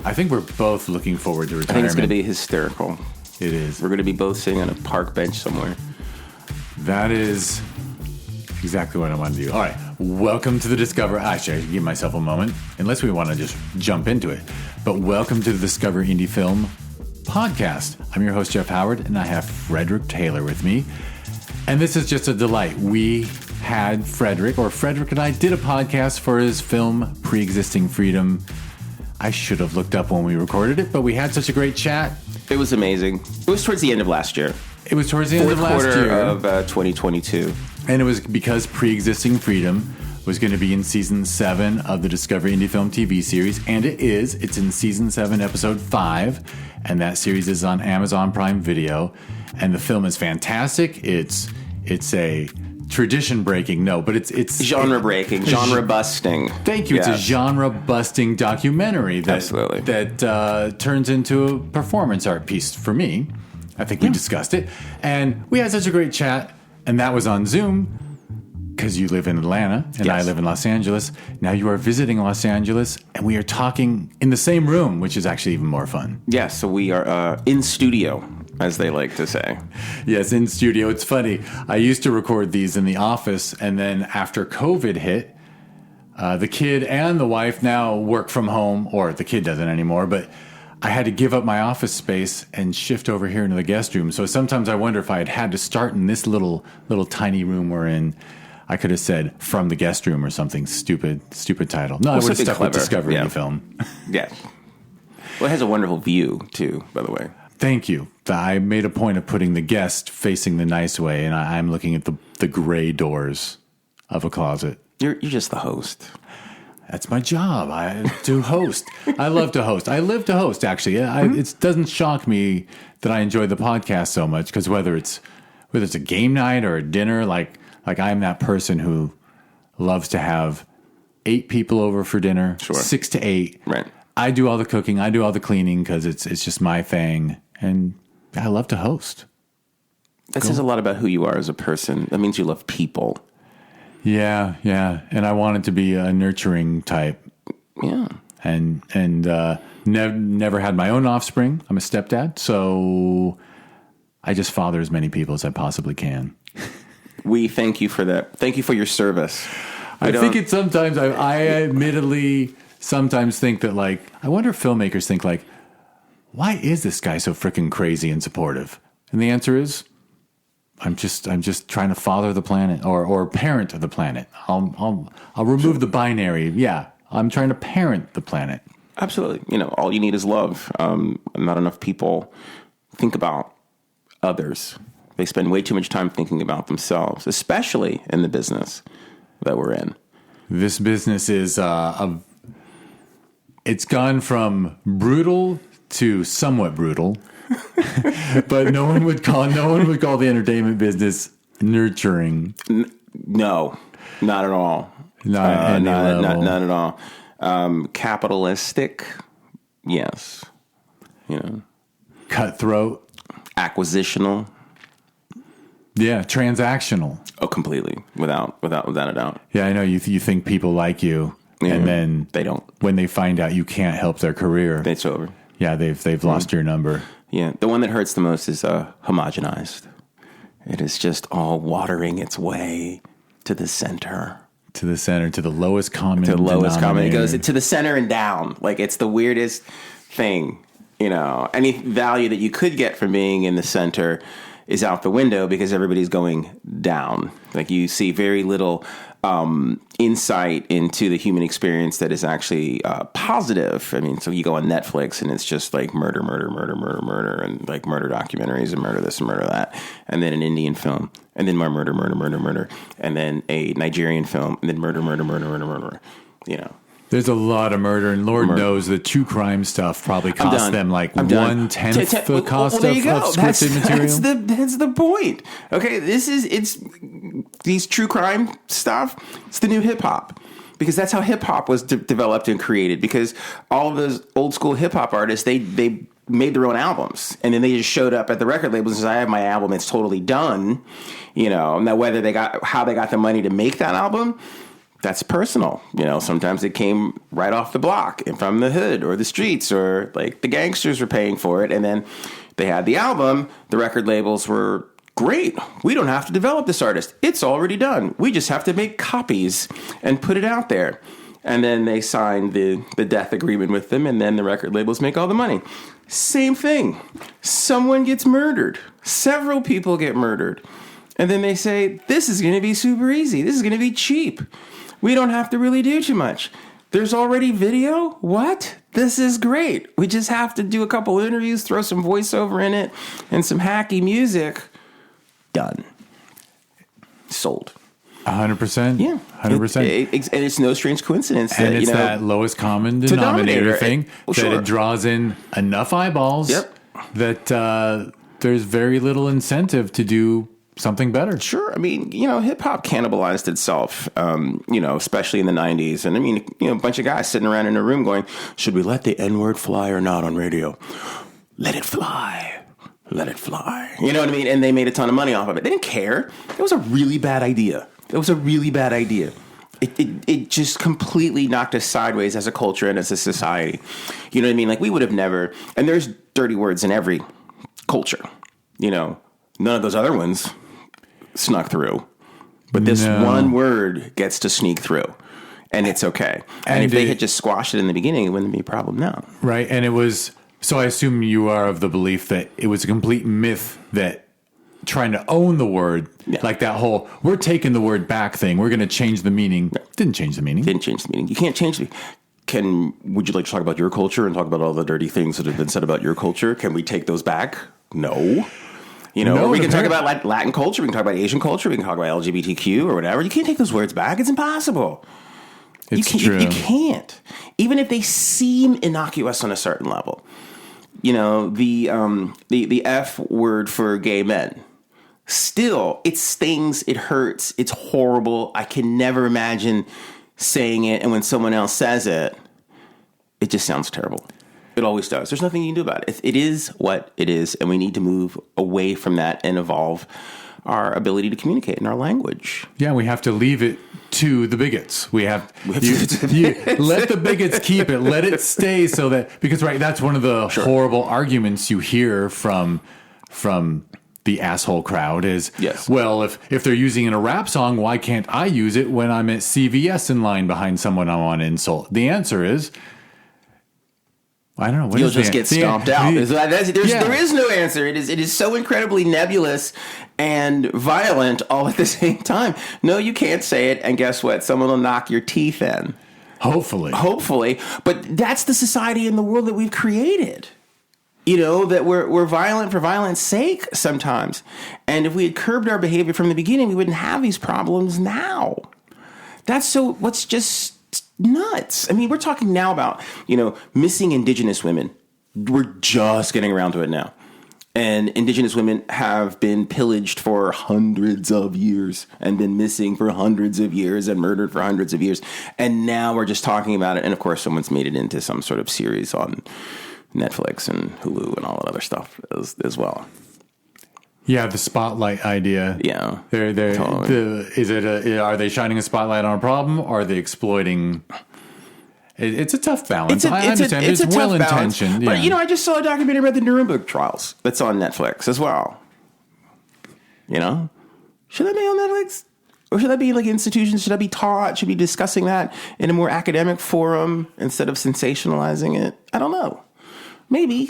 I think we're both looking forward to retirement. I think it's going to be hysterical. It is. We're going to be both sitting on a park bench somewhere. That is exactly what I want to do. All right. Welcome to the Discover. Actually, I should give myself a moment, unless we want to just jump into it. But welcome to the Discover Indie Film Podcast. I'm your host, Jeff Howard, and I have Fr3deR1cK Taylor with me. And this is just a delight. We had Fr3deR1cK and I did a podcast for his film, Pre-Existing Freedom. I should have looked up when we recorded it, but we had such a great chat. It was amazing. It was towards the end of last year. It was towards the end of last year. Fourth quarter of 2022. And it was because Pre-Existing Freedom was going to be in Season 7 of the Discover Indie Film TV series. And it is. It's in Season 7, Episode 5. And that series is on Amazon Prime Video. And the film is fantastic. It's a tradition-breaking, but it's genre-breaking, genre-busting. Thank you. Yes. It's a genre-busting documentary that turns into a performance art piece for me. I think we discussed it. And we had such a great chat, and that was on Zoom because you live in Atlanta and I live in Los Angeles. Now you are visiting Los Angeles, and we are talking in the same room, which is actually even more fun. Yeah, so we are in studio, as they like to say. Yes, in studio. It's funny. I used to record these in the office, and then after COVID hit, the kid and the wife now work from home, or the kid doesn't anymore, but I had to give up my office space and shift over here into the guest room. So sometimes I wonder if I had to start in this little tiny room we're in. I could have said from the guest room or something stupid title. No, I would have stuck with Discovery Indie Film. Yeah. Well, it has a wonderful view, too, by the way. Thank you. I made a point of putting the guest facing the nice way, and I'm looking at the gray doors of a closet. You're just the host. That's my job. I do host. I love to host. I live to host, actually. It doesn't shock me that I enjoy the podcast so much, because whether it's a game night or a dinner, like I'm that person who loves to have 8 people over for dinner, 6 to 8. Right. I do all the cooking. I do all the cleaning because it's just my thing. And I love to host. That says a lot about who you are as a person. That means you love people. Yeah. And I wanted to be a nurturing type. Yeah. And never had my own offspring. I'm a stepdad. So I just father as many people as I possibly can. We thank you for that. Thank you for your service. I think it's sometimes, I admittedly sometimes think that, I wonder if filmmakers think, why is this guy so freaking crazy and supportive? And the answer is, I'm just trying to father the planet or parent the planet. I'll remove the binary. Yeah, I'm trying to parent the planet. Absolutely. All you need is love. Not enough people think about others. They spend way too much time thinking about themselves, especially in the business that we're in. This business is it's gone from brutal to somewhat brutal, but no one would call the entertainment business nurturing. No, not at all. Not at all. Capitalistic, yes. Cutthroat, acquisitional. Yeah, transactional. Oh, completely, without a doubt. Yeah, I know you think people like you, and then they don't. When they find out you can't help their career, it's over. Yeah, they've lost your number. Yeah, the one that hurts the most is homogenized. It is just all watering its way to the center. To the lowest common denominator. It goes to the center and down. It's the weirdest thing. Any value that you could get from being in the center is out the window because everybody's going down. You see very little insight into the human experience that is actually positive. I mean, so you go on Netflix and it's just murder, and murder documentaries and murder this and murder that, and then an Indian film, and then more murder, and then a Nigerian film, and then murder. There's a lot of murder, and Lord knows the true crime stuff probably costs them 1/10 the cost of scripted material. That's the point. Okay, it's these true crime stuff. It's the new hip hop, because that's how hip hop was developed and created. Because all of those old school hip hop artists, they made their own albums, and then they just showed up at the record labels and said, "I have my album; it's totally done." Now whether how they got the money to make that album. That's personal. Sometimes it came right off the block and from the hood or the streets, or like the gangsters were paying for it. And then they had the album. The record labels were great. We don't have to develop this artist. It's already done. We just have to make copies and put it out there. And then they signed the death agreement with them, and then the record labels make all the money. Same thing. Someone gets murdered. Several people get murdered. And then they say, this is going to be super easy. This is going to be cheap. We don't have to really do too much. There's already video? What? This is great. We just have to do a couple interviews, throw some voiceover in it, and some hacky music. Done. Sold. 100%. Yeah. 100%. And it's no strange coincidence that, and it's that lowest common denominator thing that it draws in enough eyeballs that there's very little incentive to do something better. Sure. I mean, hip hop cannibalized itself, especially in the 90s. And I mean, a bunch of guys sitting around in a room going, should we let the N-word fly or not on radio? Let it fly. Let it fly. You know what I mean? And they made a ton of money off of it. They didn't care. It was a really bad idea. It just completely knocked us sideways as a culture and as a society. You know what I mean? Like, we would have never, and there's dirty words in every culture. None of those other ones snuck through. But this one word gets to sneak through. And it's okay. And if they had just squashed it in the beginning, it wouldn't be a problem now. Right. And it was, so I assume you are of the belief that it was a complete myth that trying to own the word, like that whole, we're taking the word back thing, we're going to change the meaning. Didn't change the meaning. You can't change would you like to talk about your culture and talk about all the dirty things that have been said about your culture? Can we take those back? No. We can talk about like Latin culture, we can talk about Asian culture, we can talk about LGBTQ or whatever. You can't take those words back. It's impossible. It's true. You can't. Even if they seem innocuous on a certain level. The F word for gay men. Still, it stings, it hurts, it's horrible. I can never imagine saying it, and when someone else says it, it just sounds terrible. It always does. There's nothing you can do about it. It is what it is, and we need to move away from that and evolve our ability to communicate in our language. Yeah, we have to leave it to the bigots. We have you let the bigots keep it. Let it stay so that, because that's one of the horrible arguments you hear from the asshole crowd is, well, if they're using it in a rap song, why can't I use it when I'm at CVS in line behind someone I want to insult? The answer is, I don't know. You'll just get stomped out. There is no answer. It is so incredibly nebulous and violent all at the same time. No, you can't say it, and guess what? Someone will knock your teeth in. Hopefully. But that's the society and the world that we've created. That we're violent for violence sake sometimes. And if we had curbed our behavior from the beginning, we wouldn't have these problems now. What's just nuts. I mean, we're talking now about, missing indigenous women. We're just getting around to it now. And indigenous women have been pillaged for hundreds of years and been missing for hundreds of years and murdered for hundreds of years. And now we're just talking about it. And of course, someone's made it into some sort of series on Netflix and Hulu and all that other stuff as well. Yeah, the spotlight idea. Yeah, totally. Are they shining a spotlight on a problem, or are they exploiting? It's a tough balance. I understand. It's well intentioned. But I just saw a documentary about the Nuremberg trials that's on Netflix as well. Should that be on Netflix? Or should that be like institutions? Should that be taught? Should we be discussing that in a more academic forum instead of sensationalizing it? I don't know. Maybe.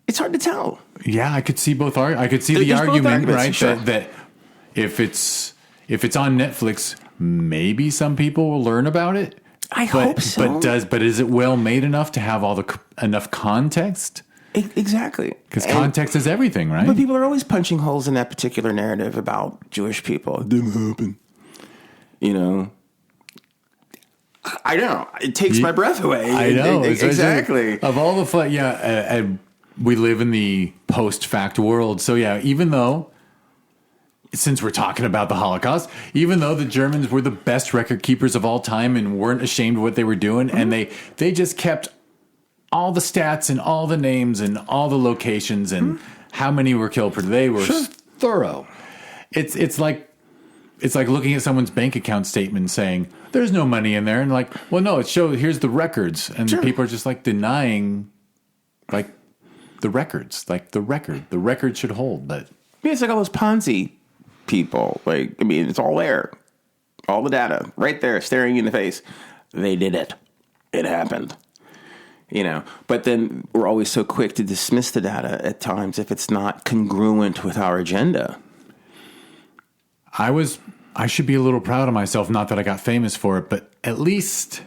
It's hard to tell. Yeah, I could see both. I could see the argument, right? Sure. That if it's on Netflix, maybe some people will learn about it. I hope so. But is it well made enough to have enough context? Exactly. Because context is everything, right? But people are always punching holes in that particular narrative about Jewish people. It didn't happen. I know. It takes my breath away. I know. Exactly. Of all the fun, we live in the post-fact world. So, even though, since we're talking about the Holocaust, even though the Germans were the best record keepers of all time and weren't ashamed of what they were doing, and they just kept all the stats and all the names and all the locations and how many were killed per day, they were thorough. It's like it's like looking at someone's bank account statement and saying, there's no money in there. And like, well, no, here's the records. And people are just like denying like the records, like the record should hold. But yeah, it's like all those Ponzi people. Like, I mean, it's all there. All the data right there staring you in the face. They did it. It happened. But then we're always so quick to dismiss the data at times if it's not congruent with our agenda. I should be a little proud of myself, not that I got famous for it, but at least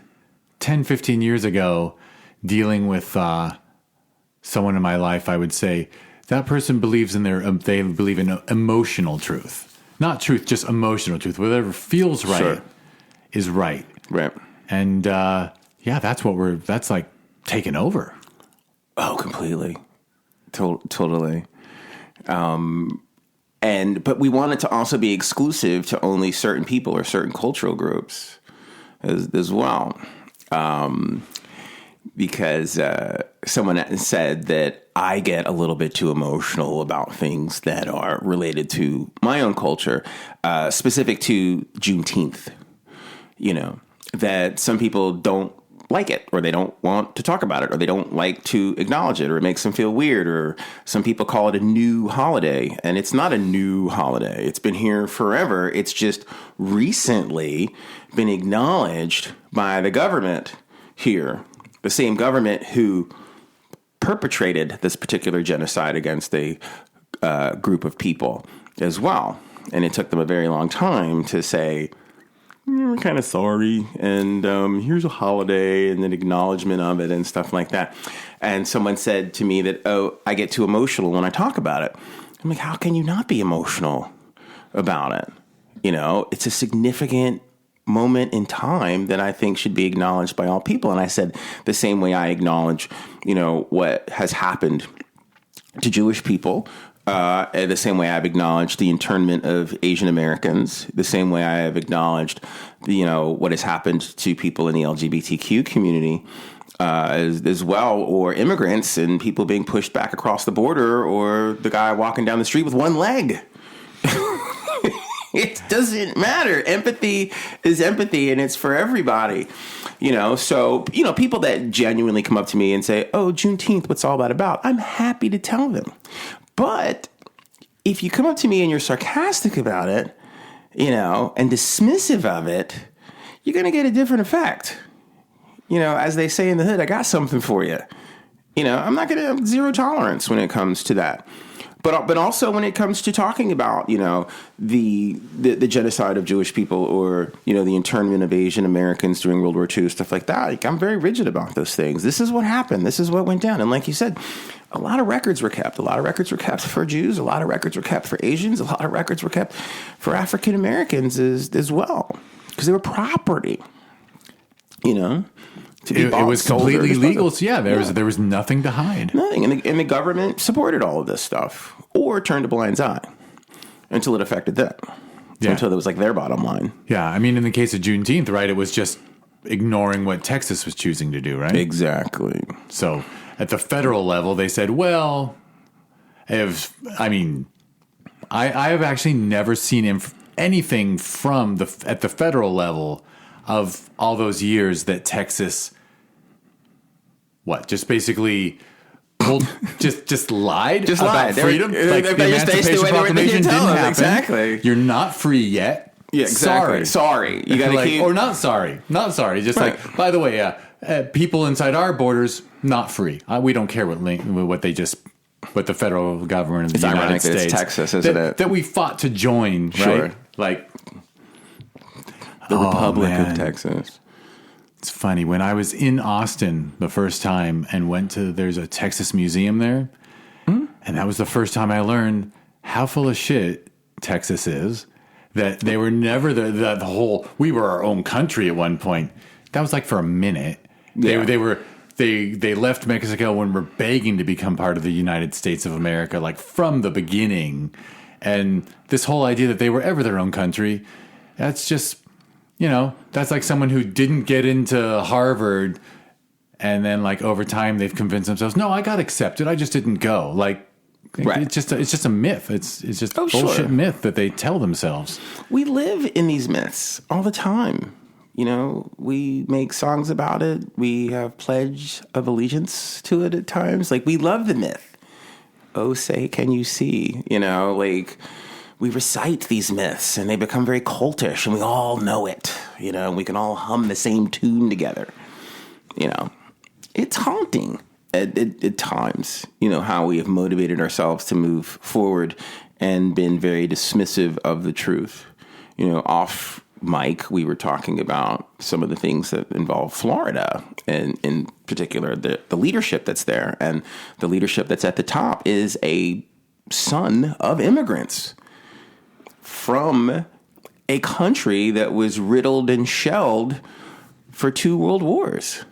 10, 15 years ago, dealing with someone in my life, I would say that person believes they believe in emotional truth. Not truth, just emotional truth. Whatever feels right is right. Right. And that's like taken over. Oh, completely. Totally. But we want it to also be exclusive to only certain people or certain cultural groups as well. Because someone said that I get a little bit too emotional about things that are related to my own culture, specific to Juneteenth. That some people don't like it, or they don't want to talk about it, or they don't like to acknowledge it, or it makes them feel weird, or some people call it a new holiday, and it's not a new holiday. It's been here forever. It's just recently been acknowledged by the government here, the same government who perpetrated this particular genocide against a group of people as well. And it took them a very long time to say, we're kind of sorry, and here's a holiday and an acknowledgement of it and stuff like that. And someone said to me that, I get too emotional when I talk about it. I'm like, how can you not be emotional about it? It's a significant moment in time that I think should be acknowledged by all people. And I said the same way I acknowledge, what has happened to Jewish people, the same way I've acknowledged the internment of Asian Americans, the same way I have acknowledged, what has happened to people in the LGBTQ community as well, or immigrants and people being pushed back across the border, or the guy walking down the street with one leg. It doesn't matter. Empathy is empathy, and it's for everybody. So, people that genuinely come up to me and say, oh, Juneteenth, what's all that about? I'm happy to tell them. But if you come up to me and you're sarcastic about it, and dismissive of it, you're going to get a different effect. As they say in the hood, I got something for you. I'm not going to have zero tolerance when it comes to that. But also when it comes to talking about, the genocide of Jewish people, or, the internment of Asian Americans during World War II, stuff like that. Like, I'm very rigid about those things. This is what happened. This is what went down. And like you said, a lot of records were kept. A lot of records were kept for Jews. A lot of records were kept for Asians. A lot of records were kept for African Americans as well, because they were property, It was completely legal. So there was nothing to hide. Nothing. And the government supported all of this stuff, or turned a blind eye until it affected them. Yeah. Until it was like their bottom line. Yeah. I mean, in the case of Juneteenth, right, it was just ignoring what Texas was choosing to do, right? Exactly. So at the federal level, they said, well, I have actually never seen anything at the federal level of all those years that Texas, just basically just lied about freedom. Like the Emancipation Proclamation didn't happen. Exactly. You're not free yet. Yeah, exactly. Sorry. You got to keep... Or not sorry. Not sorry. Just right. Like, by the way, people inside our borders, not free. We don't care what the federal government of the United States... It's Texas, isn't it? That we fought to join, sure. Right? Like... The Republic of Texas. It's funny. When I was in Austin the first time and there's a Texas museum there, and that was the first time I learned how full of shit Texas is, that they were never the whole, we were our own country at one point. That was like for a minute. Yeah. They left Mexico and were begging to become part of the United States of America, like from the beginning. And this whole idea that they were ever their own country, that's just... that's like someone who didn't get into Harvard, and then like over time they've convinced themselves, no, I got accepted. I just didn't go. Like, Right. It's just a myth. It's just bullshit sure. myth that they tell themselves. We live in these myths all the time. You know, we make songs about it. We have pledge of allegiance to it at times. Like, we love the myth. Oh, say, can you see? You know, like, we recite these myths and they become very cultish and we all know it. You know, we can all hum the same tune together. You know, it's haunting at times, you know, how we have motivated ourselves to move forward and been very dismissive of the truth. You know, off mic, we were talking about some of the things that involve Florida, and in particular, the leadership that's there. And the leadership that's at the top is a son of immigrants from a country that was riddled and shelled for 2 world wars.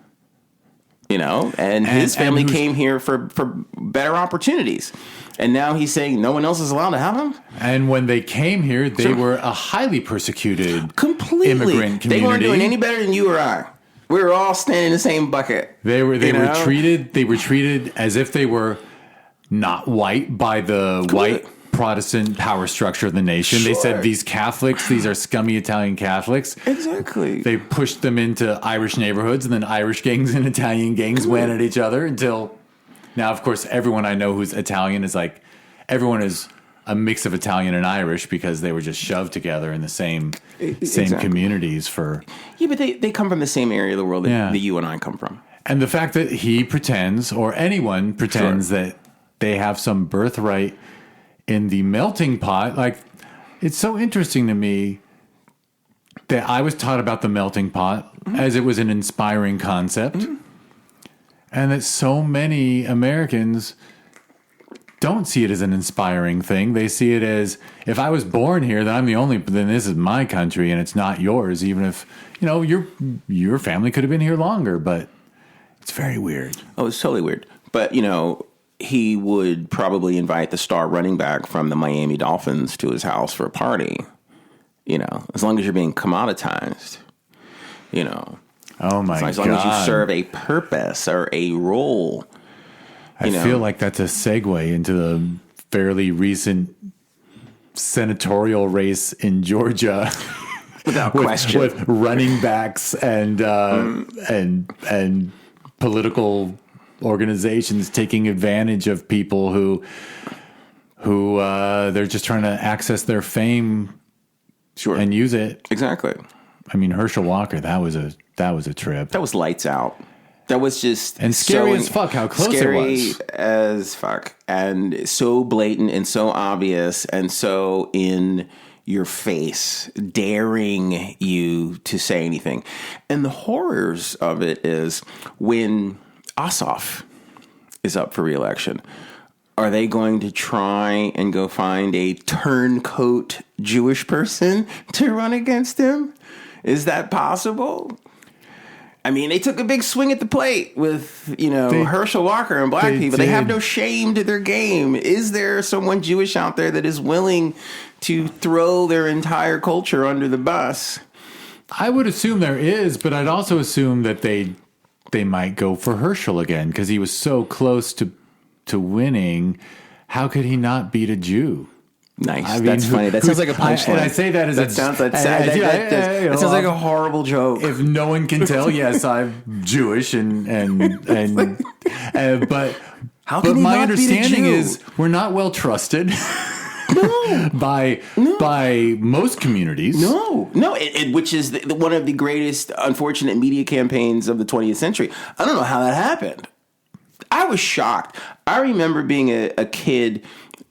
You know, and his family came here for better opportunities. And now he's saying no one else is allowed to have them. And when they came here, they were a highly persecuted immigrant community. They weren't doing any better than you or I. We were all standing in the same bucket. They were treated as if they were not white by the white Protestant power structure of the nation. Sure. They said these Catholics, these are scummy Italian Catholics. Exactly. They pushed them into Irish neighborhoods, and then Irish gangs and Italian gangs went at each other until now, of course, everyone I know who's Italian is like, everyone is a mix of Italian and Irish because they were just shoved together in the same communities for... Yeah, but they come from the same area of the world that you and I come from. And the fact that he pretends, or anyone pretends, that they have some birthright in the melting pot, like, it's so interesting to me that I was taught about the melting pot as it was an inspiring concept, and that so many Americans don't see it as an inspiring thing. They see it as, if I was born here, then then this is my country and it's not yours, even if, you know, your family could have been here longer, but it's very weird. Oh, it's totally weird. But, you know, he would probably invite the star running back from the Miami Dolphins to his house for a party, you know, as long as you're being commoditized, you know. Oh, my God. As long as you serve a purpose or a role. I feel like that's a segue into the fairly recent senatorial race in Georgia. Without question. With running backs and political organizations taking advantage of people who they're just trying to access their fame and use it. Exactly. I mean, Herschel Walker, that was a trip. That was lights out. That was just and scary as fuck. How close it was. Scary as fuck, and so blatant and so obvious and so in your face, daring you to say anything. And the horrors of it is when Ossoff is up for re-election. Are they going to try and go find a turncoat Jewish person to run against him? Is that possible? I mean, they took a big swing at the plate with, you know, Herschel Walker and black people. They have no shame to their game. Is there someone Jewish out there that is willing to throw their entire culture under the bus? I would assume there is, but I'd also assume that they might go for Herschel again because he was so close to winning. How could he not beat a Jew? Nice. I mean, that's funny. That sounds like a punchline. And I say that as that sounds like that sounds like a horrible joke. If no one can tell, yes, I'm Jewish, but how can my understanding is we're not well trusted. No. by most communities. No, which is one of the greatest unfortunate media campaigns of the 20th century. I don't know how that happened. I was shocked. I remember being a kid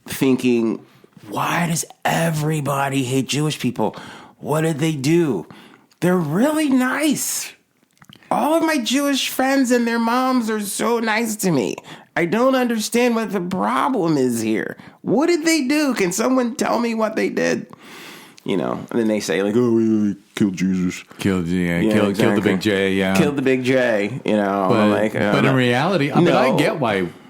thinking, why does everybody hate Jewish people? What did they do? They're really nice. All of my Jewish friends and their moms are so nice to me. I don't understand what the problem is here. What did they do? Can someone tell me what they did? You know, and then they say, like, oh, we killed Jesus. Killed the big J, yeah. Killed the big J, you know. But in reality, I mean,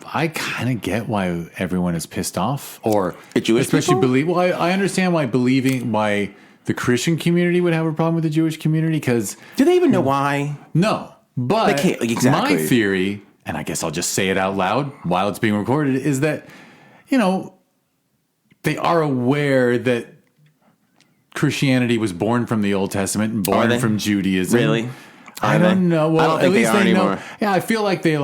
I kind of get why everyone is pissed off. Or Jewish especially people? I understand why the Christian community would have a problem with the Jewish community because... Do they even know why? No. But exactly. My theory, and I guess I'll just say it out loud while it's being recorded, is that they are aware that Christianity was born from the Old Testament and born from Judaism. Really? I don't know. Well, I don't think at least they are know. anymore. Yeah, I feel like they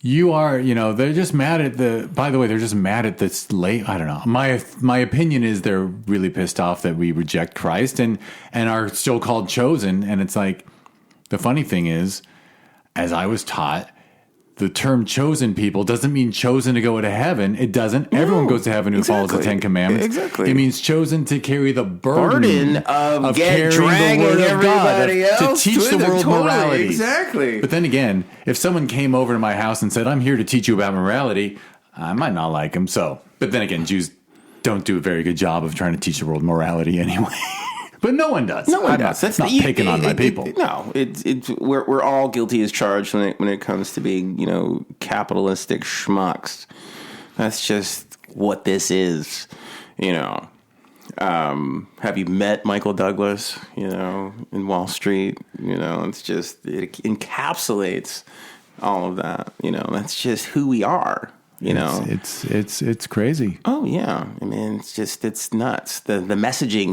you are, they're just mad at by the way, they're just mad at this late. I don't know. My opinion is they're really pissed off that we reject Christ and are still called chosen. And it's like, the funny thing is, as I was taught, the term chosen people doesn't mean chosen to go to heaven. It doesn't. Everyone goes to heaven who follows the 10 Commandments. Exactly. It means chosen to carry the burden of carrying the word of God, to teach the world morality. Exactly. But then again, if someone came over to my house and said, I'm here to teach you about morality, I might not like him. But then again, Jews don't do a very good job of trying to teach the world morality anyway. But no one does. No one does. That's not picking on my people. We're all guilty as charged when it comes to being, capitalistic schmucks. That's just what this is, Have you met Michael Douglas, in Wall Street? It's just, it encapsulates all of that. That's just who we are. It's crazy. Oh yeah, I mean, it's nuts. The messaging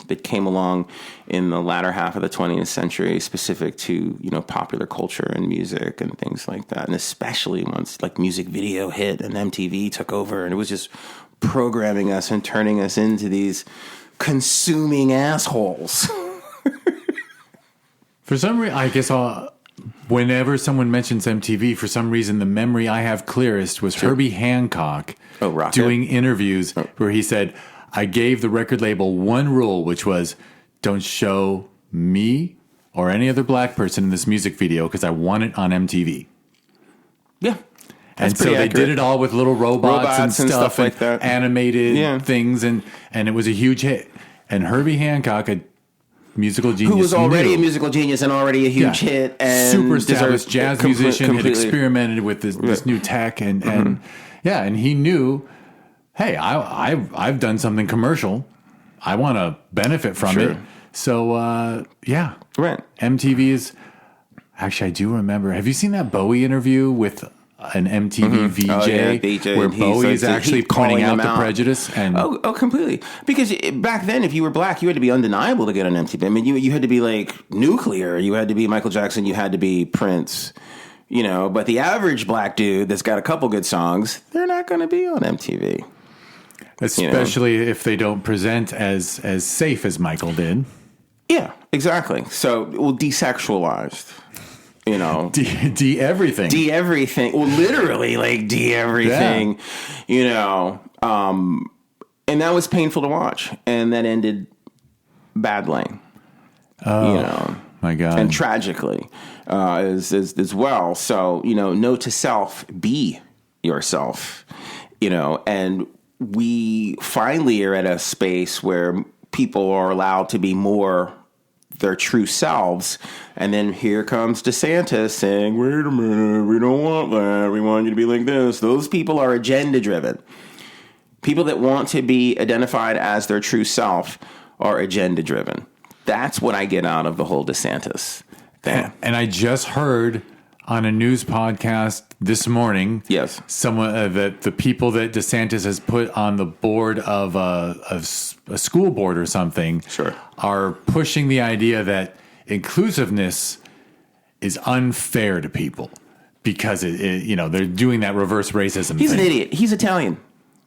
that came along in the latter half of the 20th century, specific to popular culture and music and things like that, and especially once like music video hit and MTV took over, and it was just programming us and turning us into these consuming assholes. For some reason, I guess whenever someone mentions MTV, for some reason, the memory I have clearest was Herbie Hancock doing interviews where he said, I gave the record label one rule, which was don't show me or any other black person in this music video because I want it on MTV. Yeah. And so they did it all with little robots and stuff like that. Animated things, and it was a huge hit. And Herbie Hancock, a musical genius, who was already a musical genius and already a huge hit, and super established jazz musician, had experimented with this new tech, and he knew, hey, I've done something commercial, I want to benefit from it. So right. MTV is actually, I do remember. Have you seen that Bowie interview with an MTV VJ where Bowie is actually pointing out the prejudice? And completely. Because back then, if you were black, you had to be undeniable to get on MTV. I mean, you had to be like Nuclear, you had to be Michael Jackson, you had to be Prince, but the average black dude that's got a couple good songs, they're not going to be on MTV. Especially if they don't present as safe as Michael did. Yeah, exactly. So, desexualized. De-everything. De-everything. Well, literally, like, de-everything. Yeah. And that was painful to watch. And that ended badly. Oh, my God. And tragically as well. So, note to self, be yourself. And we finally are at a space where people are allowed to be more their true selves. And then here comes DeSantis saying, wait a minute, we don't want that. We want you to be like this. Those people are agenda driven. People that want to be identified as their true self are agenda driven. That's what I get out of the whole DeSantis thing. And I just heard on a news podcast this morning, someone that the people that DeSantis has put on the board of a school board or something are pushing the idea that inclusiveness is unfair to people because they're doing that reverse racism. He's an idiot. He's Italian.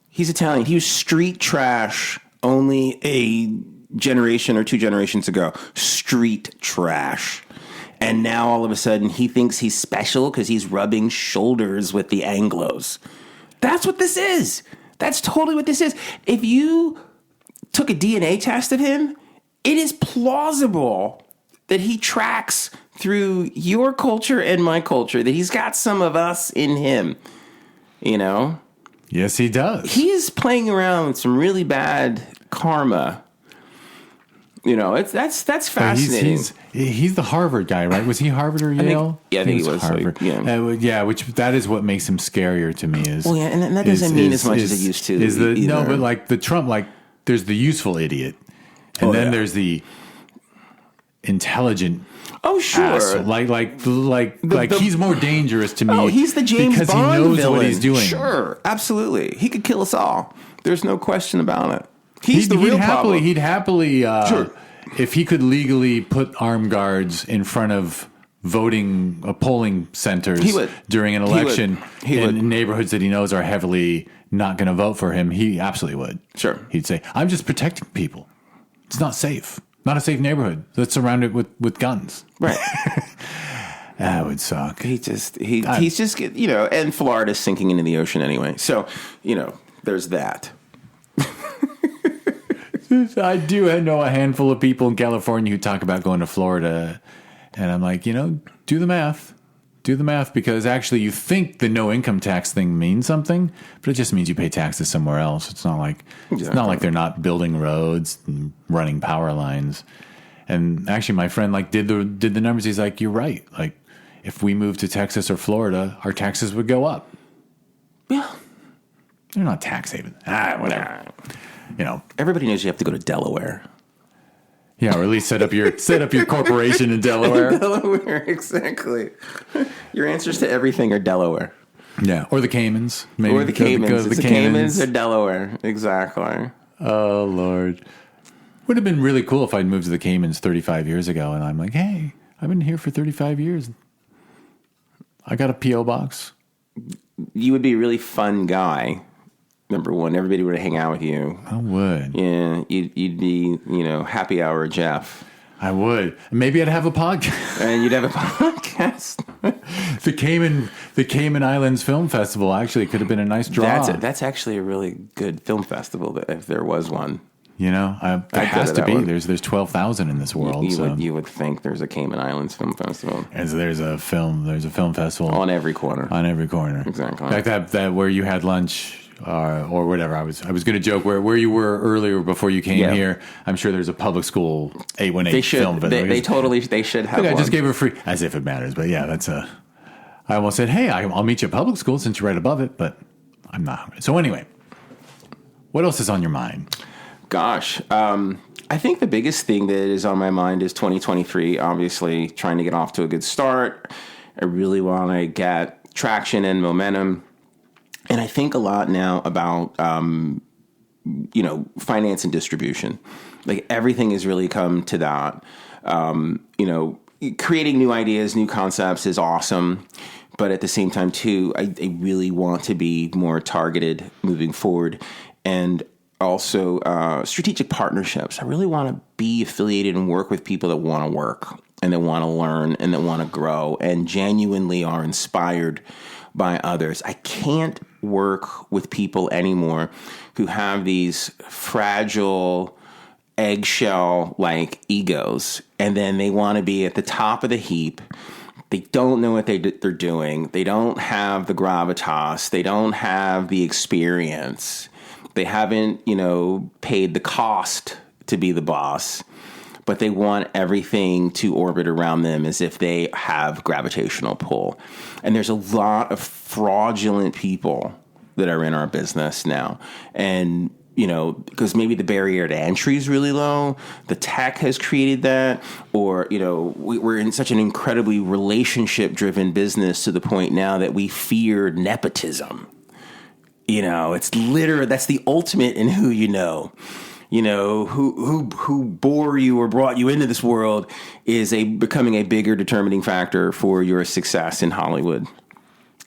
He was street trash only a generation or two generations ago. Street trash. And now all of a sudden he thinks he's special because he's rubbing shoulders with the Anglos. That's what this is. That's totally what this is. If you took a DNA test of him, it is plausible that he tracks through your culture and my culture, that he's got some of us in him, Yes, he does. He is playing around with some really bad karma. That's fascinating. He's the Harvard guy, right? Was he Harvard or Yale? I think he was Harvard. Which that is what makes him scarier to me. And that doesn't mean as much as it used to. No, but like the Trump, there's the useful idiot, and then there's the intelligent. Oh, sure. Asshole. Like he's more dangerous to me. Oh, he's the James because Bond he knows villain. what he's doing. Sure, absolutely. He could kill us all. There's no question about it. He's the real problem. He'd happily, Sure. if he could legally put armed guards in front of polling centers during an election in neighborhoods that he knows are heavily not going to vote for him, he absolutely would. Sure. He'd say, I'm just protecting people. It's not safe. Not a safe neighborhood that's surrounded with guns. Right. That would suck. He's just, and Florida's sinking into the ocean anyway. So, there's that. I do know a handful of people in California who talk about going to Florida. And I'm like, do the math. Do the math, because actually you think the no income tax thing means something, but it just means you pay taxes somewhere else. It's not like they're not building roads and running power lines. And actually my friend did the numbers. He's like, you're right. Like if we moved to Texas or Florida, our taxes would go up. Yeah. They're not tax havens. Whatever. Everybody knows you have to go to Delaware. Yeah, or at least set up your corporation in Delaware. Delaware, exactly. Your answers to everything are Delaware. Yeah, or the Caymans. Maybe or the Caymans. The Caymans or Delaware. Exactly. Oh, Lord. Would have been really cool if I'd moved to the Caymans 35 years ago, and I'm like, hey, I've been here for 35 years. I got a P.O. box. You would be a really fun guy. Number one, everybody would hang out with you. I would. Yeah, you'd be, happy hour Jeff. I would. Maybe I'd have a podcast. And you'd have a podcast. the Cayman Islands Film Festival actually could have been a nice draw. That's actually a really good film festival, if there was one. There has to be. One. There's 12,000 in this world. You would think there's a Cayman Islands Film Festival. And so there's a film festival on every corner. Exactly. Like that where you had lunch. Or whatever. I was going to joke where you were earlier before you came here. I'm sure there's a public school 818 film. They should have. I just gave her free, as if it matters. But yeah, I almost said, hey, I'll meet you at public school since you're right above it. But I'm not. So anyway, what else is on your mind? Gosh, I think the biggest thing that is on my mind is 2023. Obviously, trying to get off to a good start. I really want to get traction and momentum. And I think a lot now about, finance and distribution. Like everything has really come to that. Creating new ideas, new concepts is awesome. But at the same time, too, I really want to be more targeted moving forward. And also strategic partnerships. I really want to be affiliated and work with people that want to work and that want to learn and that want to grow and genuinely are inspired by others. I can't work with people anymore who have these fragile eggshell-like egos, and then they want to be at the top of the heap. They don't know what they're doing. They don't have the gravitas. They don't have the experience. They haven't, paid the cost to be the boss, but they want everything to orbit around them as if they have gravitational pull. And there's a lot of fraudulent people that are in our business now. And, because maybe the barrier to entry is really low, the tech has created that, or, we're in such an incredibly relationship-driven business to the point now that we fear nepotism. It's literally, that's the ultimate in who who bore you or brought you into this world is becoming a bigger determining factor for your success in Hollywood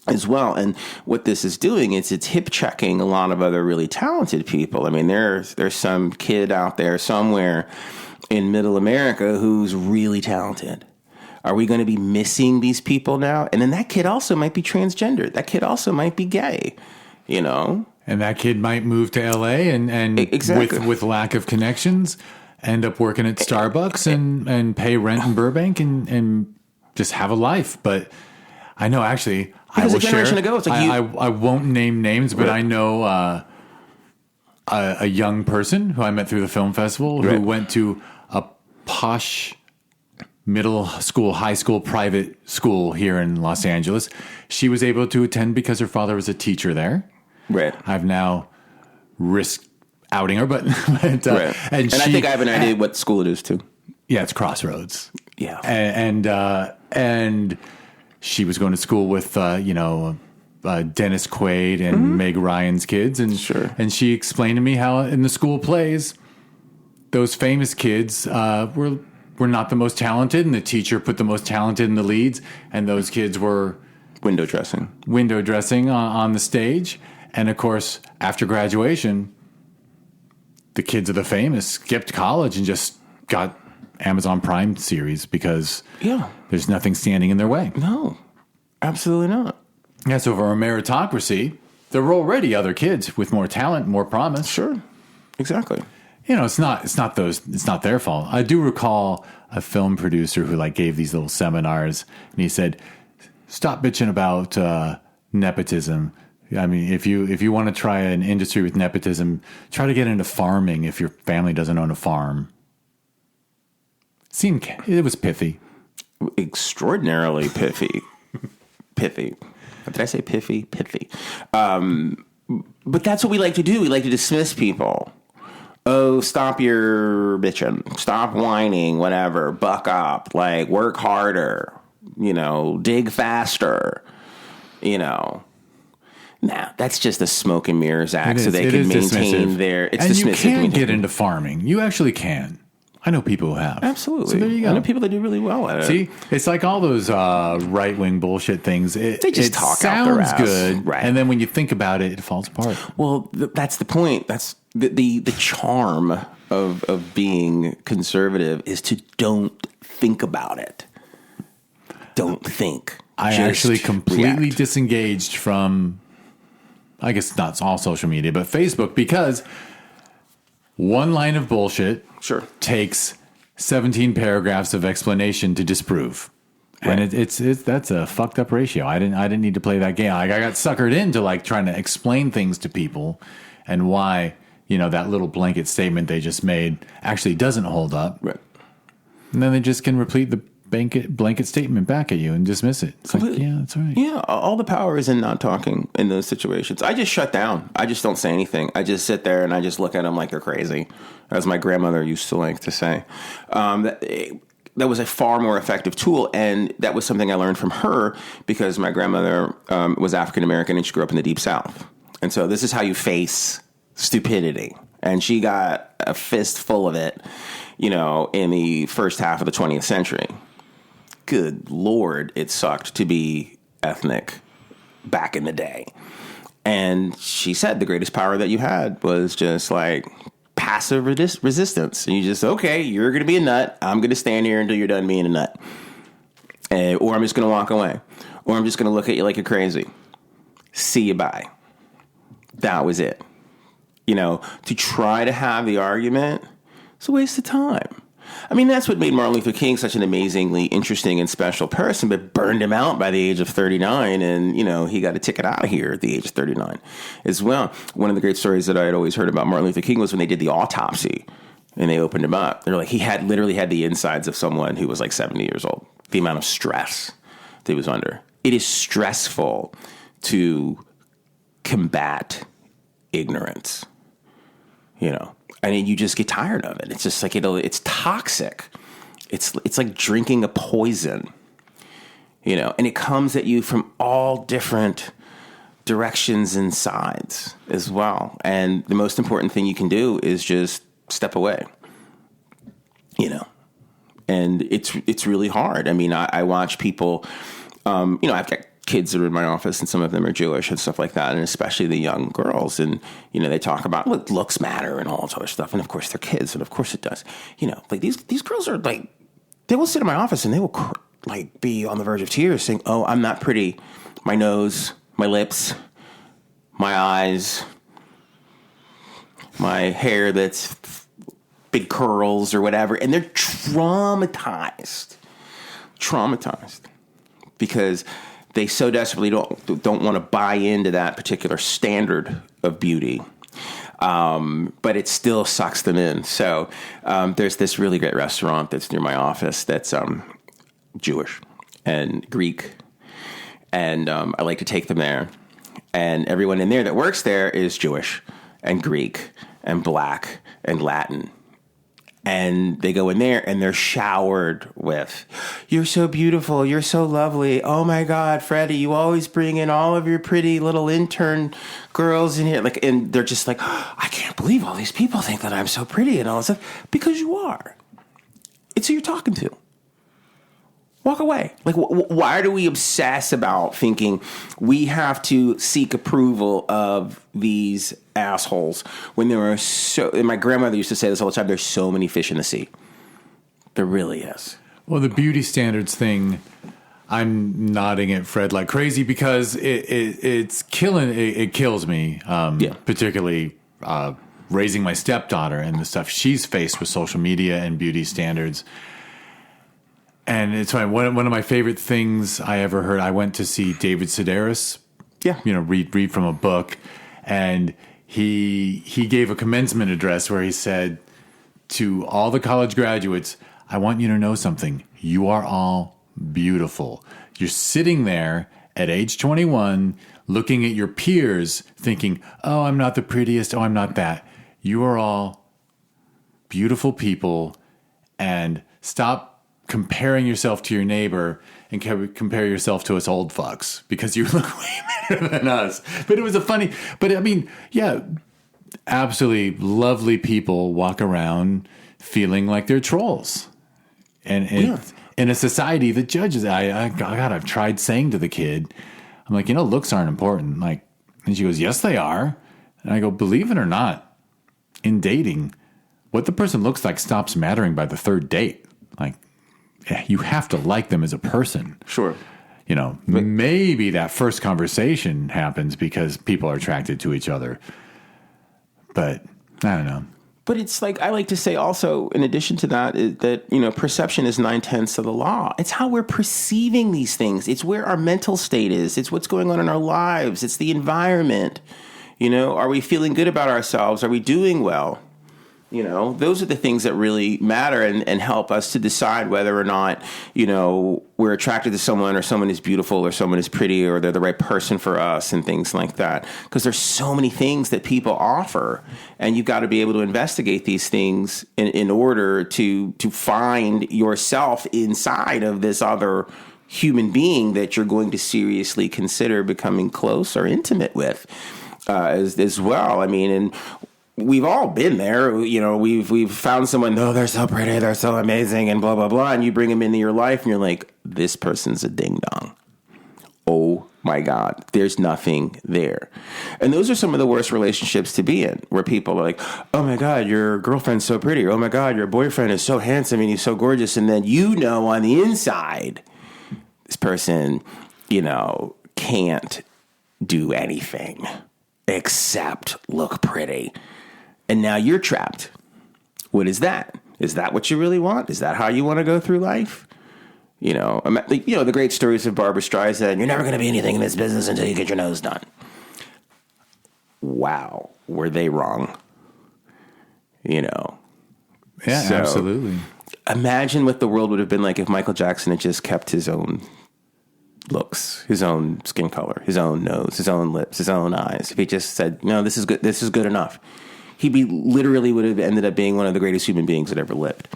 as well. And what this is doing is it's hip checking a lot of other really talented people. I mean, there's some kid out there somewhere in middle America who's really talented. Are we going to be missing these people now? And then that kid also might be transgender. That kid also might be gay, And that kid might move to LA and exactly. with lack of connections, end up working at Starbucks and pay rent in Burbank and just have a life. But I know actually, because a generation ago, it's like I won't name names, but right. I know a young person who I met through the film festival who went to a posh middle school, high school, private school here in Los Angeles. She was able to attend because her father was a teacher there. Right. I've now risked outing her, but right. And I think I have an idea what school it is too. Yeah, it's Crossroads. Yeah. And she was going to school with, Dennis Quaid and Meg Ryan's kids. And, and she explained to me how in the school plays, those famous kids were not the most talented, and the teacher put the most talented in the leads, and those kids were window dressing on the stage. And of course, after graduation, the kids of the famous skipped college and just got Amazon Prime series because there's nothing standing in their way. No, absolutely not. Yeah, so for a meritocracy, there were already other kids with more talent, more promise. Sure, exactly. It's not their fault. I do recall a film producer who gave these little seminars, and he said, "Stop bitching about nepotism. I mean, if you want to try an industry with nepotism, try to get into farming if your family doesn't own a farm." It was pithy. Extraordinarily pithy. Pithy. Did I say pithy? Pithy. But that's what we like to do. We like to dismiss people. Oh, stop your bitching. Stop whining, whatever. Buck up. Work harder. Dig faster. Nah, that's just a smoke and mirrors act so they can maintain their... It's dismissive. And you can get into farming. You actually can. I know people who have. Absolutely. So there you go. I know people that do really well at it. See, it's like all those right-wing bullshit things. They just talk out their ass. Sounds good, right? And then when you think about it, it falls apart. Well, that's the point. That's the charm of being conservative is to don't think about it. Don't think. I actually completely disengaged from, I guess not all social media, but Facebook, because one line of bullshit takes 17 paragraphs of explanation to disprove. Right. And that's a fucked up ratio. I didn't need to play that game. I got suckered into trying to explain things to people and why, that little blanket statement they just made actually doesn't hold up. Right. And then they just can repeat the blanket statement back at you and dismiss it. It's yeah, that's right. Yeah, all the power is in not talking in those situations. I just shut down. I just don't say anything. I just sit there and I just look at them like they're crazy, as my grandmother used to like to say. That was a far more effective tool, and that was something I learned from her because my grandmother was African American and she grew up in the Deep South. And so this is how you face stupidity. And she got a fistful of it, in the first half of the 20th century. Good Lord, it sucked to be ethnic back in the day. And she said the greatest power that you had was just passive resistance. And you just, okay, you're going to be a nut. I'm going to stand here until you're done being a nut. Or I'm just going to walk away. Or I'm just going to look at you like you're crazy. See you, bye. That was it. To try to have the argument, it's a waste of time. I mean, that's what made Martin Luther King such an amazingly interesting and special person, but burned him out by the age of 39. And, he got a ticket out of here at the age of 39 as well. One of the great stories that I had always heard about Martin Luther King was when they did the autopsy and they opened him up. They're he had literally had the insides of someone who was 70 years old. The amount of stress that he was under. It is stressful to combat ignorance, and you just get tired of it. It's just it's toxic. It's like drinking a poison, and it comes at you from all different directions and sides as well. And the most important thing you can do is just step away, and it's really hard. I mean, I watch people, I've got kids that are in my office and some of them are Jewish and stuff like that. And especially the young girls. And, they talk about looks matter and all this other stuff. And of course they're kids. And of course it does, these girls are they will sit in my office and they will be on the verge of tears saying, oh, I'm not pretty. My nose, my lips, my eyes, my hair that's big curls or whatever. And they're traumatized because they so desperately don't want to buy into that particular standard of beauty, but it still sucks them in. So there's this really great restaurant that's near my office that's Jewish and Greek, and I like to take them there. And everyone in there that works there is Jewish and Greek and Black and Latin. And they go in there and they're showered with, "You're so beautiful. You're so lovely. Oh my God, Freddie, you always bring in all of your pretty little intern girls in here." Like, and they're just like, "I can't believe all these people think that I'm so pretty and all this stuff." Because you are. It's who you're talking to. Walk away. Like, why do we obsess about thinking we have to seek approval of these assholes when there are so... And my grandmother used to say this all the time, there's so many fish in the sea. There really is. Well, the beauty standards thing, I'm nodding at Fred like crazy because it's killing... It kills me, particularly raising my stepdaughter and the stuff she's faced with social media and beauty standards. And it's funny, one of my favorite things I ever heard, I went to see David Sedaris, read from a book, and he gave a commencement address where he said to all the college graduates, "I want you to know something. You are all beautiful. You're sitting there at age 21 looking at your peers thinking, oh, I'm not the prettiest, oh, I'm not that. You are all beautiful people, and stop comparing yourself to your neighbor and compare yourself to us old fucks because you look way better than us." But it was absolutely lovely people walk around feeling like they're trolls. And in a society that judges it, I've tried saying to the kid, I'm like, looks aren't important. Like, and she goes, "Yes, they are." And I go, believe it or not, in dating, what the person looks like stops mattering by the third date. Like, you have to like them as a person. Sure. Maybe that first conversation happens because people are attracted to each other. But I don't know. But it's like, I like to say also, in addition to that, is that, perception is 9/10 of the law. It's how we're perceiving these things. It's where our mental state is. It's what's going on in our lives. It's the environment. Are we feeling good about ourselves? Are we doing well? Those are the things that really matter and help us to decide whether or not, we're attracted to someone, or someone is beautiful, or someone is pretty, or they're the right person for us, and things like that. Because there's so many things that people offer, and you've got to be able to investigate these things in order to find yourself inside of this other human being that you're going to seriously consider becoming close or intimate with as well. I mean, and we've all been there. We've found someone, oh, they're so pretty, they're so amazing, and blah, blah, blah. And you bring them into your life and you're like, this person's a ding dong. Oh my God, there's nothing there. And those are some of the worst relationships to be in, where people are like, oh my God, your girlfriend's so pretty. Or, oh my God, your boyfriend is so handsome and he's so gorgeous. And then on the inside, this person, can't do anything except look pretty. And now you're trapped. What is that? Is that what you really want? Is that how you want to go through life? The great stories of Barbra Streisand, you're never going to be anything in this business until you get your nose done. Wow. Were they wrong? Yeah, so, absolutely. Imagine what the world would have been like if Michael Jackson had just kept his own looks, his own skin color, his own nose, his own lips, his own eyes. If he just said, no, this is good. This is good enough. He would have ended up being one of the greatest human beings that ever lived.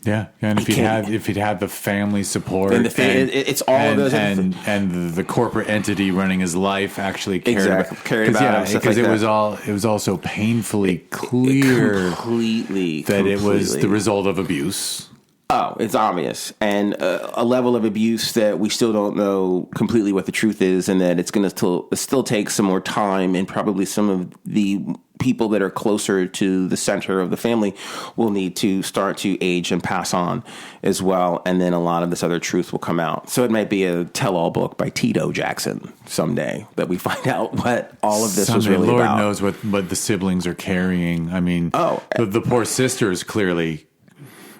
Yeah, and if he'd had the family support, and it's all of those, and the corporate entity running his life actually cared about him, because it was all so painfully clear that it was the result of abuse. Oh, it's obvious, and a level of abuse that we still don't know completely what the truth is, and that it's going to still take some more time, and probably some of the people that are closer to the center of the family will need to start to age and pass on as well, and then a lot of this other truth will come out. So it might be a tell-all book by Tito Jackson someday that we find out what all of this was really Lord about. Knows what the siblings are carrying. I mean, the poor sisters clearly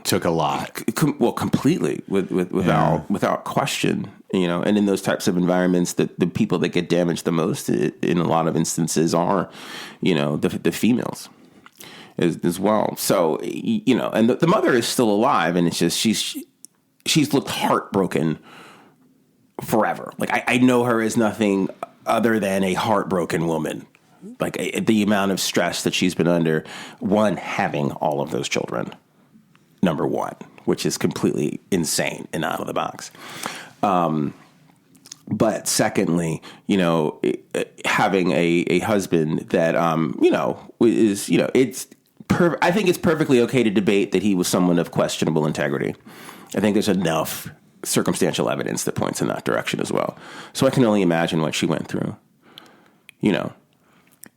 took a lot. Well, completely, without question, and in those types of environments, the people that get damaged the most in a lot of instances are, the females as well. So, and the mother is still alive, and it's just, she's looked heartbroken forever. Like, I know her as nothing other than a heartbroken woman. Like, the amount of stress that she's been under, having all of those children. number one, which is completely insane and out of the box. But secondly, having a husband that, is, I think it's perfectly okay to debate that he was someone of questionable integrity. I think there's enough circumstantial evidence that points in that direction as well. So I can only imagine what she went through,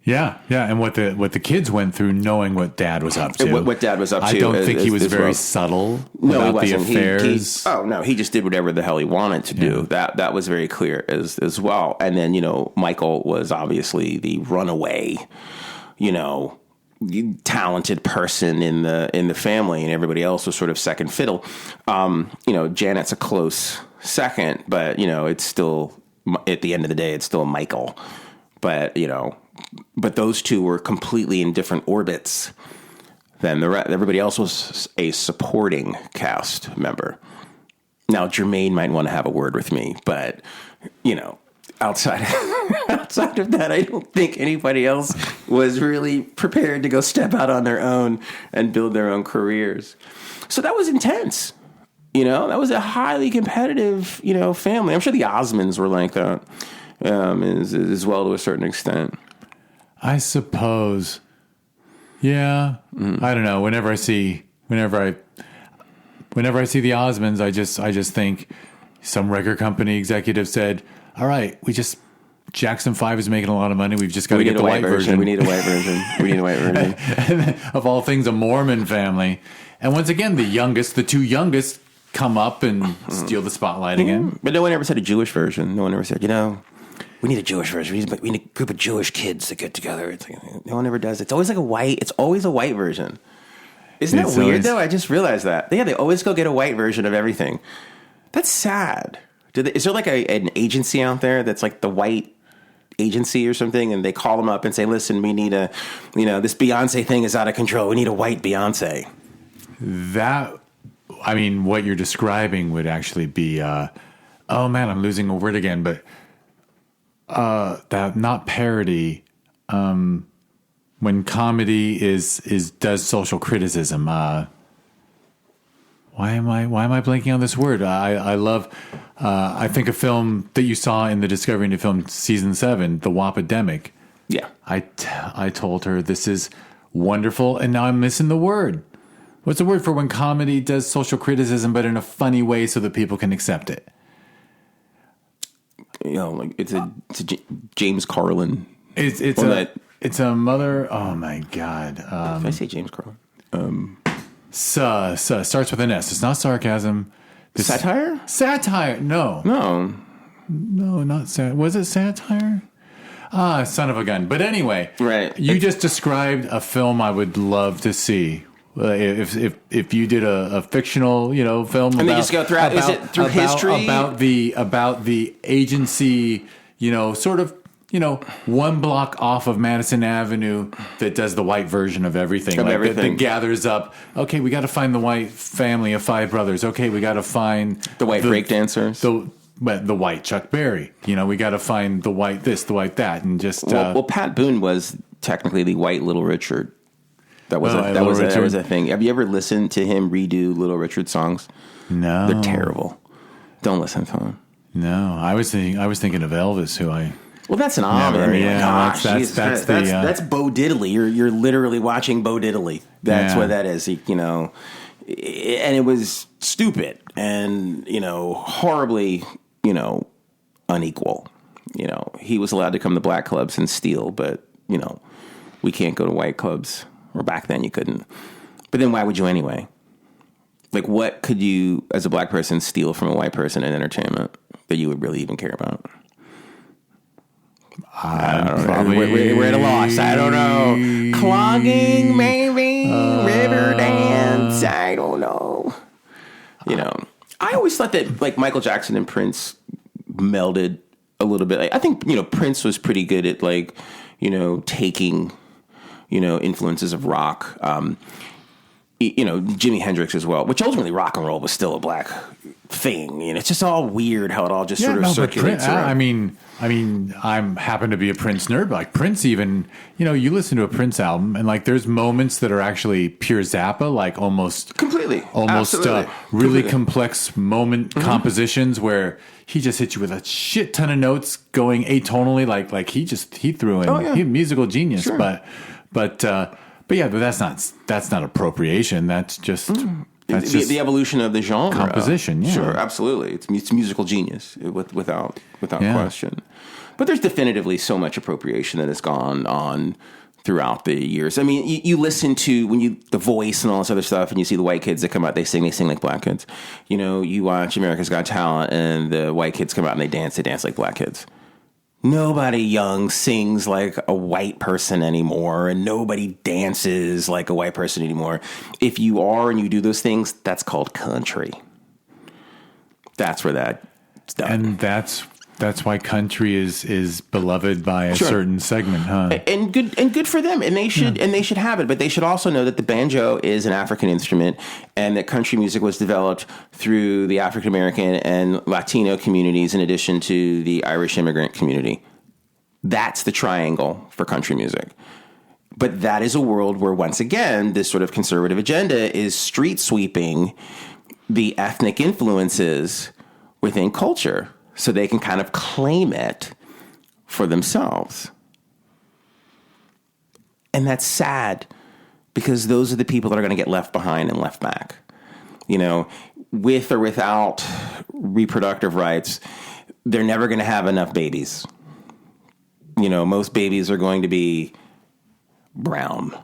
Yeah, and what the kids went through, knowing what Dad was up to. What Dad was up to. I don't think he was very subtle about the affairs. He just did whatever the hell he wanted to do. That was very clear as well. And then Michael was obviously the runaway, talented person in the family, and everybody else was sort of second fiddle. Janet's a close second, but it's still, at the end of the day, it's still Michael. But those two were completely in different orbits than everybody else was a supporting cast member. Now, Jermaine might want to have a word with me, but, outside of that, I don't think anybody else was really prepared to go step out on their own and build their own careers. So that was intense. That was a highly competitive, family. I'm sure the Osmonds were like that as well to a certain extent. I suppose. Yeah. I don't know. Whenever I see the Osmonds, I just think some record company executive said, all right, Jackson 5 is making a lot of money. We've just got to get the white version. We need a white version. And of all things, a Mormon family. And once again, the two youngest come up and steal the spotlight again. But no one ever said a Jewish version. No one ever said, we need a Jewish version. We need a group of Jewish kids that get together. It's like, no one ever does. It's always it's always a white version. Isn't that weird, though? I just realized that. Yeah, they always go get a white version of everything. That's sad. Is there like an agency out there that's like the white agency or something, and they call them up and say, listen, we need this Beyonce thing is out of control. We need a white Beyonce. What you're describing would actually be, oh man, I'm losing a word again, but that not parody, when comedy does social criticism. Why am I blanking on this word? I love, I think a film that you saw in the Discovery Indie Film season 7, The Wapidemic. Yeah. I told her this is wonderful, and now I'm missing the word. What's the word for when comedy does social criticism, but in a funny way so that people can accept it? It's a James Carlin. It's a mother. Oh my God! Did I say James Carlin? Starts with an S. It's not sarcasm. Satire? Satire? No, not satire. Was it satire? Son of a gun. But anyway, right. You just described a film I would love to see. If you did a fictional film, and they just go throughout, is it through history about the agency, sort of one block off of Madison Avenue that does the white version of everything, that gathers up. Okay, we got to find the white family of 5 brothers. Okay, we got to find the white breakdancers. The white Chuck Berry. We got to find the white this, the white that, and just. Well, Pat Boone was technically the white Little Richard. That was a thing. Have you ever listened to him redo Little Richard songs? No, they're terrible. Don't listen to him. No, I was thinking of Elvis, who I. Well, that's an honor. Yeah, that's Bo Diddley. You're literally watching Bo Diddley. That's what that is. And it was stupid and horribly unequal. He was allowed to come to black clubs and steal, but we can't go to white clubs. Or back then you couldn't. But then why would you anyway? Like, what could you, as a black person, steal from a white person in entertainment that you would really even care about? I don't know. We're at a loss. I don't know. Clogging, maybe. River dance. I don't know. I always thought that, like, Michael Jackson and Prince melded a little bit. I think, Prince was pretty good at, taking... influences of rock. Jimi Hendrix as well, which ultimately rock and roll was still a black thing. It's just all weird how it all just sort of circulates around. I mean, I'm happen to be a Prince nerd, but like Prince even, you listen to a Prince album and like there's moments that are actually pure Zappa, like almost really completely. Complex moment compositions where he just hits you with a shit ton of notes going atonally, like he threw in he musical genius, sure. but that's not appropriation. That's just that's just the evolution of the genre composition. Yeah, sure, absolutely. It's musical genius without question. But there's definitively so much appropriation that has gone on throughout the years. I mean, you listen to The Voice and all this other stuff, and you see the white kids that come out, they sing like black kids. You watch America's Got Talent, and the white kids come out and they dance like black kids. Nobody young sings like a white person anymore, and nobody dances like a white person anymore. If you are and you do those things, that's called country. That's where that's done. And that's why country is beloved by a certain segment, huh? And good for them. And they should have it. But they should also know that the banjo is an African instrument, and that country music was developed through the African American and Latino communities in addition to the Irish immigrant community. That's the triangle for country music. But that is a world where, once again, this sort of conservative agenda is street sweeping the ethnic influences within culture, so they can kind of claim it for themselves. And that's sad, because those are the people that are going to get left behind and left back. With or without reproductive rights, they're never going to have enough babies. Most babies are going to be brown.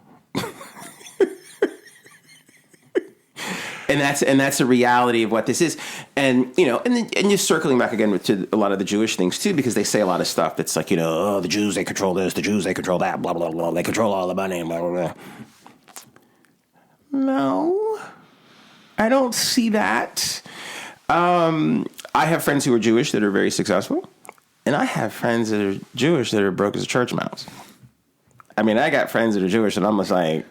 And that's a reality of what this is. And just circling back again to a lot of the Jewish things too, because they say a lot of stuff that's like, the Jews, they control this, the Jews, they control that, blah, blah, blah. They control all the money, blah, blah, blah. No, I don't see that. I have friends who are Jewish that are very successful. And I have friends that are Jewish that are broke as a church mouse. I mean, I got friends that are Jewish and I'm just like,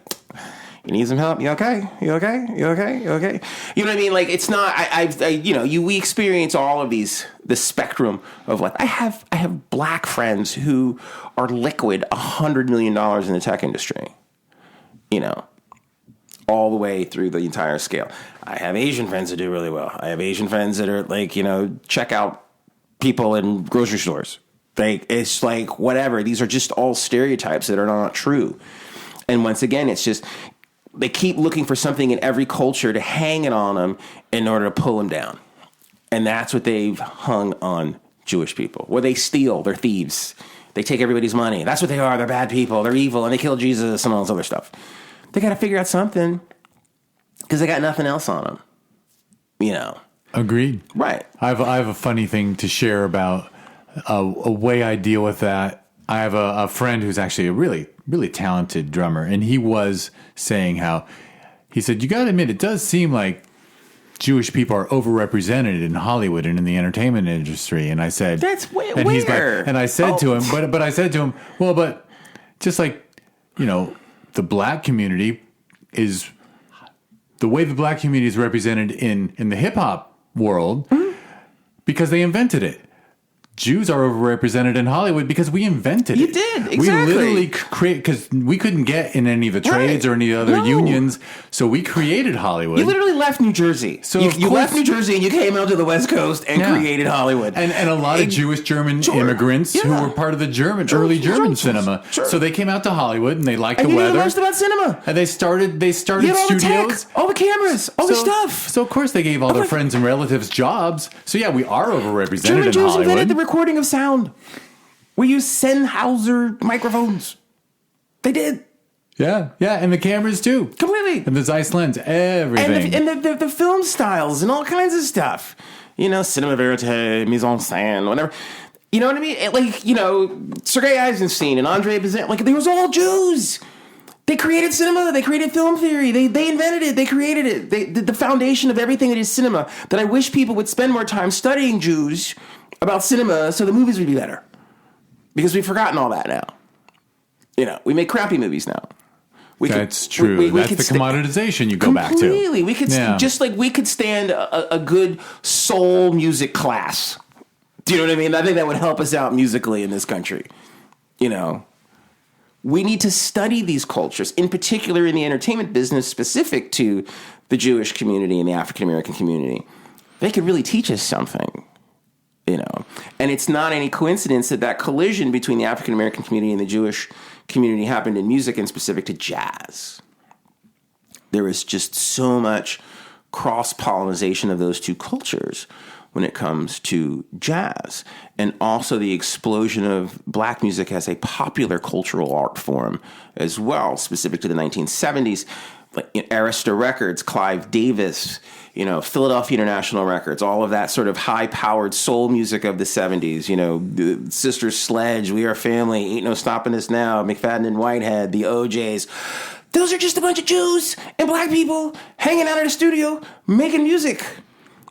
you need some help? You okay? You okay? You okay? You okay? You know what I mean? Like, it's not, we experience all of the spectrum of life. I have black friends who are liquid $100 million in the tech industry, all the way through the entire scale. I have Asian friends that do really well. I have Asian friends that are like, checkout people in grocery stores. Like, it's like, whatever. These are just all stereotypes that are not true. And once again, it's just, they keep looking for something in every culture to hang it on them in order to pull them down. And that's what they've hung on Jewish people. Where they steal, they're thieves. They take everybody's money. That's what they are. They're bad people. They're evil. And they kill Jesus and all this other stuff. They got to figure out something, because they got nothing else on them. Agreed. Right. I have a funny thing to share about a way I deal with that. I have a friend who's actually a really, really talented drummer, and he was saying how, he said, you got to admit, it does seem like Jewish people are overrepresented in Hollywood and in the entertainment industry. And I said, that's where? He's like, and I said to him, but I said to him, well, but just like, the black community is, the way the black community is represented in the hip hop world, because they invented it. Jews are overrepresented in Hollywood because we invented it. You did, exactly. We literally because we couldn't get in any of the trades or any other unions, so we created Hollywood. You literally left New Jersey. So you left New Jersey and you came out to the West Coast and created Hollywood. And a lot of Jewish German immigrants who were part of the early German cinema. Sure. So they came out to Hollywood and they liked the weather. And you about cinema. And they started studios. All the cameras, all the stuff. So of course they gave all their friends and relatives jobs. So yeah, we are overrepresented in Hollywood. Invented the recording of sound. We use Sennheiser microphones. They did. Yeah, and the cameras too. Completely. And the Zeiss lens, everything. And the film styles and all kinds of stuff. Cinema verite, mise en scène, whatever. You know what I mean? Sergei Eisenstein and Andrei Bazin, they was all Jews. They created cinema. They created film theory. They invented it. They created it. They did the foundation of everything that is cinema. That I wish people would spend more time studying Jews about cinema so the movies would be better. Because we've forgotten all that now. We make crappy movies now. That's true. That's the commoditization you go back to. Completely. We could just like we could stand a good soul music class. Do you know what I mean? I think that would help us out musically in this country. You know, we need to study these cultures, in particular in the entertainment business specific to the Jewish community and the African American community. They could really teach us something. You know, and it's not any coincidence that collision between the African American community and the Jewish community happened in music and specific to jazz. There is just so much cross-pollination of those two cultures when it comes to jazz, and also the explosion of black music as a popular cultural art form as well, specific to the 1970s, like Arista Records, Clive Davis, you know, Philadelphia International Records, all of that sort of high-powered soul music of the 70s, you know, the Sisters Sledge, We Are Family, Ain't No Stopping Us Now, McFadden and Whitehead, the OJs. Those are just a bunch of Jews and black people hanging out in a studio making music.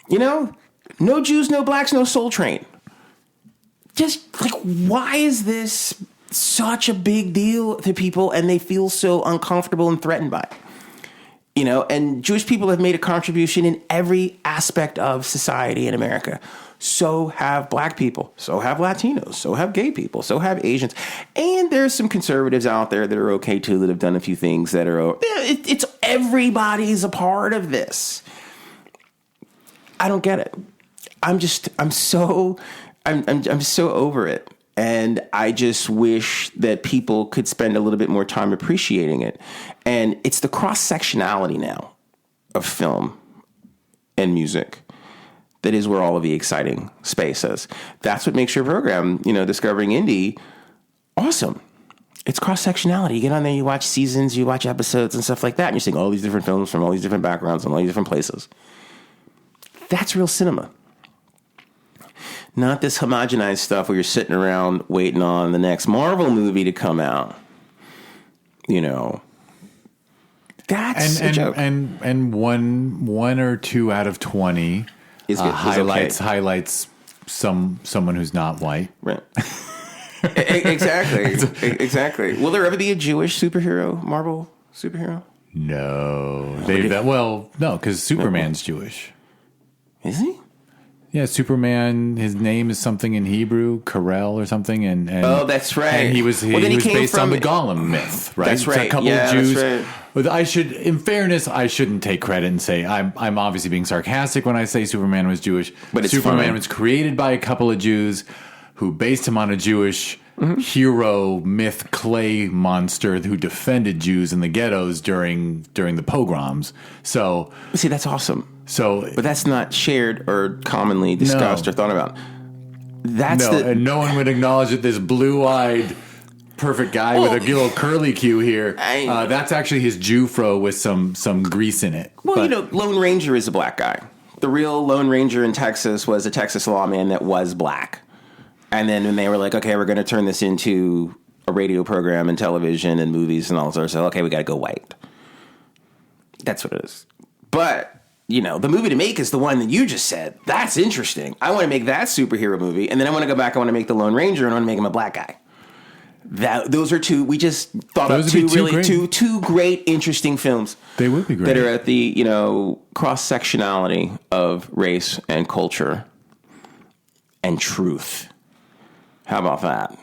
You know, no Jews, no blacks, no Soul Train. Just like, why is this such a big deal to people and they feel so uncomfortable and threatened by it? You know, and Jewish people have made a contribution in every aspect of society in America. So have black people. So have Latinos. So have gay people. So have Asians. And there's some conservatives out there that are okay too, that have done a few things that are. It's everybody's a part of this. I don't get it. I'm so over it. And I just wish that people could spend a little bit more time appreciating it. And it's the cross-sectionality now of film and music that is where all of the exciting space is. That's what makes your program, you know, Discovering Indie, awesome. It's cross-sectionality. You get on there, you watch seasons, you watch episodes and stuff like that, and you're seeing all these different films from all these different backgrounds and all these different places. That's real cinema. Not this homogenized stuff where you're sitting around waiting on the next Marvel movie to come out. You know, that's a joke. And one or two out of 20 highlights someone who's not white. Right. Exactly. Will there ever be a Jewish superhero, Marvel superhero? No, no, because Superman's Jewish. Is he? Yeah, Superman. His name is something in Hebrew, Karel or something, and oh, that's right. And he was based on the Golem myth, right? That's right. So a couple of Jews. That's right. In fairness, I shouldn't take credit and say I'm obviously being sarcastic when I say Superman was Jewish. But Superman was created by a couple of Jews who based him on a Jewish hero myth clay monster who defended Jews in the ghettos during the pogroms. So see, that's awesome. But that's not shared or commonly discussed or thought about. And no one would acknowledge that this blue-eyed, perfect guy with a little curly Q here. That's actually his Jew-fro with some grease in it. Well, Lone Ranger is a black guy. The real Lone Ranger in Texas was a Texas lawman that was black. And then when they were like, okay, we're going to turn this into a radio program and television and movies and all that, so okay, we got to go white. That's what it is. But the movie to make is the one that you just said. That's interesting. I want to make that superhero movie, and then I want to go back. I want to make the Lone Ranger, and I want to make him a black guy. Those are two. We just thought of two great, interesting films. They would be great. That are at the cross sectionality of race and culture and truth. How about that?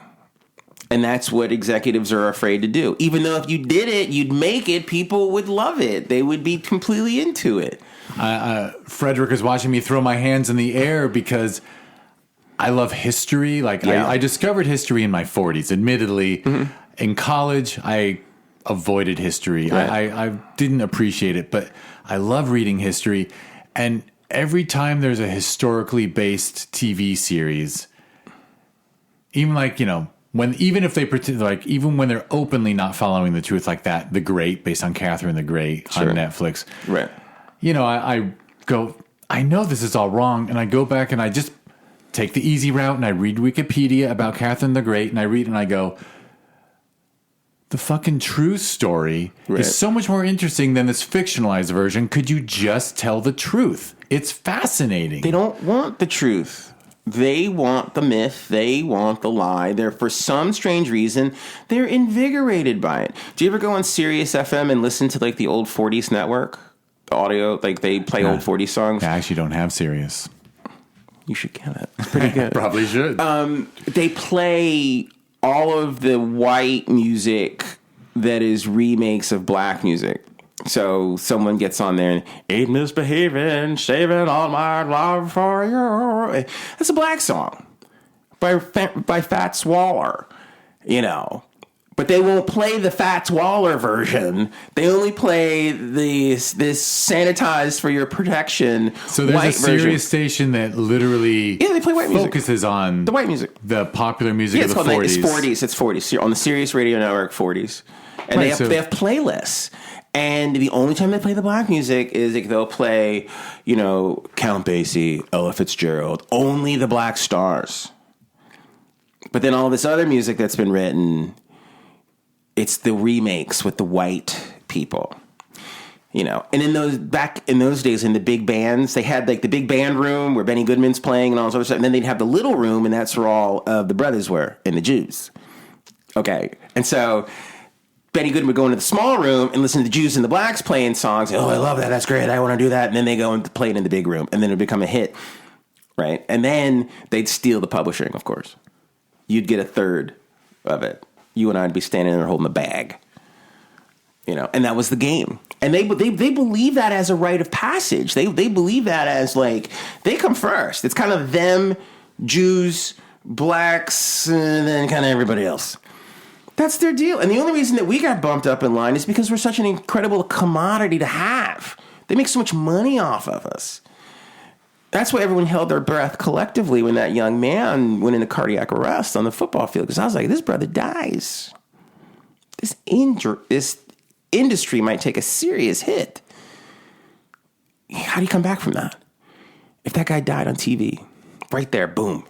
And that's what executives are afraid to do. Even though if you did it, you'd make it, people would love it. They would be completely into it. Frederick is watching me throw my hands in the air because I love history. I discovered history in my 40s. Admittedly, in college, I avoided history. Right. I didn't appreciate it, but I love reading history. And every time there's a historically based TV series, even even if they pretend, even when they're openly not following the truth, like that, The Great, based on Catherine the Great on Netflix. Right. I go, I know this is all wrong, and I go back and I just take the easy route and I read Wikipedia about Catherine the Great, and I read and I go, the fucking true story is so much more interesting than this fictionalized version. Could you just tell the truth? It's fascinating. They don't want the truth. They want the myth. They want the lie. They're, for some strange reason, they're invigorated by it. Do you ever go on Sirius FM and listen to like the old 40s network? The audio, like they play old 40s songs? I actually don't have Sirius. You should get it. It's pretty good. Probably should. They play all of the white music that is remakes of black music. So someone gets on there and ain't misbehaving, saving all my love for you. That's a black song by Fats Waller, you know. But they won't play the Fats Waller version. They only play this sanitized for your protection. So there's white a Sirius version. station that literally they play white music. Focuses on the white music, the popular music of the 40s. It's 40s on the Sirius Radio Network 40s, and Right, they have playlists. And the only time they play the black music is like they'll play, you know, Count Basie, Ella Fitzgerald, only the black stars. But then all this other music that's been written, it's the remakes with the white people, you know. And back in those days, in the big bands, they had like the big band room where Benny Goodman's playing and all this other stuff. And then they'd have the little room, and that's where all of the brothers were and the Jews. Okay, and so Benny Goodman would go into the small room and listen to the Jews and the blacks playing songs. Oh, I love that. That's great. I want to do that. And then they go and play it in the big room, and then it would become a hit, right? And then they'd steal the publishing, of course. You'd get a third of it. You and I'd be standing there holding the bag, you know, and that was the game. And they believe that as a rite of passage. They believe that as like they come first. It's kind of them, Jews, blacks, and then kind of everybody else. That's their deal. And the only reason that we got bumped up in line is because we're such an incredible commodity to have. They make so much money off of us. That's why everyone held their breath collectively when that young man went into cardiac arrest on the football field. Because I was like, this brother dies. This industry might take a serious hit. How do you come back from that? If that guy died on TV, right there, boom.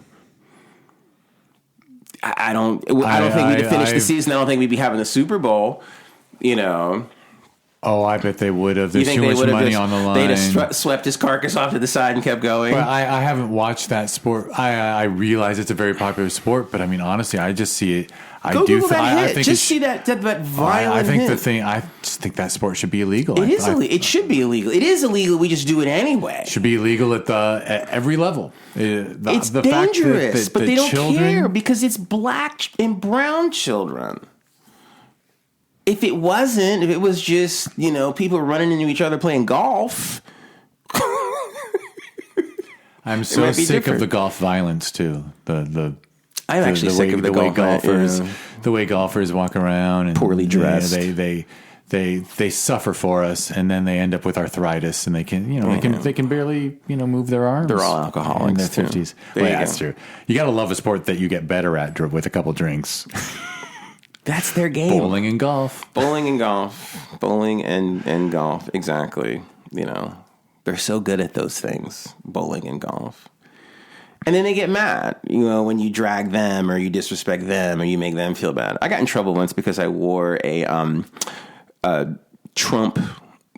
I don't think we'd have finished the season. I don't think we'd be having the Super Bowl, you know. Oh, I bet they would have. There's too much money on the line. They'd have swept his carcass off to the side and kept going. But I haven't watched that sport. I realize it's a very popular sport, but I mean, honestly, I just see it. Go Google that hit. Just see that violent hit. I just think that sport should be illegal. It is illegal. It should be illegal. It is illegal. We just do it anyway. Should be illegal at every level. It's dangerous, but they don't care because it's black and brown children. If it was just, you know, people running into each other playing golf. I'm so sick of the golf violence too. I'm actually sick of the way golfers, the way golfers walk around and poorly dressed. They suffer for us, and then they end up with arthritis, and they can barely move their arms. They're all alcoholics in their 50s. Well, that's true. You got to love a sport that you get better at with a couple drinks. That's their game. Bowling and golf. Bowling and golf. Exactly. You know, they're so good at those things, bowling and golf. And then they get mad, you know, when you drag them or you disrespect them or you make them feel bad. I got in trouble once because I wore a Trump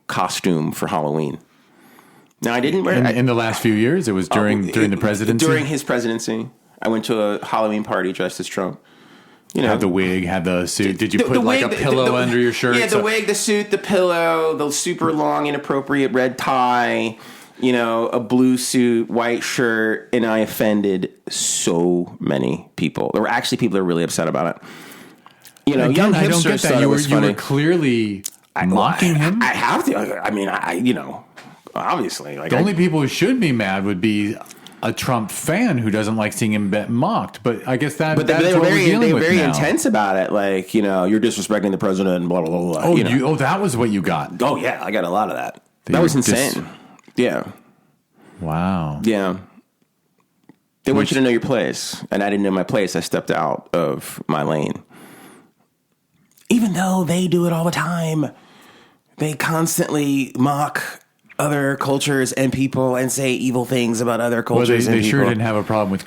costume for Halloween. Now, I didn't wear it. In the last few years? It was during the presidency? During his presidency. I went to a Halloween party dressed as Trump. You know, had the wig, had the suit. Did you put a pillow under your shirt? Yeah, the wig, the suit, the pillow, the super long, inappropriate red tie, you know, a blue suit, white shirt, and I offended so many people. There were actually people that were really upset about it. You know, young hipsters thought it was funny. You were clearly mocking him? I have to. I mean, you know, obviously. Like the only people who should be mad would be a Trump fan who doesn't like seeing him mocked, but I guess that's what we're dealing with now. They were very intense about it, like, you know, you're disrespecting the president and blah, blah, blah, blah. Oh, that was what you got. Oh, yeah, I got a lot of that. That was insane. Yeah. Wow. Yeah. They want you to know your place, and I didn't know my place. I stepped out of my lane. Even though they do it all the time. They constantly mock other cultures and people and say evil things about other cultures and people. They sure didn't have a problem with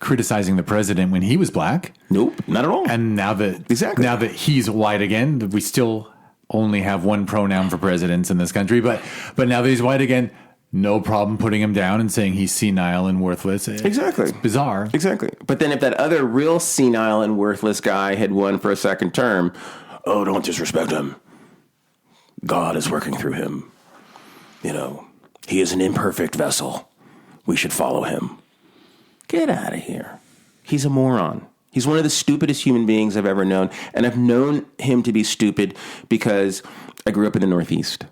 criticizing the president when he was black. Nope, not at all. And now that he's white again, we still only have one pronoun for presidents in this country. But now that he's white again, no problem putting him down and saying he's senile and worthless. Exactly. It's bizarre. Exactly. But then if that other real senile and worthless guy had won for a second term, oh, don't disrespect him. God is working through him. He is an imperfect vessel. We should follow him. Get out of here. He's a moron. He's one of the stupidest human beings I've ever known. And I've known him to be stupid because I grew up in the Northeast.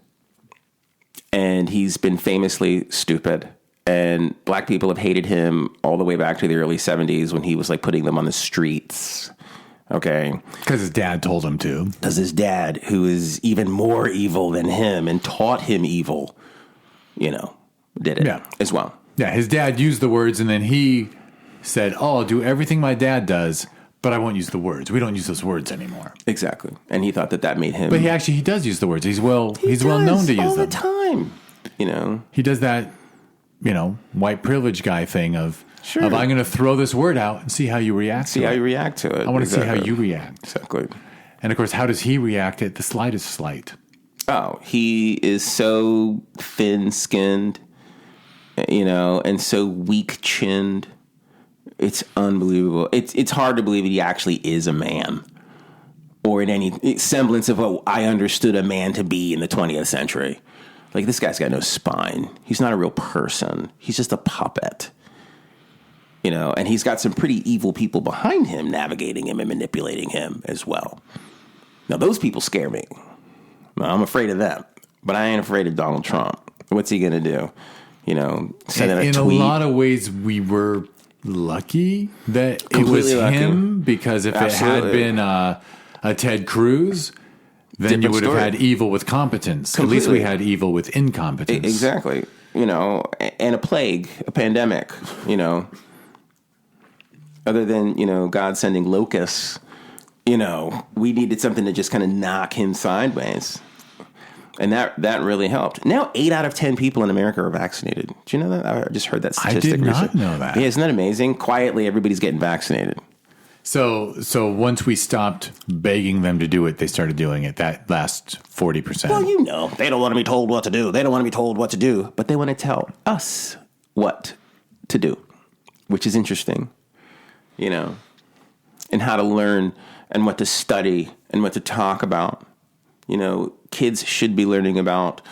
And he's been famously stupid. And black people have hated him all the way back to the early 70s when he was like putting them on the streets. Okay. Because his dad told him to. Because his dad, who is even more evil than him and taught him evil, did it as well. Yeah, his dad used the words and then he said, oh, I'll do everything my dad does, but I won't use the words. We don't use those words anymore. Exactly. And he thought that made him... But he does use the words. He's well known to use them. All the time. He does that, white privilege guy thing of I'm going to throw this word out and see how you react to it. See how you react to it. I want to see how you react. Exactly. And of course, how does he react at the slightest slight? Oh, he is so thin-skinned, and so weak-chinned. It's unbelievable. It's hard to believe that he actually is a man, or in any semblance of what I understood a man to be in the 20th century. Like, this guy's got no spine. He's not a real person. He's just a puppet. And he's got some pretty evil people behind him navigating him and manipulating him as well. Now, those people scare me. I'm afraid of them, but I ain't afraid of Donald Trump. What's he going to do? Send in a tweet. In a lot of ways, we were lucky that it was him, because if it had been a Ted Cruz, then you would have had evil with competence. Completely. At least we had evil with incompetence. Exactly. And a plague, a pandemic, other than, God sending locusts, we needed something to just kind of knock him sideways. And that really helped. Now, 8 out of 10 people in America are vaccinated. Do you know that? I just heard that statistic. I did not know that. Yeah, isn't that amazing? Quietly, everybody's getting vaccinated. So once we stopped begging them to do it, they started doing it. That last 40%. Well, they don't want to be told what to do. They don't want to be told what to do. But they want to tell us what to do, which is interesting, and how to learn and what to study and what to talk about. Kids should be learning about,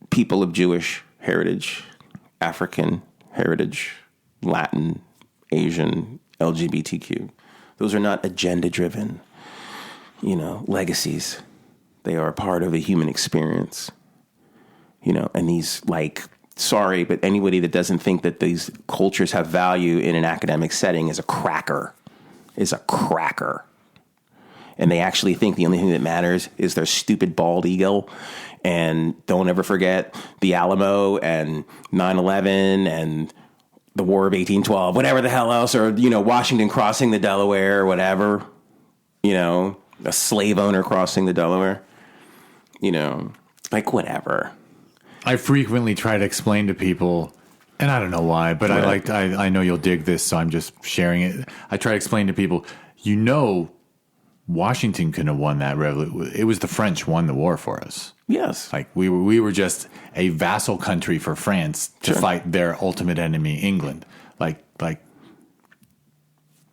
people of Jewish heritage, African heritage, Latin, Asian, LGBTQ. Those are not agenda-driven, legacies. They are a part of a human experience, and these, sorry, but anybody that doesn't think that these cultures have value in an academic setting is a cracker. And they actually think the only thing that matters is their stupid bald ego. And don't ever forget the Alamo and 9/11 and the War of 1812, whatever the hell else, or, Washington crossing the Delaware or whatever, a slave owner crossing the Delaware, whatever. I frequently try to explain to people, and I don't know why, but I know you'll dig this, so I'm just sharing it. I try to explain to people, Washington couldn't have won that revolution. It was the French won the war for us. Yes. We were just a vassal country for France to fight their ultimate enemy, England.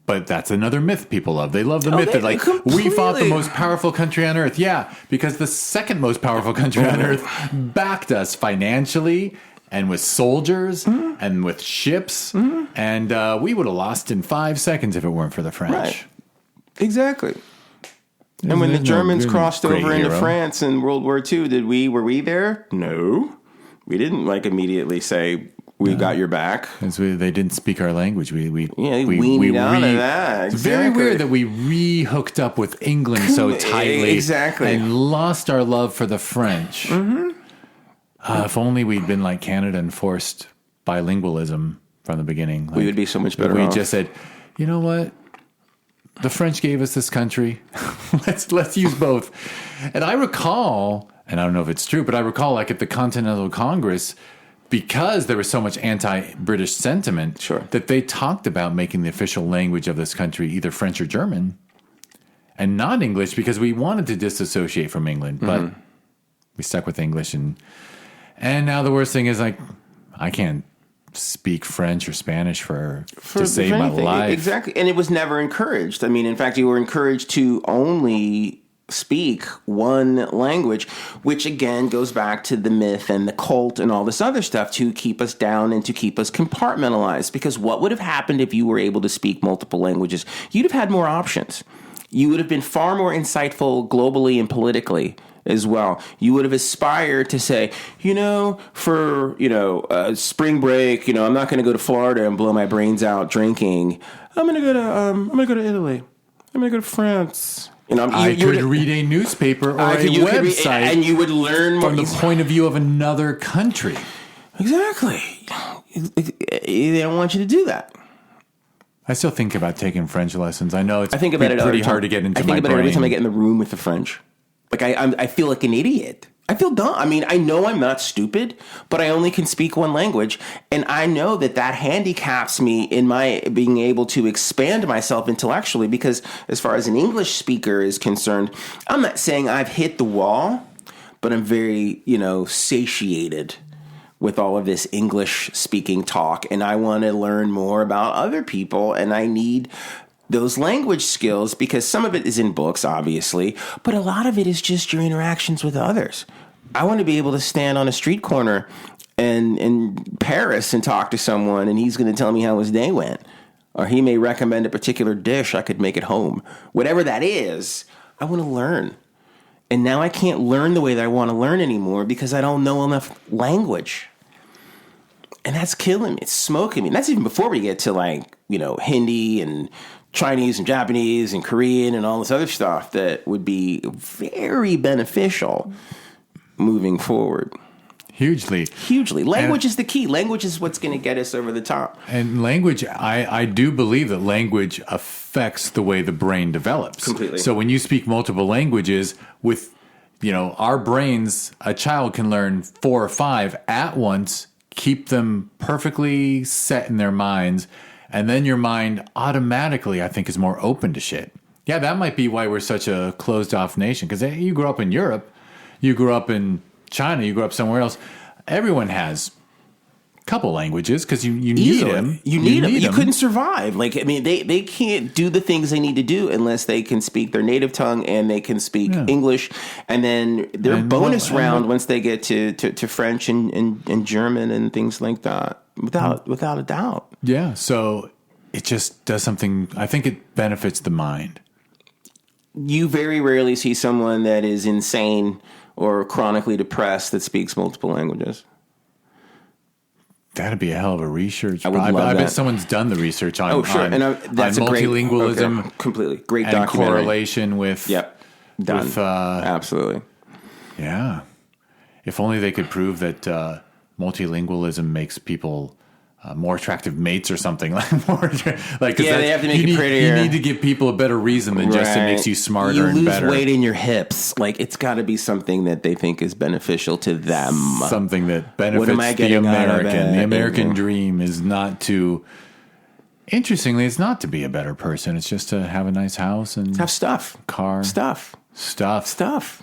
But that's another myth people love. They love the myth that we fought the most powerful country on earth. Yeah, because the second most powerful country on earth backed us financially and with soldiers and with ships. And we would have lost in 5 seconds if it weren't for the French. Right. Exactly. And when the Germans crossed over into France in World War II, were we there? No. We didn't immediately say, we got your back. They didn't speak our language. We weaned out of that. It's very weird that we re-hooked up with England so tightly. Exactly. And lost our love for the French. If only we'd been like Canada and forced bilingualism from the beginning. We would be so much better off. We just said, you know what? The French gave us this country. Let's use both. And I recall, and I don't know if it's true, but I recall at the Continental Congress, because there was so much anti-British sentiment, that they talked about making the official language of this country either French or German and not English, because we wanted to disassociate from England. But we stuck with English, and And now the worst thing is like, I can't speak French or Spanish to save my life. Exactly. And it was never encouraged. I mean, in fact, you were encouraged to only speak one language, which again goes back to the myth and the cult and all this other stuff to keep us down and to keep us compartmentalized. Because what would have happened if you were able to speak multiple languages? You'd have had more options. You would have been far more insightful globally and politically as well. You would have aspired to say, for spring break, I'm not going to go to Florida and blow my brains out drinking. I'm going to go to Italy. I'm going to go to France. I could read a newspaper or a website, and you would learn more from the point of view of another country. Exactly. They don't want you to do that. I still think about taking French lessons. I know I think about it pretty hard to get into my brain. I think about it every time I get in the room with the French. Like I feel like an idiot. I feel dumb. I mean, I know I'm not stupid, but I only can speak one language. And I know that handicaps me in my being able to expand myself intellectually, because as far as an English speaker is concerned, I'm not saying I've hit the wall, but I'm very, satiated with all of this English speaking talk. And I want to learn more about other people, and I need those language skills, because some of it is in books, obviously, but a lot of it is just your interactions with others. I want to be able to stand on a street corner in Paris and talk to someone, and he's going to tell me how his day went. Or he may recommend a particular dish I could make at home. Whatever that is, I want to learn. And now I can't learn the way that I want to learn anymore because I don't know enough language. And that's killing me. It's smoking me. And that's even before we get to Hindi and Chinese and Japanese and Korean and all this other stuff that would be very beneficial moving forward. Hugely. Language is the key. Language is what's going to get us over the top. And language, I do believe that language affects the way the brain develops. Completely. So when you speak multiple languages with, our brains, a child can learn 4 or 5 at once, keep them perfectly set in their minds, and then your mind automatically, I think, is more open to shit. Yeah, that might be why we're such a closed-off nation, because you grew up in Europe, you grew up in China, you grew up somewhere else. Everyone has a couple languages because you need them. You need them. You couldn't survive. They can't do the things they need to do unless they can speak their native tongue and they can speak English. And then their bonus round once they get to French and German and things like that, without a doubt. Yeah, so it just does something. I think it benefits the mind. You very rarely see someone that is insane or chronically depressed that speaks multiple languages. That'd be a hell of a research. I bet someone's done the research on, that's on multilingualism. Completely. Great and documentary. Correlation with... Yep. Done. Absolutely. Yeah. If only they could prove that multilingualism makes people more attractive mates or something. They have to make it prettier. You need to give people a better reason than just it makes you smarter and better. You lose weight in your hips. It's got to be something that they think is beneficial to them. Something that benefits the American. The American dream is not to... Interestingly, it's not to be a better person. It's just to have a nice house and... Have stuff. Car. Stuff.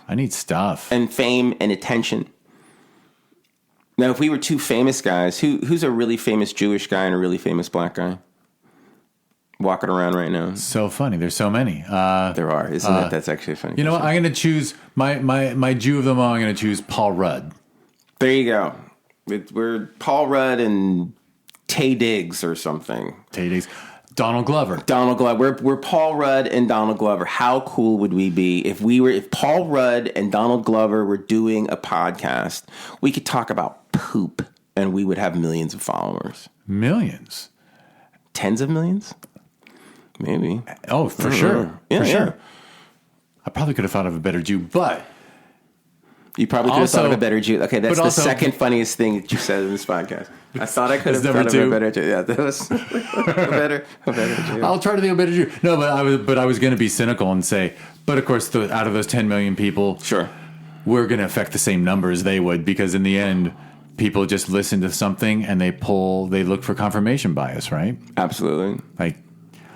I need stuff. And fame and attention. Now, if we were two famous guys, who's a really famous Jewish guy and a really famous black guy walking around right now? So funny. There's so many. There are, isn't it? That's actually funny. You know what? I'm going to choose my Jew of them all. I'm going to choose Paul Rudd. There you go. We're Paul Rudd and Taye Diggs or something. Taye Diggs. Donald Glover. We're Paul Rudd and Donald Glover. How cool would we be if Paul Rudd and Donald Glover were doing a podcast? We could talk about poop and we would have millions of followers. Millions? Tens of millions? Maybe. Oh, for sure. Yeah, for sure. Yeah. I probably could have thought of a better Jew, but... You probably could have thought of a better Jew. Okay, that's the second funniest thing that you said in this podcast. I thought I could have thought of a better Jew. Yeah, that was a better Jew. I'll try to think of a better Jew. No, but I was going to be cynical and say, but of course, out of those 10 million people, sure, we're going to affect the same numbers they would, because in the end, people just listen to something and they look for confirmation bias, right? Absolutely.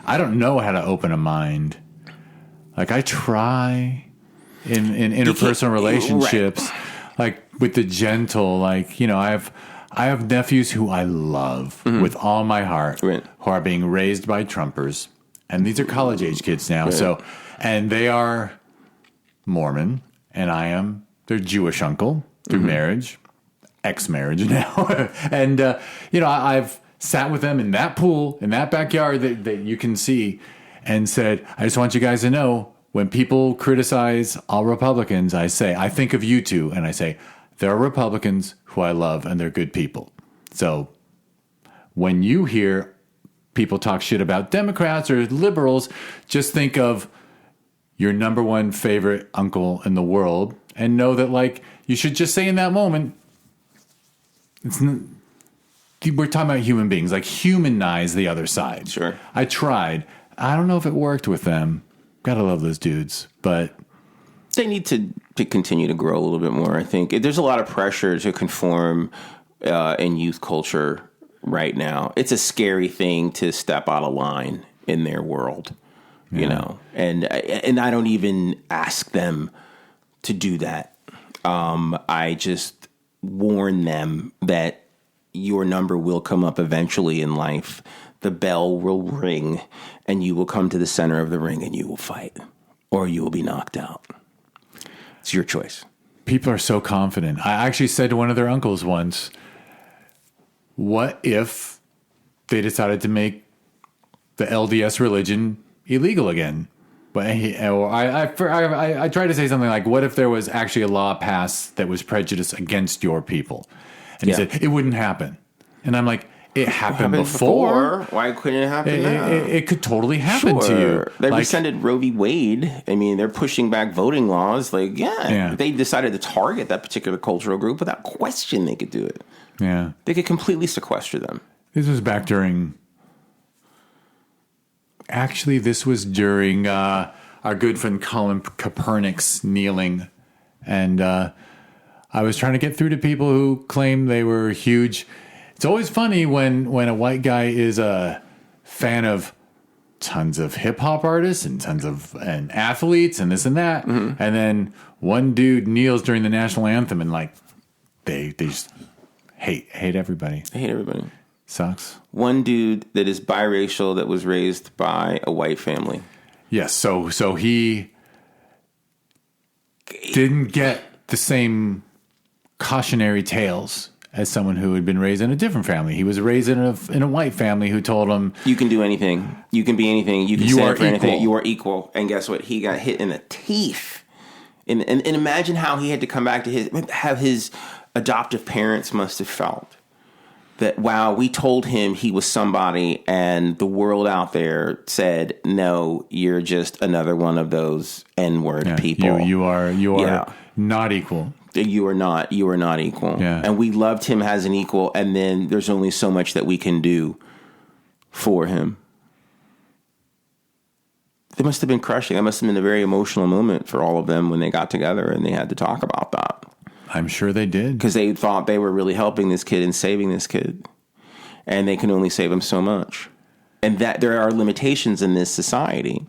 I don't know how to open a mind. I try in interpersonal relationships, like with the gentle, like, you know, I have nephews who I love with all my heart, Right. who are being raised by Trumpers, and these are college age kids now. So, and they are Mormon, and I am their Jewish uncle through marriage, ex-marriage now, and you know, I've sat with them in that pool in that backyard that you can see, and said, I just want you guys to know, when people criticize all Republicans, I say, I think of you two, and I say, there are Republicans who I love, and they're good people. So when you hear people talk shit about Democrats or liberals, just think of your number one favorite uncle in the world and know that, like, you should just say in that moment, we're talking about human beings, like, humanize the other side. Sure. I tried. I don't know if it worked with them. Gotta love those dudes, but they need to continue to grow a little bit more. I think there's a lot of pressure to conform in youth culture right now. It's a scary thing to step out of line in their world, you know, and I don't even ask them to do that. I just warn them that your number will come up eventually in life. The bell will ring and you will come to the center of the ring and you will fight, or you will be knocked out. It's your choice. People are so confident. I actually said to one of their uncles once, what if they decided to make the LDS religion illegal again? But I tried to say something like, what if there was actually a law passed that was prejudiced against your people? And he said, it wouldn't happen. And I'm like, it happened before. Why couldn't it happen now? It could totally happen to you. They rescinded Roe v. Wade. I mean, they're pushing back voting laws. Like, they decided to target that particular cultural group. Without question, they could do it. Yeah. They could completely sequester them. This was back during... Actually, this was during our good friend Colin Kaepernick's kneeling. And I was trying to get through to people who claim they were huge... It's always funny when a white guy is a fan of tons of hip hop artists and tons of athletes and this and that, and then one dude kneels during the national anthem and, like, they just hate everybody. They hate everybody. Sucks. One dude that is biracial that was raised by a white family. Yes, so he didn't get the same cautionary tales as someone who had been raised in a different family. He was raised in a white family who told him, you can do anything. You can be anything. You can stand for anything. You are equal. And guess what? He got hit in the teeth. And imagine how he had to come back to have his adoptive parents must have felt. That, wow, we told him he was somebody, and the world out there said, no, you're just another one of those N-word people. You are not equal. You are not equal. Yeah. And we loved him as an equal, and then there's only so much that we can do for him. It must have been crushing. It must have been a very emotional moment for all of them when they got together and they had to talk about that. I'm sure they did. Because they thought they were really helping this kid and saving this kid. And they can only save him so much. And that there are limitations in this society.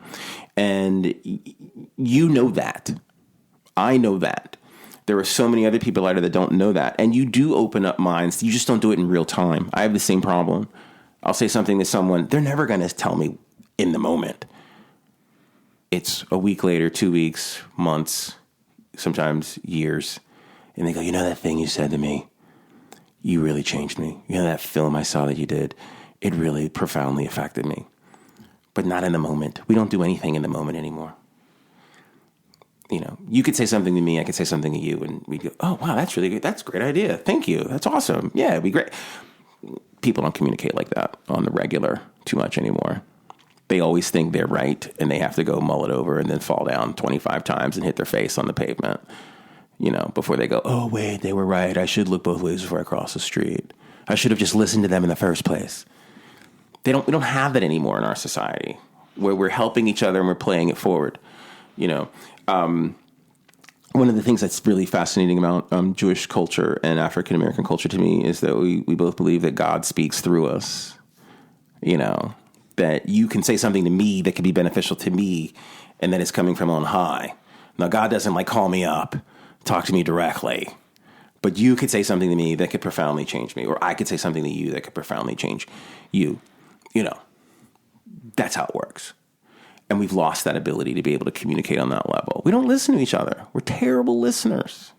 And you know that. I know that. There are so many other people out there that don't know that. And you do open up minds. You just don't do it in real time. I have the same problem. I'll say something to someone. They're never going to tell me in the moment. It's a week later, 2 weeks, months, sometimes years. And they go, you know that thing you said to me? You really changed me. You know that film I saw that you did? It really profoundly affected me. But not in the moment. We don't do anything in the moment anymore. You know, you could say something to me, I could say something to you, and we'd go, oh, wow, that's really good. That's a great idea. Thank you. That's awesome. Yeah, it'd be great. People don't communicate like that on the regular too much anymore. They always think they're right, and they have to go mull it over and then fall down 25 times and hit their face on the pavement, you know, before they go, oh, wait, they were right. I should look both ways before I cross the street. I should have just listened to them in the first place. We don't have that anymore in our society, where we're helping each other and we're playing it forward, you know. One of the things that's really fascinating about Jewish culture and African-American culture to me is that we both believe that God speaks through us, you know, that you can say something to me that could be beneficial to me and that it's coming from on high. Now, God doesn't like call me up, talk to me directly. But you could say something to me that could profoundly change me, or I could say something to you that could profoundly change you. You know, that's how it works. And we've lost that ability to be able to communicate on that level. We don't listen to each other. We're terrible listeners.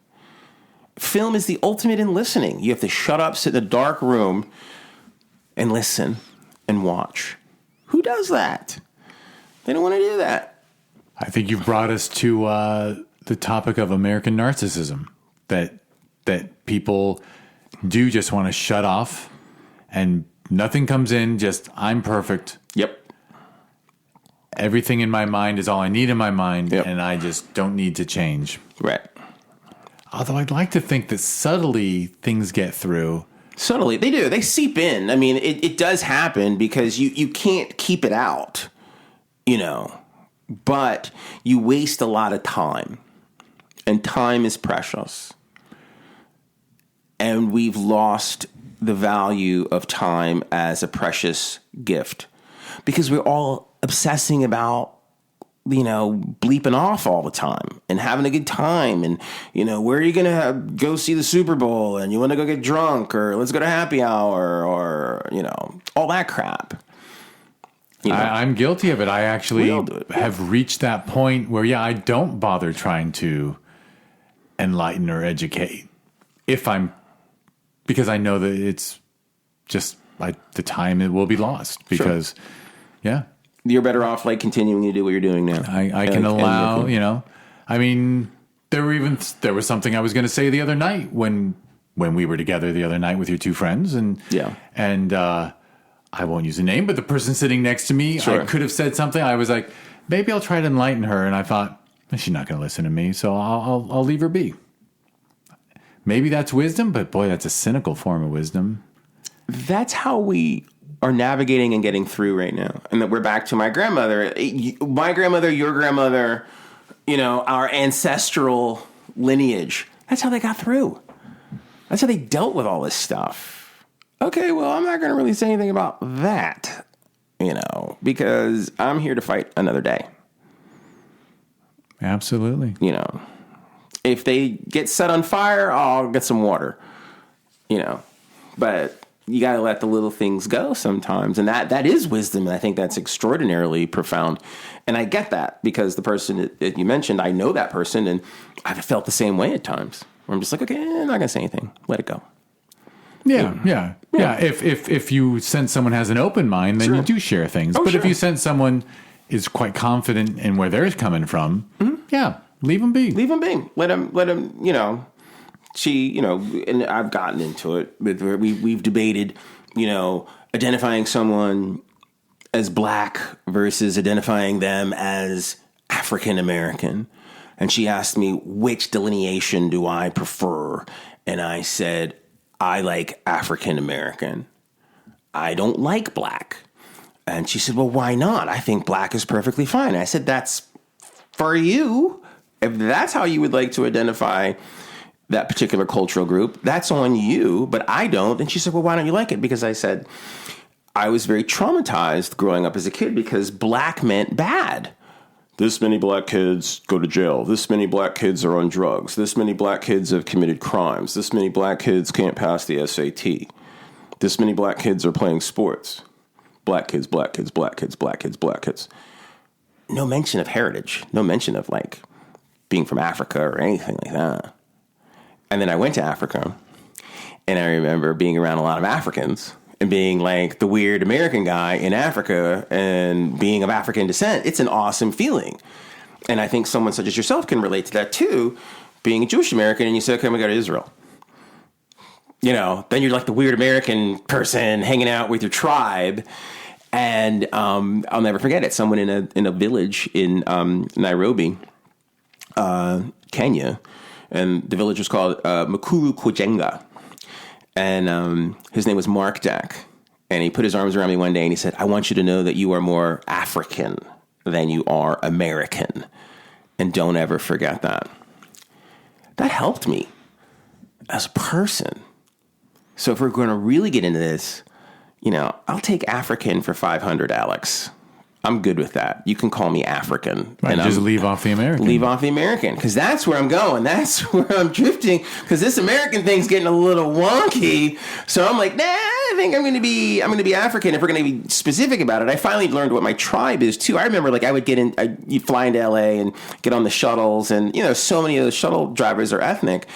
Film is the ultimate in listening. You have to shut up, sit in a dark room, and listen and watch. Who does that? They don't want to do that. I think you've brought us to the topic of American narcissism, that people do just want to shut off and nothing comes in, just I'm perfect. Yep. Everything in my mind is all I need in my mind, yep. and I just don't need to change. Right. Although I'd like to think that subtly things get through. Subtly, they do. They seep in. I mean, it does happen because you can't keep it out, you know. But you waste a lot of time. And time is precious. And we've lost the value of time as a precious gift. Because we're all obsessing about, you know, bleeping off all the time and having a good time. And, you know, where are you going to go see the Super Bowl? And you want to go get drunk, or let's go to happy hour, or, you know, all that crap. You know? I'm guilty of it. I actually have reached that point where, I don't bother trying to enlighten or educate because I know that it's just the time it will be lost because, You're better off like continuing to do what you're doing now. I can allow, you know, I mean, there was something I was going to say the other night when we were together the other night with your two friends and I won't use a name, but the person sitting next to me, I could have said something. I was like, maybe I'll try to enlighten her. And I thought, she's not going to listen to me, so I'll leave her be. Maybe that's wisdom, but boy, that's a cynical form of wisdom. That's how we are navigating and getting through right now. And that we're back to my grandmother. My grandmother, your grandmother, you know, our ancestral lineage. That's how they got through. That's how they dealt with all this stuff. Okay, well, I'm not going to really say anything about that, you know, because I'm here to fight another day. Absolutely. You know, if they get set on fire, I'll get some water, you know, but you got to let the little things go sometimes. And that is wisdom. And I think that's extraordinarily profound. And I get that because the person that you mentioned, I know that person and I've felt the same way at times where I'm just like, okay, I'm not going to say anything. Let it go. Yeah. If you sense someone has an open mind, then you do share things. But if you sense someone is quite confident in where they're coming from, leave them be. Leave them be. Let them, you know, and I've gotten into it. We've debated, you know, identifying someone as black versus identifying them as African American. And she asked me, which delineation do I prefer? And I said, I like African American. I don't like black. And she said, well, why not? I think black is perfectly fine. I said, that's for you. If that's how you would like to identify that particular cultural group, that's on you, but I don't. And she said, well, why don't you like it? Because I said, I was very traumatized growing up as a kid because black meant bad. This many black kids go to jail. This many black kids are on drugs. This many black kids have committed crimes. This many black kids can't pass the SAT. This many black kids are playing sports. Black kids, black kids, black kids, black kids, black kids. No mention of heritage. No mention of like being from Africa or anything like that. And then I went to Africa and I remember being around a lot of Africans and being like the weird American guy in Africa and being of African descent. It's an awesome feeling. And I think someone such as yourself can relate to that too, being a Jewish American and you say, okay, I'm going to go to Israel. You know, then you're like the weird American person hanging out with your tribe. And I'll never forget it. Someone in a village in Nairobi, Kenya, and the village was called Mukuru Kujenga. And his name was Mark Deck. And he put his arms around me one day and he said, I want you to know that you are more African than you are American. And don't ever forget that. That helped me as a person. So if we're going to really get into this, you know, I'll take African for 500, Alex. I'm good with that. You can call me African. Right, just leave off the American. Leave off the American, because that's where I'm going. That's where I'm drifting, because this American thing's getting a little wonky. So I'm like, nah, I think I'm going to be African if we're going to be specific about it. I finally learned what my tribe is too. I remember I would you fly into LA and get on the shuttles, and so many of those shuttle drivers are ethnic.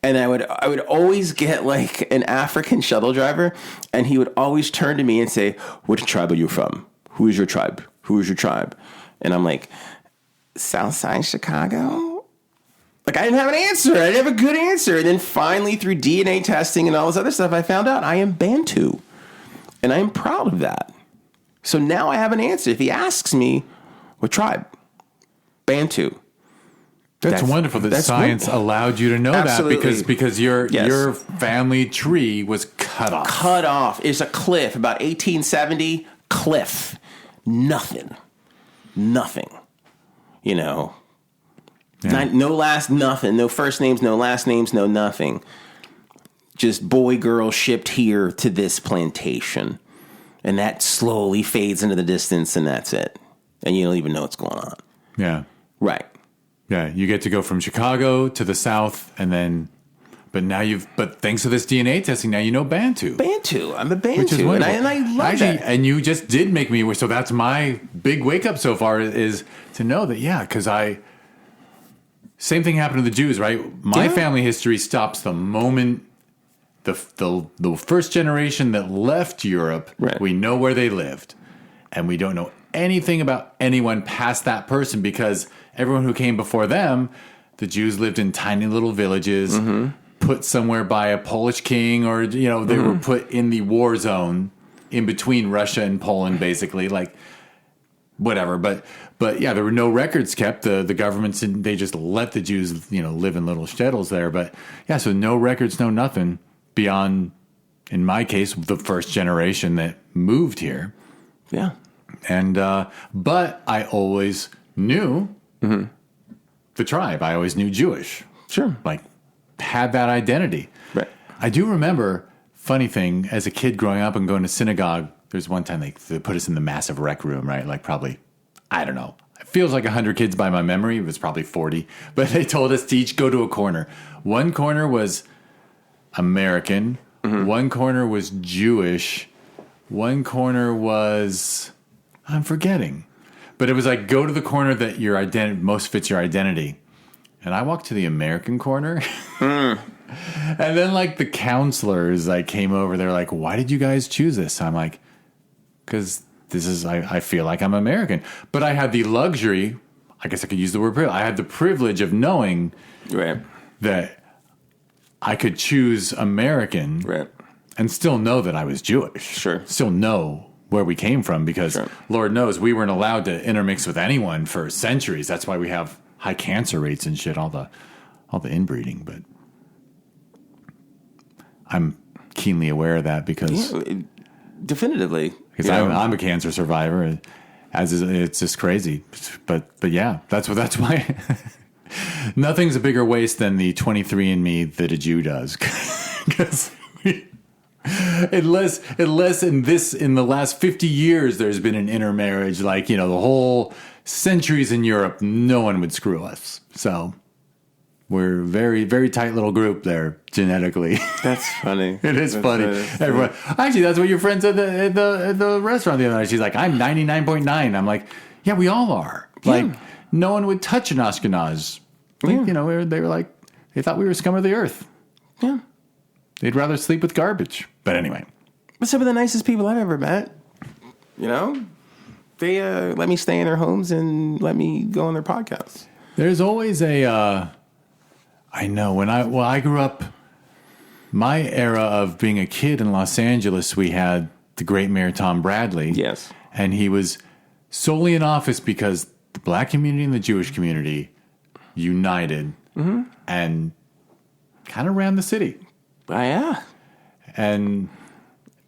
And I would always get like an African shuttle driver, and he would always turn to me and say, "Which tribe are you from? Who is your tribe? Who is your tribe?" And I'm like, Southside Chicago? Like, I didn't have an answer. I didn't have a good answer. And then finally, through DNA testing and all this other stuff, I found out I am Bantu. And I am proud of that. So now I have an answer. If he asks me, what tribe? Bantu. That's wonderful that science allowed you to know Absolutely. that because your family tree was cut off. Cut off. It's a cliff. About 1870, cliff. Nothing. Yeah. No last nothing. No first names, no last names, no nothing. Just boy, girl shipped here to this plantation. And that slowly fades into the distance, and that's it. And you don't even know what's going on. Yeah. Right. Yeah, you get to go from Chicago to the south, and then, but thanks to this DNA testing, now you know Bantu. Bantu, I'm a Bantu, which is wonderful. and I love that. And you just did make me. So that's my big wake up so far is to know that because same thing happened to the Jews, right? My family history stops the moment the first generation that left Europe. Right. We know where they lived, and we don't know anything about anyone past that person because everyone who came before them, the Jews lived in tiny little villages, put somewhere by a Polish king, or they were put in the war zone in between Russia and Poland, basically, like whatever. But yeah, there were no records kept. The governments they just let the Jews live in little shtetls there. But yeah, so no records, no nothing beyond, in my case, the first generation that moved here. Yeah, and but I always knew. The tribe. I always knew Jewish. Sure. Like, had that identity. Right. I do remember, funny thing, as a kid growing up and going to synagogue, there's one time they put us in the massive rec room, right? Like, probably, I don't know. It feels like 100 kids by my memory. It was probably 40. But they told us to each go to a corner. One corner was American. One corner was Jewish. One corner was, I'm forgetting. But it was like, go to the corner that your identity most fits your identity. And I walked to the American corner. And then like the counselors came over. They're like, why did you guys choose this? I'm like, because this is, I feel like I'm American. But I had the luxury, I guess I could use the word privilege. I had the privilege of knowing that I could choose American and still know that I was Jewish. Sure. Still know where we came from because Lord knows we weren't allowed to intermix with anyone for centuries. That's why we have high cancer rates and shit, all the inbreeding. But I'm keenly aware of that because definitively, because I'm a cancer survivor, it's just crazy. But yeah, that's why nothing's a bigger waste than the 23andMe that a Jew does because. Unless in the last 50 years there's been an intermarriage, like the whole centuries in Europe, no one would screw us. So we're a very, very tight little group there genetically. That's funny. It is funny. Everyone, actually, that's what your friend said at the restaurant the other night. She's like, I'm 99.9. I'm like, yeah, we all are. Like, no one would touch an Ashkenaz. Like, they were like, they thought we were scum of the earth. Yeah. They'd rather sleep with garbage. But anyway. But some of the nicest people I've ever met, they let me stay in their homes and let me go on their podcasts. There's always I know, I grew up, my era of being a kid in Los Angeles, we had the great Mayor Tom Bradley. Yes. And he was solely in office because the black community and the Jewish community united and kind of ran the city. Yeah. And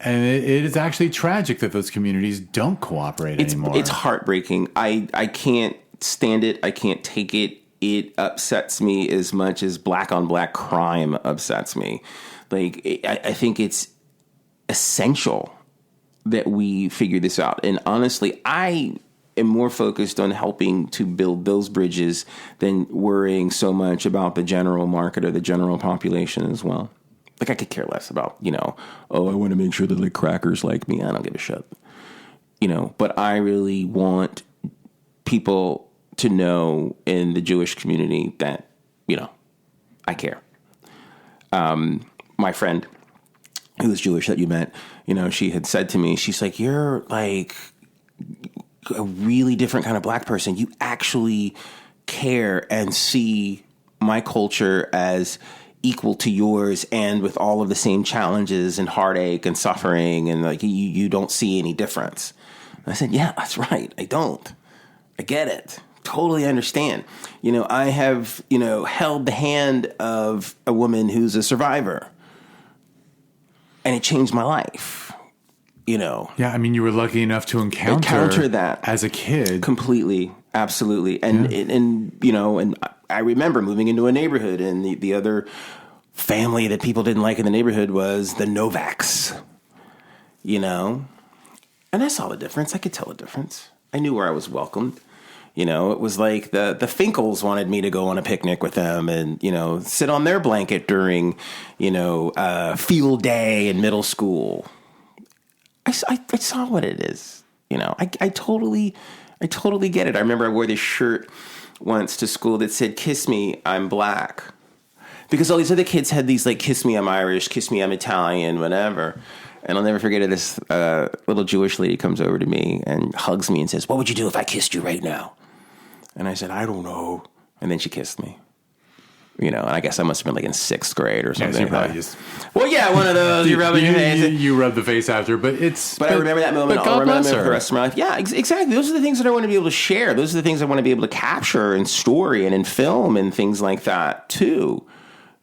it is actually tragic that those communities don't cooperate anymore. It's heartbreaking. I can't stand it. I can't take it. It upsets me as much as black on black crime upsets me. Like, I think it's essential that we figure this out. And honestly, I am more focused on helping to build those bridges than worrying so much about the general market or the general population as well. Like, I could care less about, I want to make sure that, like, crackers like me. I don't give a shit. But I really want people to know in the Jewish community that, I care. My friend who was Jewish that you met, she had said to me, she's like, you're like a really different kind of black person. You actually care and see my culture as equal to yours and with all of the same challenges and heartache and suffering, and like you don't see any difference. And I said, yeah, that's right. I don't. I get it. Totally understand. I have, held the hand of a woman who's a survivor, and it changed my life. Yeah, I mean, you were lucky enough to encounter that as a kid. Completely. Absolutely. And, and I remember moving into a neighborhood, and the other family that people didn't like in the neighborhood was the Novaks, and I saw the difference. I could tell the difference. I knew where I was welcomed. It was like the Finkles wanted me to go on a picnic with them and, sit on their blanket during, field day in middle school. I saw what it is. I totally get it. I remember I wore this shirt once to school that said, "Kiss me, I'm black." Because all these other kids had these like, "Kiss me, I'm Irish," "Kiss me, I'm Italian," whatever. And I'll never forget it. This little Jewish lady comes over to me and hugs me and says, "What would you do if I kissed you right now?" And I said, "I don't know." And then she kissed me. And I guess I must have been like in 6th grade or something. Yeah, so probably just, well, yeah, one of those. You rub your face. You rub the face after, but I remember that moment. I'll remember that moment for the rest of my life. Yeah, exactly. Those are the things that I want to be able to share. Those are the things I want to be able to capture in story and in film and things like that too.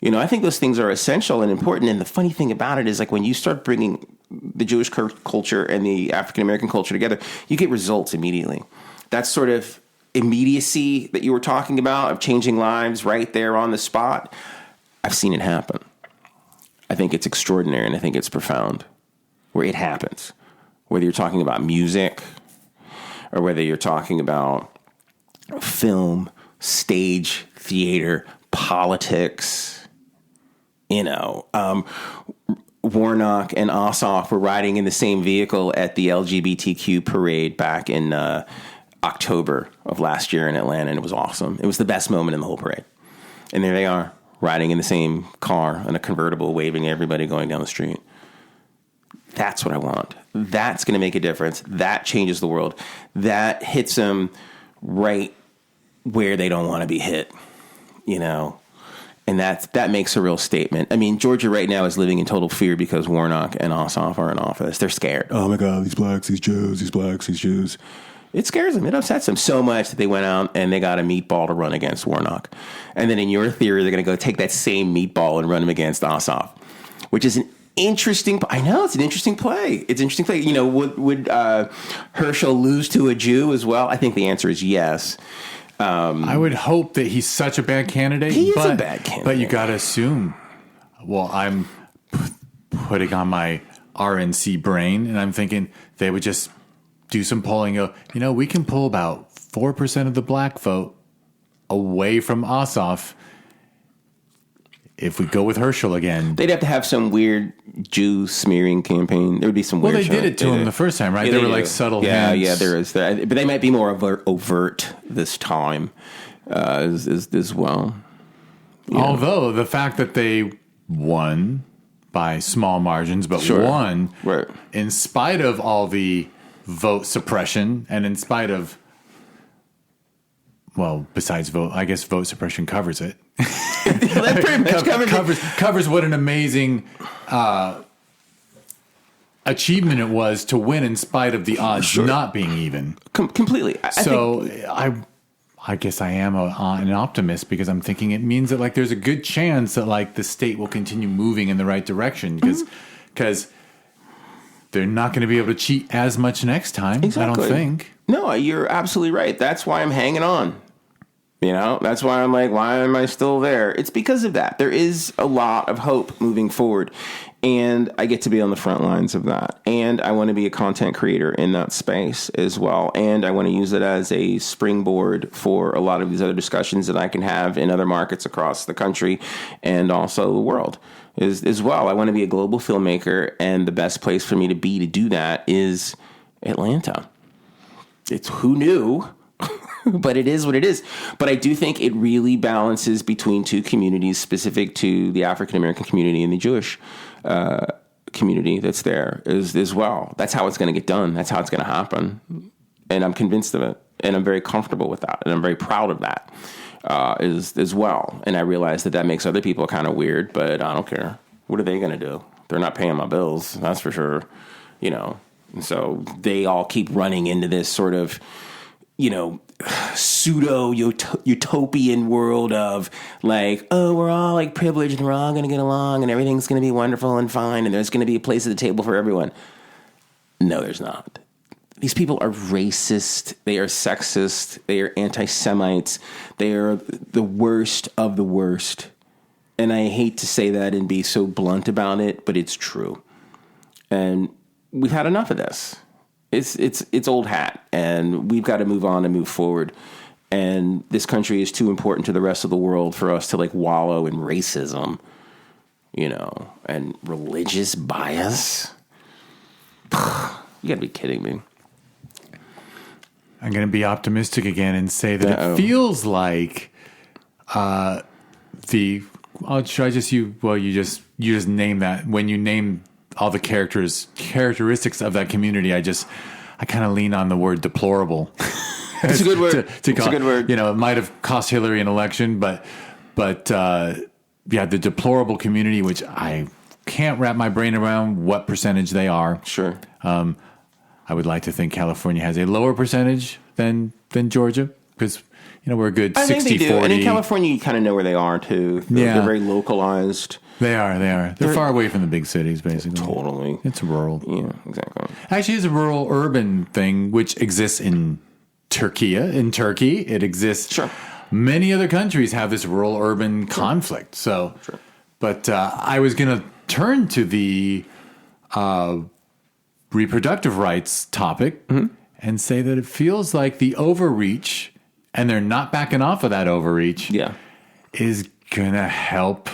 I think those things are essential and important. And the funny thing about it is, like, when you start bringing the Jewish culture and the African American culture together, you get results immediately. That's sort of immediacy that you were talking about of changing lives right there on the spot. I've seen it happen. I think it's extraordinary, and I think it's profound where it happens. Whether you're talking about music or whether you're talking about film, stage, theater, politics, Warnock and Ossoff were riding in the same vehicle at the LGBTQ parade back in October of last year in Atlanta, and it was awesome. It was the best moment in the whole parade. And there they are, riding in the same car in a convertible, waving at everybody going down the street. That's what I want. That's going to make a difference. That changes the world. That hits them right where they don't want to be hit, And that makes a real statement. I mean, Georgia right now is living in total fear because Warnock and Ossoff are in office. They're scared. Oh my God, these blacks, these Jews, these blacks, these Jews. It scares them. It upsets them so much that they went out and they got a meatball to run against Warnock. And then in your theory, they're going to go take that same meatball and run him against Ossoff, which is an interesting. I know it's an interesting play. It's an interesting play. Would Herschel lose to a Jew as well? I think the answer is yes. I would hope that he's such a bad candidate. He is a bad candidate. But you got to assume, well, I'm putting on my RNC brain, and I'm thinking they would just do some polling. We can pull about 4% of the black vote away from Ossoff if we go with Herschel again. They'd have to have some weird Jew smearing campaign. There would be some weird. Well, they did it to him the first time, right? Yeah, there were like subtle hints. Yeah, there is that. But they might be more overt this time as well. Although the fact that they won by small margins, but won right, in spite of all the vote suppression and in spite of, well, besides vote suppression covers it. That pretty much covers what an amazing achievement it was to win in spite of the odds not being even. Completely. I guess I am an optimist because I'm thinking it means that like there's a good chance that like the state will continue moving in the right direction because they're not going to be able to cheat as much next time. Exactly. I don't think. No, you're absolutely right. That's why I'm hanging on. That's why I'm like, why am I still there? It's because of that. There is a lot of hope moving forward. And I get to be on the front lines of that. And I want to be a content creator in that space as well. And I want to use it as a springboard for a lot of these other discussions that I can have in other markets across the country and also the world as well. I want to be a global filmmaker. And the best place for me to be to do that is Atlanta. It's who knew? But it is what it is. But I do think it really balances between two communities specific to the African American community and the Jewish community that's there as well. That's how it's going to get done. That's how it's going to happen. And I'm convinced of it. And I'm very comfortable with that. And I'm very proud of that as well. And I realize that makes other people kind of weird, but I don't care. What are they going to do? They're not paying my bills. That's for sure. And so they all keep running into this sort of, pseudo utopian world of like, oh, we're all like privileged and we're all going to get along and everything's going to be wonderful and fine and there's going to be a place at the table for everyone. No, there's not. These people are racist. They are sexist. They are anti-Semites. They are the worst of the worst. And I hate to say that and be so blunt about it, but it's true. And we've had enough of this. It's old hat, and we've got to move on and move forward. And this country is too important to the rest of the world for us to like wallow in racism, and religious bias. You got to be kidding me. I'm going to be optimistic again and say that it feels like should I just you just name that when you name all the characteristics of that community, I kind of lean on the word deplorable. It's a good word. It's a good word. It might have cost Hillary an election, but the deplorable community, which I can't wrap my brain around what percentage they are. Sure. I would like to think California has a lower percentage than Georgia because we're a good 60-40. I think they do. And in California, you kind of know where they are too. They're very localized. They are. They're far away from the big cities, basically. Totally. It's rural. Yeah, exactly. Actually, it's a rural-urban thing, which exists in Turkey. It exists. Sure. Many other countries have this rural-urban conflict. So, sure. But I was going to turn to the reproductive rights topic and say that it feels like the overreach, and they're not backing off of that overreach, is going to help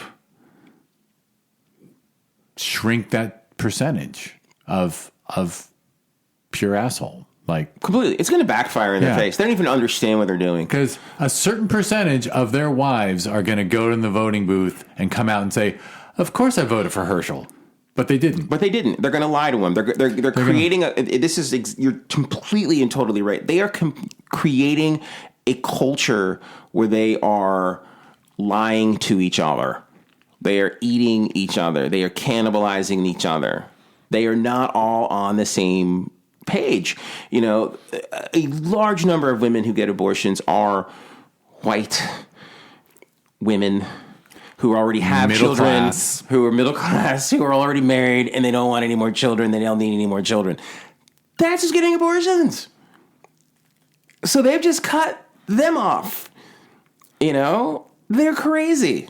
shrink that percentage of pure asshole. Like completely. It's going to backfire in their face. They don't even understand what they're doing. Because a certain percentage of their wives are going to go in the voting booth and come out and say, of course I voted for Herschel. But they didn't. They're going to lie to him. They're creating you're completely and totally right. They are creating a culture where they are lying to each other. They are eating each other. They are cannibalizing each other. They are not all on the same page. A large number of women who get abortions are white women who already have children, who are middle class, who are already married, and they don't want any more children. They don't need any more children. That's just getting abortions. So they've just cut them off. They're crazy.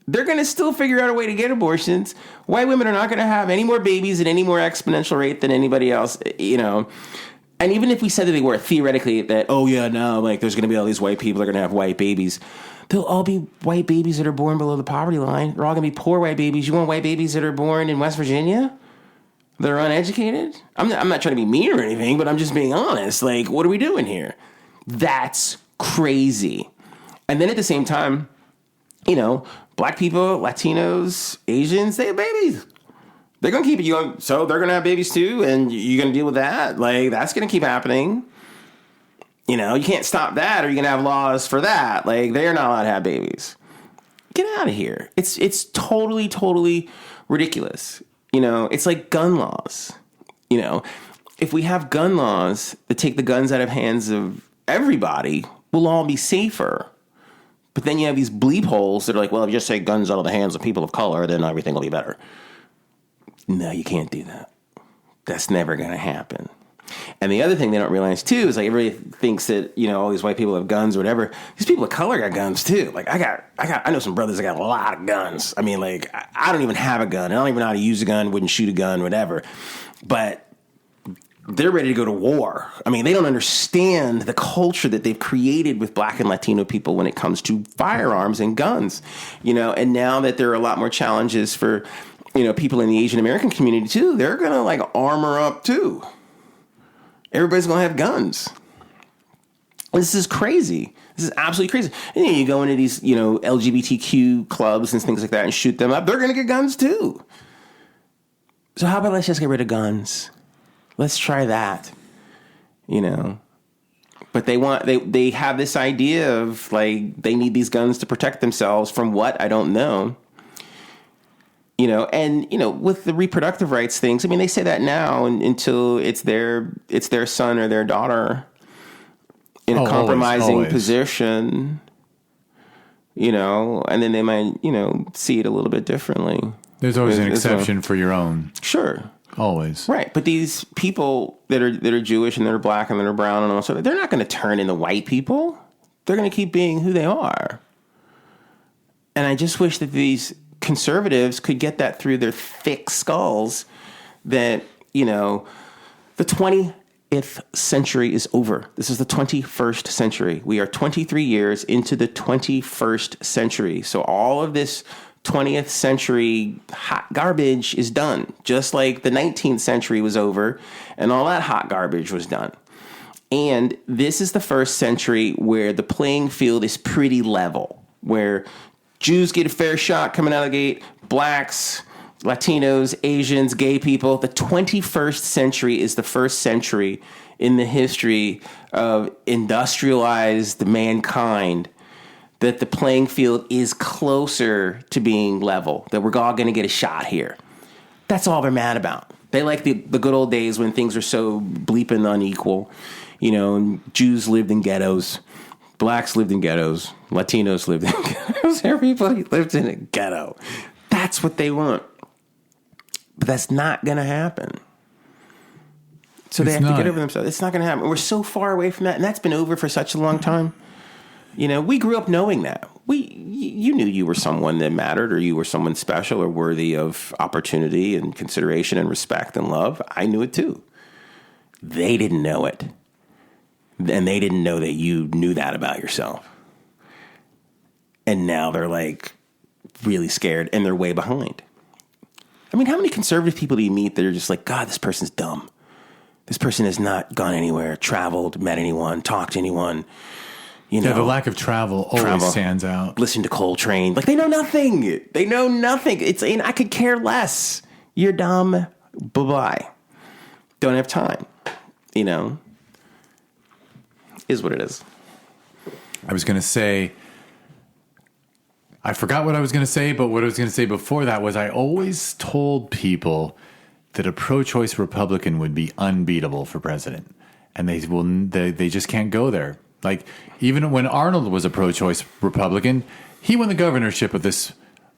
They're going to still figure out a way to get abortions. White women are not going to have any more babies at any more exponential rate than anybody else, And even if we said that they were theoretically that, there's going to be all these white people that are going to have white babies. They'll all be white babies that are born below the poverty line. They're all going to be poor white babies. You want white babies that are born in West Virginia? That are uneducated? I'm not trying to be mean or anything, but I'm just being honest. Like, what are we doing here? That's crazy. And then at the same time, Black people, Latinos, Asians, they have babies. They're going to keep it young, so they're going to have babies too, and you're going to deal with that. Like, that's going to keep happening. You can't stop that, or you're going to have laws for that. Like, they're not allowed to have babies. Get out of here. It's totally, totally ridiculous. It's like gun laws. If we have gun laws that take the guns out of hands of everybody, we'll all be safer. But then you have these bleep holes that are like, well, if you just take guns out of the hands of people of color, then everything will be better. No, you can't do that. That's never going to happen. And the other thing they don't realize too is like everybody thinks that, you know, all these white people have guns or whatever. These people of color got guns too. Like I know some brothers that got a lot of guns. I mean, like I don't even have a gun. I don't even know how to use a gun, wouldn't shoot a gun, whatever. But they're ready to go to war. I mean, they don't understand the culture that they've created with Black and Latino people when it comes to firearms and guns, you know, and now that there are a lot more challenges for, you know, people in the Asian American community too, they're going to like armor up too. Everybody's going to have guns. This is crazy. This is absolutely crazy. And you go into these, you know, LGBTQ clubs and things like that and shoot them up. They're going to get guns too. So how about let's just get rid of guns? Let's try that, you know. But they have this idea of like they need these guns to protect themselves from what? I don't know. You know, and you know, with the reproductive rights things, I mean, they say that now until it's their son or their daughter in a compromising position, you know, and then they might, you know, see it a little bit differently. There's always an exception for your own. Sure. Always. Right. But these people that are Jewish and that are Black and that are brown and all that, they're not going to turn into white people. They're going to keep being who they are. And I just wish that these conservatives could get that through their thick skulls that, you know, the 20th century is over. This is the 21st century. We are 23 years into the 21st century. So all of this 20th century hot garbage is done, just like the 19th century was over and all that hot garbage was done. And this is the first century where the playing field is pretty level, where Jews get a fair shot coming out of the gate, Blacks, Latinos, Asians, gay people. The 21st century is the first century in the history of industrialized mankind that the playing field is closer to being level, that we're all going to get a shot here. That's all they're mad about. They like the good old days when things were so bleeping unequal. You know, and Jews lived in ghettos, Blacks lived in ghettos, Latinos lived in ghettos, everybody lived in a ghetto. That's what they want. But that's not going to happen. So they have to get over themselves. It's not going to happen. We're so far away from that, and that's been over for such a long time. You know, we grew up knowing that. You knew you were someone that mattered, or you were someone special or worthy of opportunity and consideration and respect and love. I knew it too. They didn't know it. And they didn't know that you knew that about yourself. And now they're like really scared and they're way behind. I mean, how many conservative people do you meet that are just like, God, this person's dumb. This person has not gone anywhere, traveled, met anyone, talked to anyone. You know, the lack of travel always stands out. Listen to Coltrane. Like, they know nothing. They know nothing. And I could care less. You're dumb. Bye-bye. Don't have time. You know? Is what it is. I was going to say, I forgot what I was going to say, but what I was going to say before that was I always told people that a pro-choice Republican would be unbeatable for president. And they just can't go there. Like, even when Arnold was a pro-choice Republican, he won the governorship of this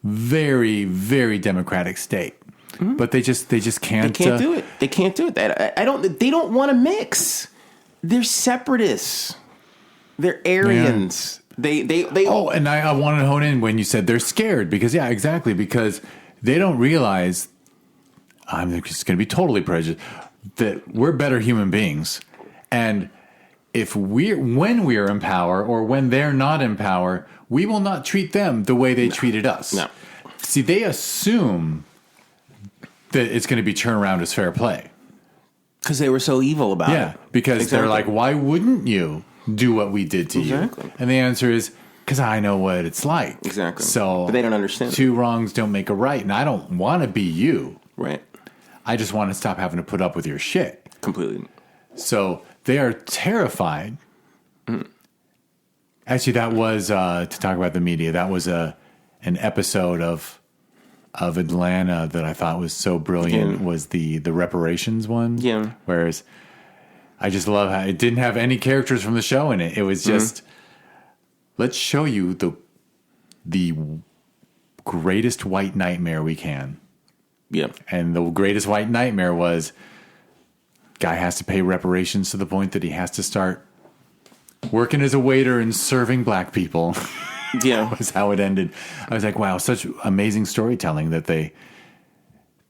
very, very democratic state. Mm-hmm. But they just can't. They can't do it. They can't do it. They don't want to mix. They're separatists. They're Aryans. Yeah. They. Oh, and I wanted to hone in when you said they're scared because exactly, because they don't realize, I'm just going to be totally prejudiced, that we're better human beings, and when we are in power or when they're not in power, we will not treat them the way they treated us. No. See, they assume that it's going to be turned around as fair play. Because they were so evil about it. Yeah, because they're like, why wouldn't you do what we did to you? And the answer is, because I know what it's like. Exactly. So, but they don't understand. Two wrongs don't make a right, and I don't want to be you. Right. I just want to stop having to put up with your shit. Completely. So they are terrified. Mm. Actually, that was, to talk about the media, that was an episode of Atlanta that I thought was so brilliant, was the reparations one. Yeah. Whereas I just love how it didn't have any characters from the show in it. It was just, let's show you the greatest white nightmare we can. Yeah. And the greatest white nightmare was guy has to pay reparations to the point that he has to start working as a waiter and serving black people. Yeah. Was how it ended. I was like, wow, such amazing storytelling that they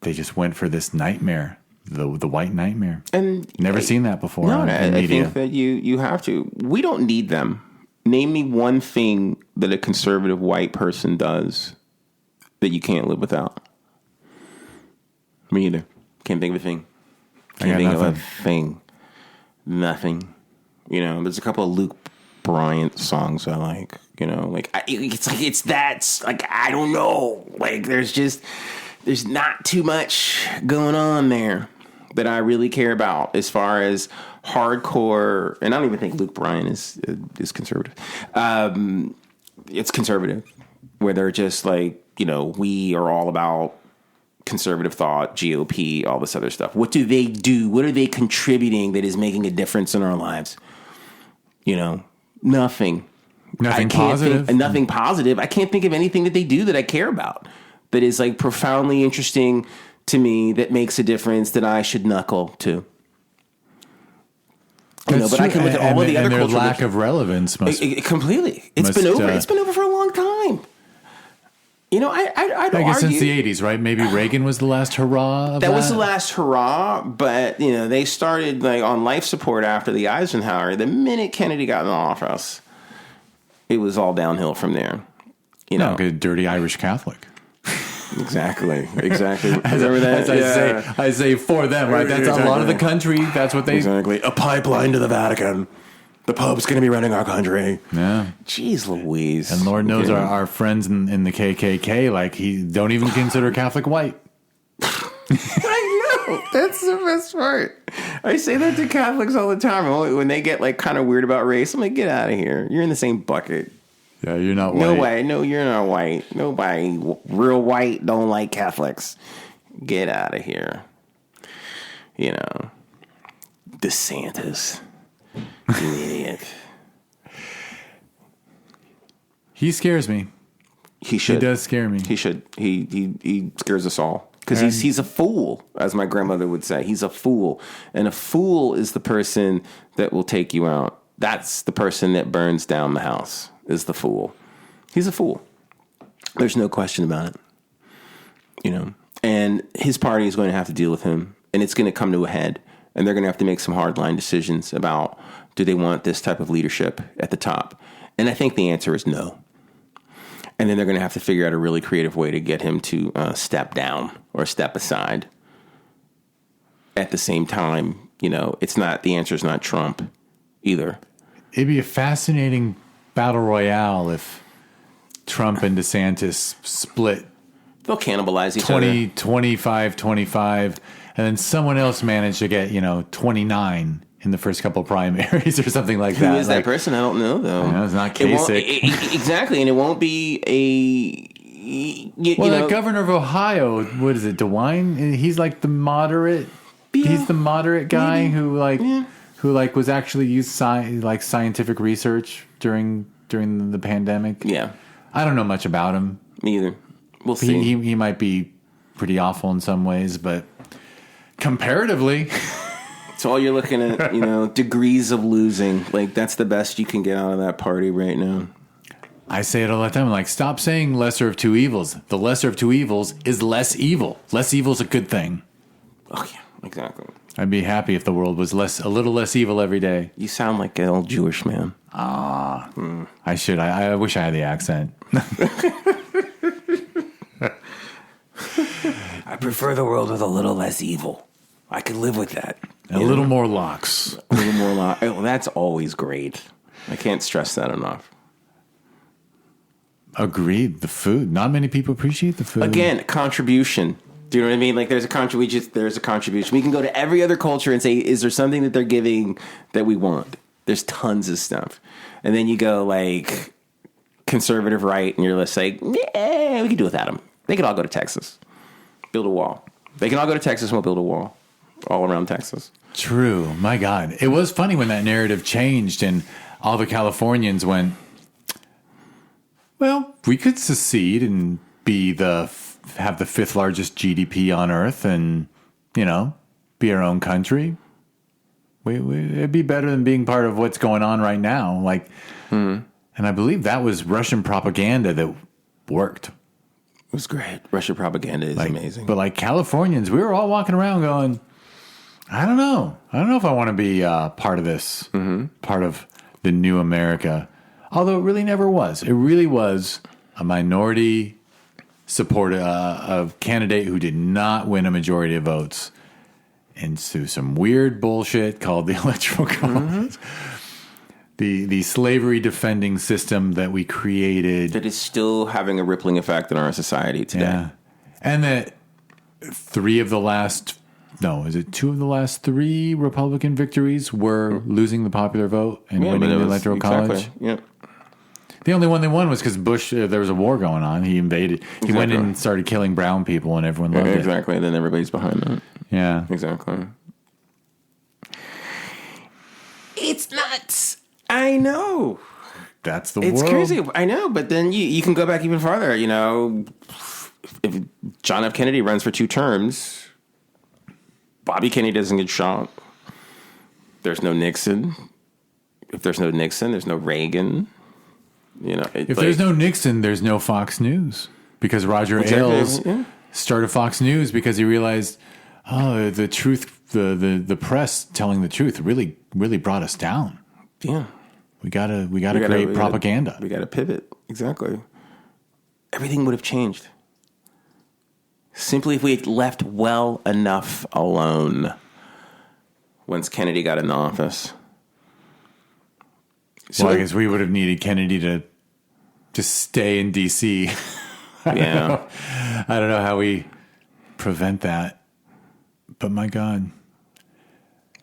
just went for this nightmare, the white nightmare. And never seen that before. No, in I media. think that you have to. We don't need them. Name me one thing that a conservative white person does that you can't live without. Me either. Can't think of a thing. Can't think of a thing. Nothing. You know, there's a couple of Luke Bryant songs I like. You know, like it's like I don't know. Like there's not too much going on there that I really care about as far as hardcore. And I don't even think Luke Bryan is conservative. It's conservative where they're just like, you know, we are all about conservative thought, GOP, all this other stuff. What do they do? What are they contributing that is making a difference in our lives? You know, nothing. Nothing positive. Nothing positive. I can't think of anything that they do that I care about that is like profoundly interesting to me that makes a difference that I should knuckle to. You know, but I can look at all of the other cultural. Their lack of relevance must completely. It's been over. It's been over for a long time. You know, I don't guess argue. Since the 80s, right? Maybe Reagan was the last hurrah of that. That was the last hurrah, but, you know, they started like on life support after the Eisenhower. The minute Kennedy got in office, it was all downhill from there. You know, a dirty Irish Catholic. Exactly. Remember that? As I say for them, right? That's a lot of the country. That's what they... Exactly. A pipeline to the Vatican. The Pope's going to be running our country. Yeah. Jeez Louise. And Lord knows our friends in the KKK, like, he don't even consider Catholic white. I know. That's the best part. I say that to Catholics all the time. When they get, like, kind of weird about race, I'm like, get out of here. You're in the same bucket. Yeah, you're not white. No way. No, you're not white. Nobody real white don't like Catholics. Get out of here. You know. DeSantis. You idiot. He scares me. He should. He does scare me. He should. He scares us all. Because he's a fool, as my grandmother would say. He's a fool. And a fool is the person that will take you out. That's the person that burns down the house, is the fool. He's a fool. There's no question about it. You know? And his party is going to have to deal with him. And it's going to come to a head. And they're going to have to make some hardline decisions about, do they want this type of leadership at the top? And I think the answer is no. And then they're going to have to figure out a really creative way to get him to step down or step aside. At the same time, you know, the answer is not Trump either. It'd be a fascinating battle royale if Trump and DeSantis split. They'll cannibalize each other. 25, and then someone else managed to get, 29 in the first couple of primaries or something like that. Who is that person? I don't know, though. It's not Kasich. Exactly, and it won't be the governor of Ohio, what is it, DeWine? He's like the moderate. Yeah, he's the moderate guy who was actually used scientific research during the pandemic. Yeah, I don't know much about him. Me either. We'll see. He might be pretty awful in some ways, but comparatively. So all you're looking at, degrees of losing. Like, that's the best you can get out of that party right now. I say it all the time. Like, stop saying lesser of two evils. The lesser of two evils is less evil. Less evil is a good thing. Oh, yeah, exactly. I'd be happy if the world was a little less evil every day. You sound like an old Jewish man. I should. I wish I had the accent. I prefer the world with a little less evil. I could live with that. A little more locks. A little more locks. Oh, that's always great. I can't stress that enough. Agreed. The food. Not many people appreciate the food. Again, contribution. Do you know what I mean? Like, there's a contribution. We can go to every other culture and say, is there something that they're giving that we want? There's tons of stuff. And then you go, like, conservative right, and you're just like, yeah, we can do without them. They could all go to Texas. Build a wall. They can all go to Texas and we'll build a wall all around Texas. True. My God. It was funny when that narrative changed and all the Californians went, well, we could secede and be have the fifth largest GDP on earth and, be our own country. it'd be better than being part of what's going on right now. Like, and I believe that was Russian propaganda that worked. It was great. Russian propaganda is amazing. But like Californians, we were all walking around going, I don't know if I want to be part of this, part of the new America. Although it really never was. It really was a minority support of candidate who did not win a majority of votes into some weird bullshit called the Electoral College. The slavery defending system that we created. That is still having a rippling effect on our society today. Yeah. And that two of the last 3 Republican victories were losing the popular vote and winning the Electoral College? Yeah. The only one they won was because Bush, there was a war going on. He invaded. He went in and started killing brown people, and everyone loved it. Exactly. And then everybody's behind that. Yeah. Exactly. It's nuts. I know. That's the world. It's crazy. I know. But then you can go back even farther. You know, if John F. Kennedy runs for 2 terms, Bobby Kennedy doesn't get shot. There's no Nixon. If there's no Nixon, there's no Reagan. You know, if there's no Nixon, there's no Fox News, because Roger Ailes started Fox News because he realized, the truth, the press telling the truth really brought us down. Yeah, we gotta create propaganda. We gotta pivot. Exactly. Everything would have changed simply if we had left well enough alone once Kennedy got in office. So I guess we would have needed Kennedy to just stay in D.C. I don't know how we prevent that. But my God.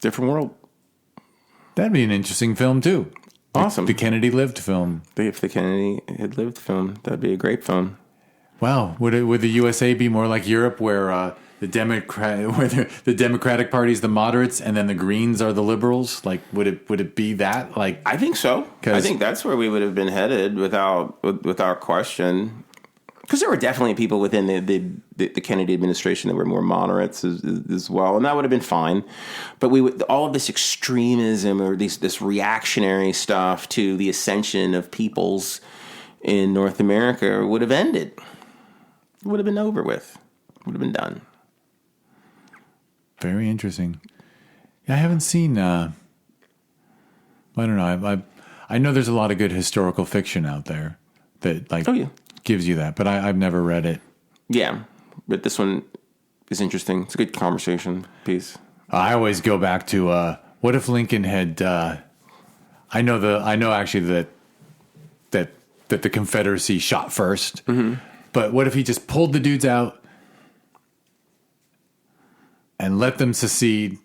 Different world. That'd be an interesting film, too. Awesome. The Kennedy lived film. If the Kennedy had lived film, that'd be a great film. Wow. Would the USA be more like Europe, where the Democratic Party is the moderates, and then the Greens are the liberals? Like, would it be that? Like, I think so. I think that's where we would have been headed without question. Because there were definitely people within the Kennedy administration that were more moderates as well, and that would have been fine. But all of this extremism or this reactionary stuff to the ascension of peoples in North America would have ended. It would have been over with. Would have been done. Very interesting. I haven't seen. I don't know. I know there's a lot of good historical fiction out there that gives you that, but I've never read it. Yeah, but this one is interesting. It's a good conversation piece. I always go back to what if Lincoln had. I know actually that the Confederacy shot first, but what if he just pulled the dudes out and let them secede,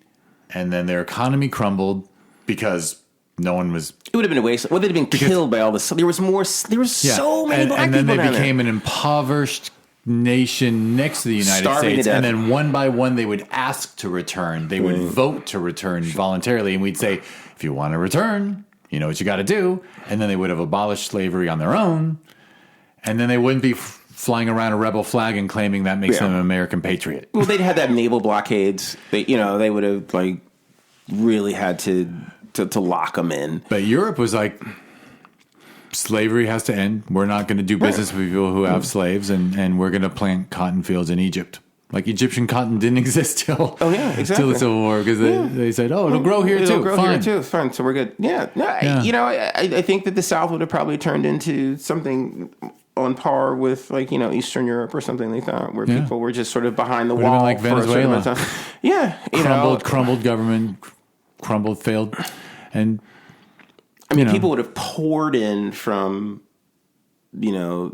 and then their economy crumbled because no one was. It would have been a waste. Well, they'd have been killed by all this. There was more. There was so many black people. And then they became an impoverished nation next to the United States, and then one by one they would ask to return. They would vote to return voluntarily, and we'd say, "If you want to return, you know what you got to do." And then they would have abolished slavery on their own, and then they wouldn't be flying around a rebel flag and claiming that makes them an American patriot. Well, they'd had that naval blockades. They would have really had to lock them in. But Europe was like, slavery has to end. We're not going to do business with people who have slaves, and we're going to plant cotton fields in Egypt. Like, Egyptian cotton didn't exist till the Civil War, because they said, it'll grow here too. It'll grow here too. Fine, so we're good. Yeah. No, yeah. I think that the South would have probably turned into something on par with Eastern Europe or something like that, where people were just sort of behind the wall, like Venezuela. For a certain time. Crumbled government, failed, and people would have poured in from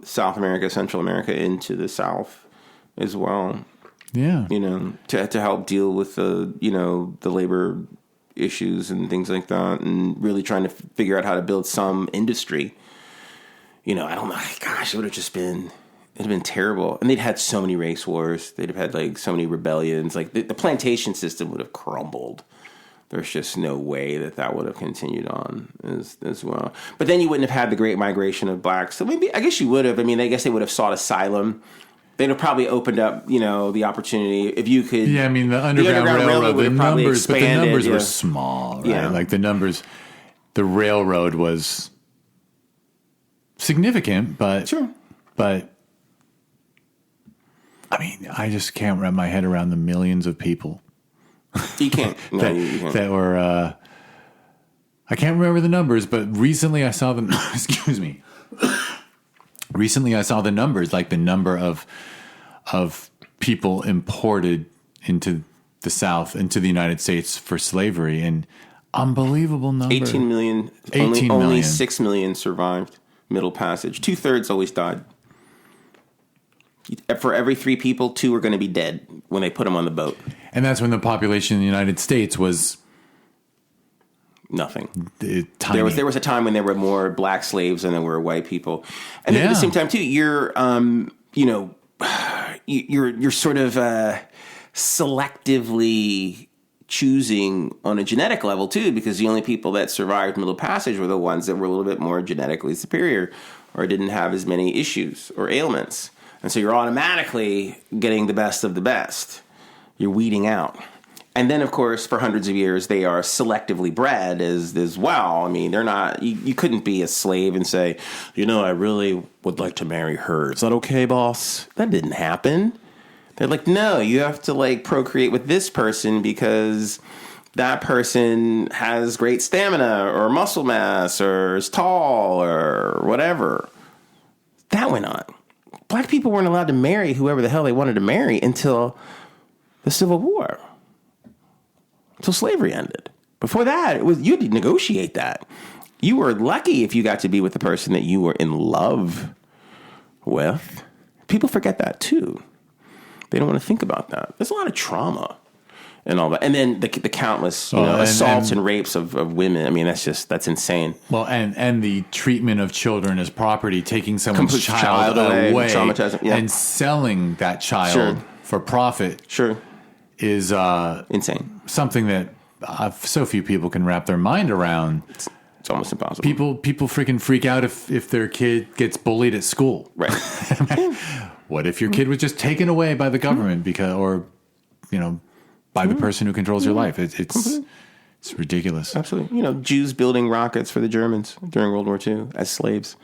South America, Central America into the South as well. Yeah, to help deal with the labor issues and things like that, and really trying to figure out how to build some industry. I don't know. Gosh, it would have been terrible. And they'd had so many race wars. They'd have had so many rebellions. The plantation system would have crumbled. There's just no way that would have continued on as well. But then you wouldn't have had the great migration of blacks. So I guess you would have. I guess they would have sought asylum. they'd have probably opened up, the opportunity if you could. Yeah, I mean the Underground Railroad, would the have probably numbers, but the expanded, numbers were small, right? Yeah. Like the numbers, the railroad was significant, but Sure. But I mean, I just can't wrap my head around the millions of people. You can't. No, you can't. That were. I can't remember the numbers, but recently I saw them. Excuse me. Recently I saw the numbers, like the number of people imported into the South, into the United States for slavery, and unbelievable number. 18 million. 18 only million. 6 million survived Middle Passage. 2/3 always died. For every 3 people, 2 are going to be dead when they put them on the boat. And that's when the population in the United States was nothing. Tiny. There was a time when there were more black slaves than there were white people, and at the same time too, you're sort of selectively choosing on a genetic level too, because the only people that survived Middle Passage were the ones that were a little bit more genetically superior or didn't have as many issues or ailments. And so you're automatically getting the best of the best. You're weeding out. And then, of course, for hundreds of years, they are selectively bred as well. I mean, they're not, you couldn't be a slave and say, I really would like to marry her. Is that okay, boss? That didn't happen. They're like, no, you have to procreate with this person because that person has great stamina or muscle mass or is tall or whatever. That went on. Black people weren't allowed to marry whoever the hell they wanted to marry until the Civil War, until slavery ended. Before that, you had to negotiate that. You were lucky if you got to be with the person that you were in love with. People forget that too. They don't want to think about that. There's a lot of trauma and all that. And then the countless assaults and rapes of women. I mean, that's insane. Well, and the treatment of children as property, taking someone's child away, away traumatizing, and selling that child for profit is insane. Something that so few people can wrap their mind around. It's almost impossible. People freaking freak out if their kid gets bullied at school. Right. What if your kid was just taken away by the government by the person who controls your life? It's ridiculous. Absolutely. Jews building rockets for the Germans during World War II as slaves.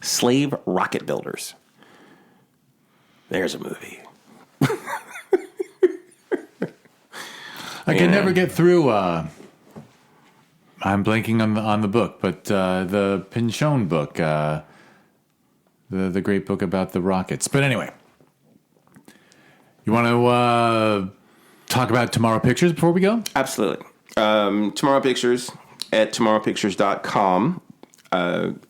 Slave rocket builders. There's a movie. I can never get through. I'm blanking on the book, but the Pinchon book, the great book about the rockets. But anyway, you want to talk about Tomorrow Pictures before we go? Absolutely. Tomorrow Pictures at tomorrowpictures.com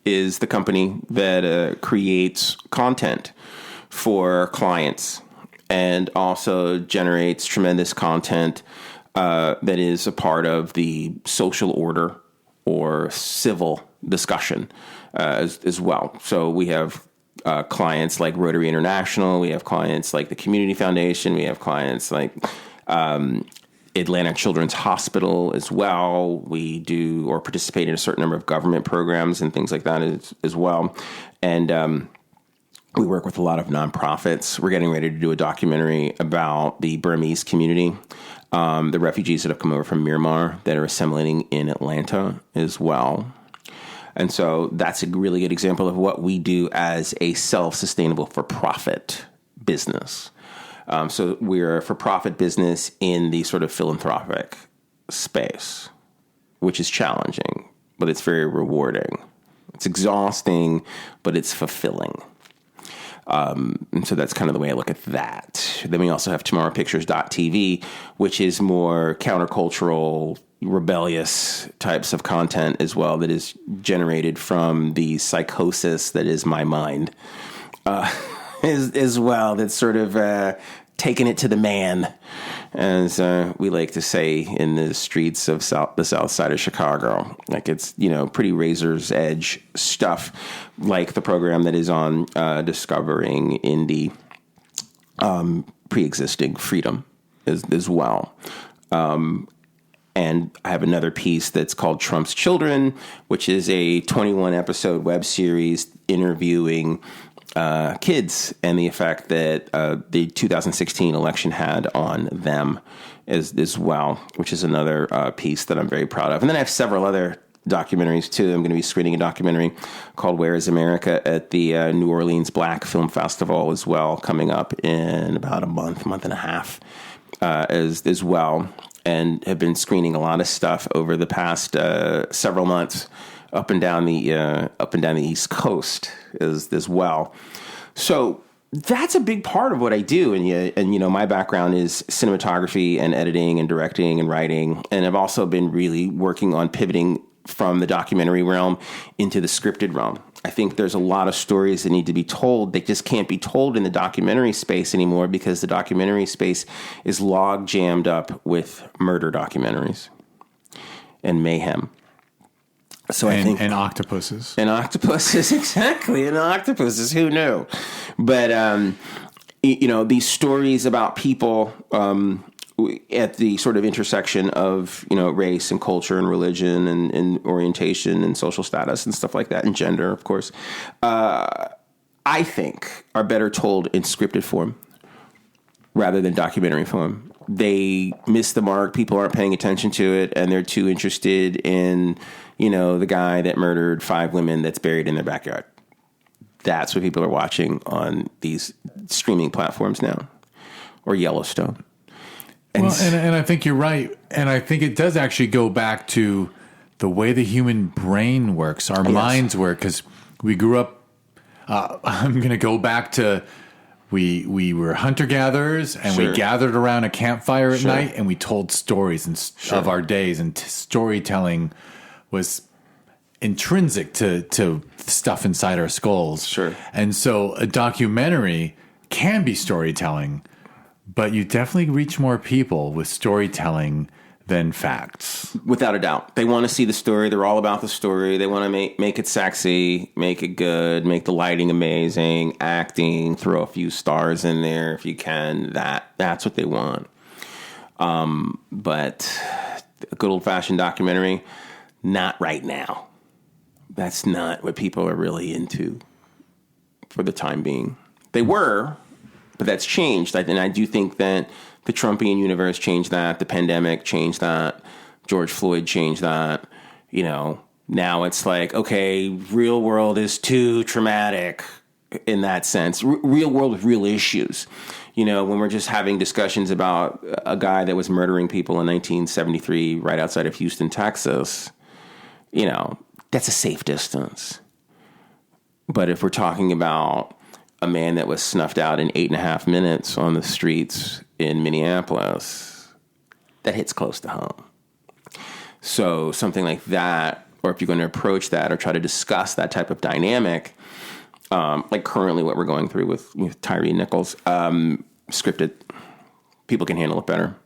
is the company that creates content for clients and also generates tremendous content that is a part of the social order or civil discussion as well. So we have clients like Rotary International. We have clients like the Community Foundation. We have clients like Atlanta Children's Hospital as well. We do or participate in a certain number of government programs and things like that as well. And we work with a lot of nonprofits. We're getting ready to do a documentary about the Burmese community, the refugees that have come over from Myanmar that are assimilating in Atlanta as well. And so that's a really good example of what we do as a self-sustainable for-profit business. So we're a for-profit business in the sort of philanthropic space, which is challenging, but it's very rewarding. It's exhausting, but it's fulfilling. And so that's kind of the way I look at that. Then we also have tomorrowpictures.tv, which is more countercultural, rebellious types of content as well that is generated from the psychosis that is my mind as well. That's sort of taking it to the man, as we like to say in the streets of the south side of Chicago. Like it's, pretty razor's edge stuff, like the program that is on discovering indie pre-existing freedom as well. And I have another piece that's called Trump's Children, which is a 21-episode web series interviewing kids and the effect that the 2016 election had on them as well, which is another piece that I'm very proud of. And then I have several other documentaries too. I'm going to be screening a documentary called Where is America at the New Orleans Black Film Festival as well, coming up in about a month and a half as well, and have been screening a lot of stuff over the past several months up and down the East Coast as well. So that's a big part of what I do. And my background is cinematography and editing and directing and writing. And I've also been really working on pivoting from the documentary realm into the scripted realm. I think there's a lot of stories that need to be told. They just can't be told in the documentary space anymore because the documentary space is log jammed up with murder documentaries and mayhem. So I think octopuses. And octopuses, exactly. And octopuses, who knew? But, these stories about people at the sort of intersection of, race and culture and religion and orientation and social status and stuff like that, and gender, of course, I think are better told in scripted form rather than documentary form. They miss the mark. People aren't paying attention to it, and they're too interested in, the guy that murdered 5 women that's buried in their backyard. That's what people are watching on these streaming platforms now, or Yellowstone. And I think you're right. And I think it does actually go back to the way the human brain works, our minds work, because we grew up, I'm going to go back to, we were hunter-gatherers, and we gathered around a campfire at night, and we told stories of our days, and storytelling was intrinsic to stuff inside our skulls. Sure. And so a documentary can be storytelling, but you definitely reach more people with storytelling than facts. Without a doubt. They want to see the story. They're all about the story. They want to make it sexy, make it good, make the lighting amazing, acting, throw a few stars in there if you can. That's what they want. But a good old-fashioned documentary, not right now. That's not what people are really into for the time being. They were, but that's changed. And I do think that the Trumpian universe changed that. The pandemic changed that. George Floyd changed that. Now it's like, okay, real world is too traumatic in that sense. Real world with real issues. When we're just having discussions about a guy that was murdering people in 1973 right outside of Houston, Texas, that's a safe distance. But if we're talking about a man that was snuffed out in 8.5 minutes on the streets in Minneapolis, that hits close to home. So something like that, or if you're going to approach that or try to discuss that type of dynamic, like currently what we're going through with Tyree Nichols, scripted, people can handle it better.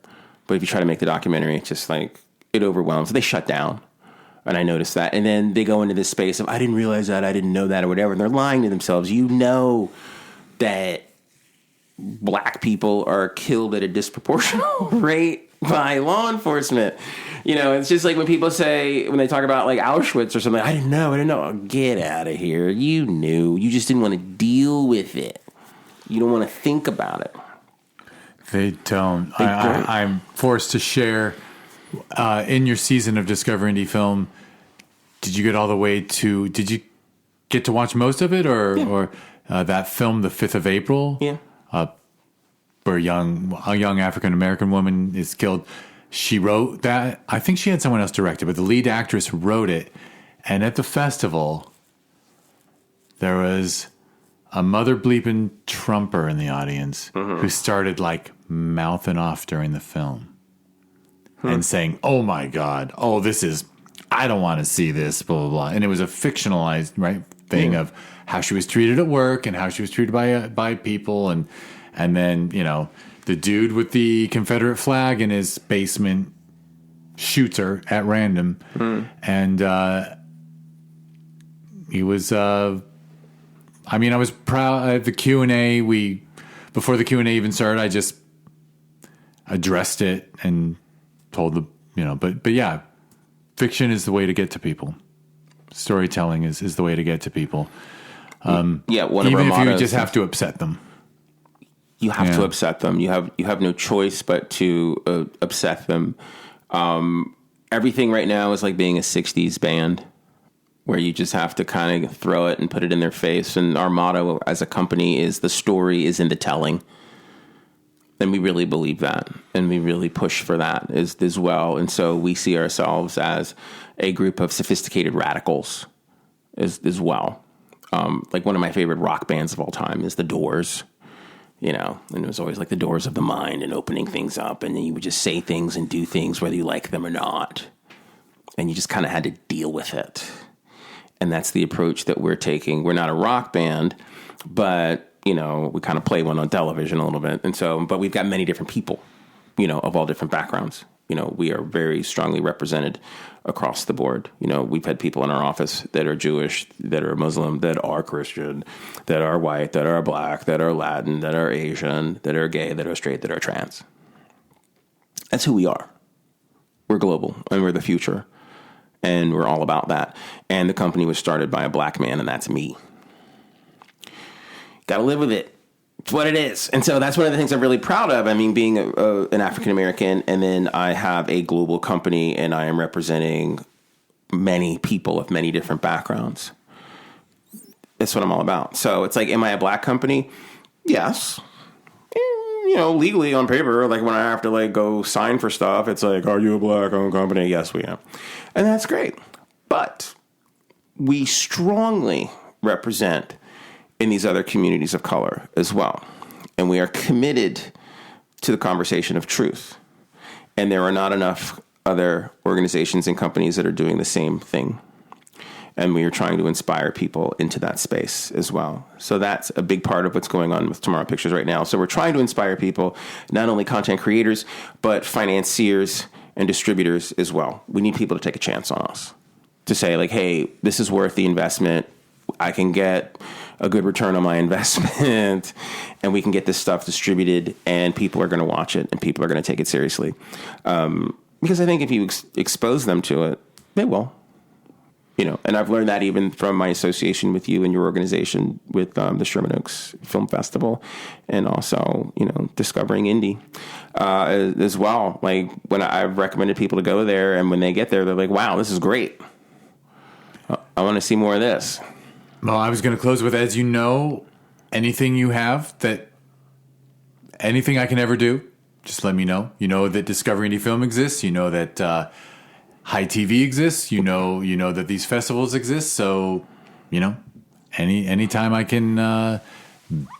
But if you try to make the documentary, it's just like, it overwhelms. They shut down. And I noticed that. And then they go into this space of, I didn't realize that, I didn't know that, or whatever. And they're lying to themselves. That black people are killed at a disproportional rate by law enforcement. It's just like when people say, when they talk about like Auschwitz or something, I didn't know. Oh, get out of here. You knew. You just didn't want to deal with it. You don't want to think about it. They don't. I'm forced to share, in your season of Discover Indie Film, did you get all the way to, did you get to watch most of it, or that film, The 5th of April? Yeah. Where a young African-American woman is killed. She wrote that. I think she had someone else direct it, but the lead actress wrote it. And at the festival, there was a mother bleeping Trumper in the audience who started like mouthing off during the film and saying, "Oh my God, I don't want to see this, blah, blah, blah." And it was a fictionalized thing of how she was treated at work and how she was treated by people. And then, the dude with the Confederate flag in his basement shoots her at random. And he was, I was proud at the Q&A. Before the Q&A even started, I just addressed it and told but yeah, fiction is the way to get to people. Storytelling is the way to get to people. One of our even if you mottos, just have to upset them. you have to upset them. You have no choice but to upset them. Everything right now is like being a 60s band where you just have to kind of throw it and put it in their face. And our motto as a company is the story is in the telling. And we really believe that. And we really push for that as well. And so we see ourselves as a group of sophisticated radicals as well. Like one of my favorite rock bands of all time is The Doors. You know, and it was always like the doors of the mind and opening things up. And then you would just say things and do things whether you like them or not. And you just kind of had to deal with it. And that's the approach that we're taking. We're not a rock band, but, you know, we kind of play one on television a little bit. And so, but we've got many different people, you know, of all different backgrounds. You know, we are very strongly represented across the board. You know, we've had people in our office that are Jewish, that are Muslim, that are Christian, that are white, that are black, that are Latin, that are Asian, that are gay, that are straight, that are trans. That's who we are. We're global and we're the future. And we're all about that. And the company was started by a black man, and that's me. Got to live with it. It's what it is. And so that's one of the things I'm really proud of. I mean, being an African-American, and then I have a global company, and I am representing many people of many different backgrounds. That's what I'm all about. So it's like, am I a black company? Yes. You know, legally on paper, like when I have to like go sign for stuff, it's like, are you a black-owned company? Yes, we are. And that's great. But we strongly represent in these other communities of color as well. And we are committed to the conversation of truth. And there are not enough other organizations and companies that are doing the same thing. And we are trying to inspire people into that space as well. So that's a big part of what's going on with Tomorrow Pictures right now. So we're trying to inspire people, not only content creators, but financiers and distributors as well. We need people to take a chance on us, to say like, hey, this is worth the investment. I can get a good return on my investment, and we can get this stuff distributed, and people are going to watch it, and people are going to take it seriously. Because I think if you expose them to it, they will. You know, and I've learned that even from my association with you and your organization with the Sherman Oaks Film Festival, and also, you know, discovering indie as well. Like when I've recommended people to go there, and when they get there, they're like, wow, this is great. I want to see more of this. Well, I was going to close with, as you know, anything you have anything I can ever do, just let me know. You know that Discover Indie Film exists. You know that Hi TV exists. You know that these festivals exist. So, you know, anytime I can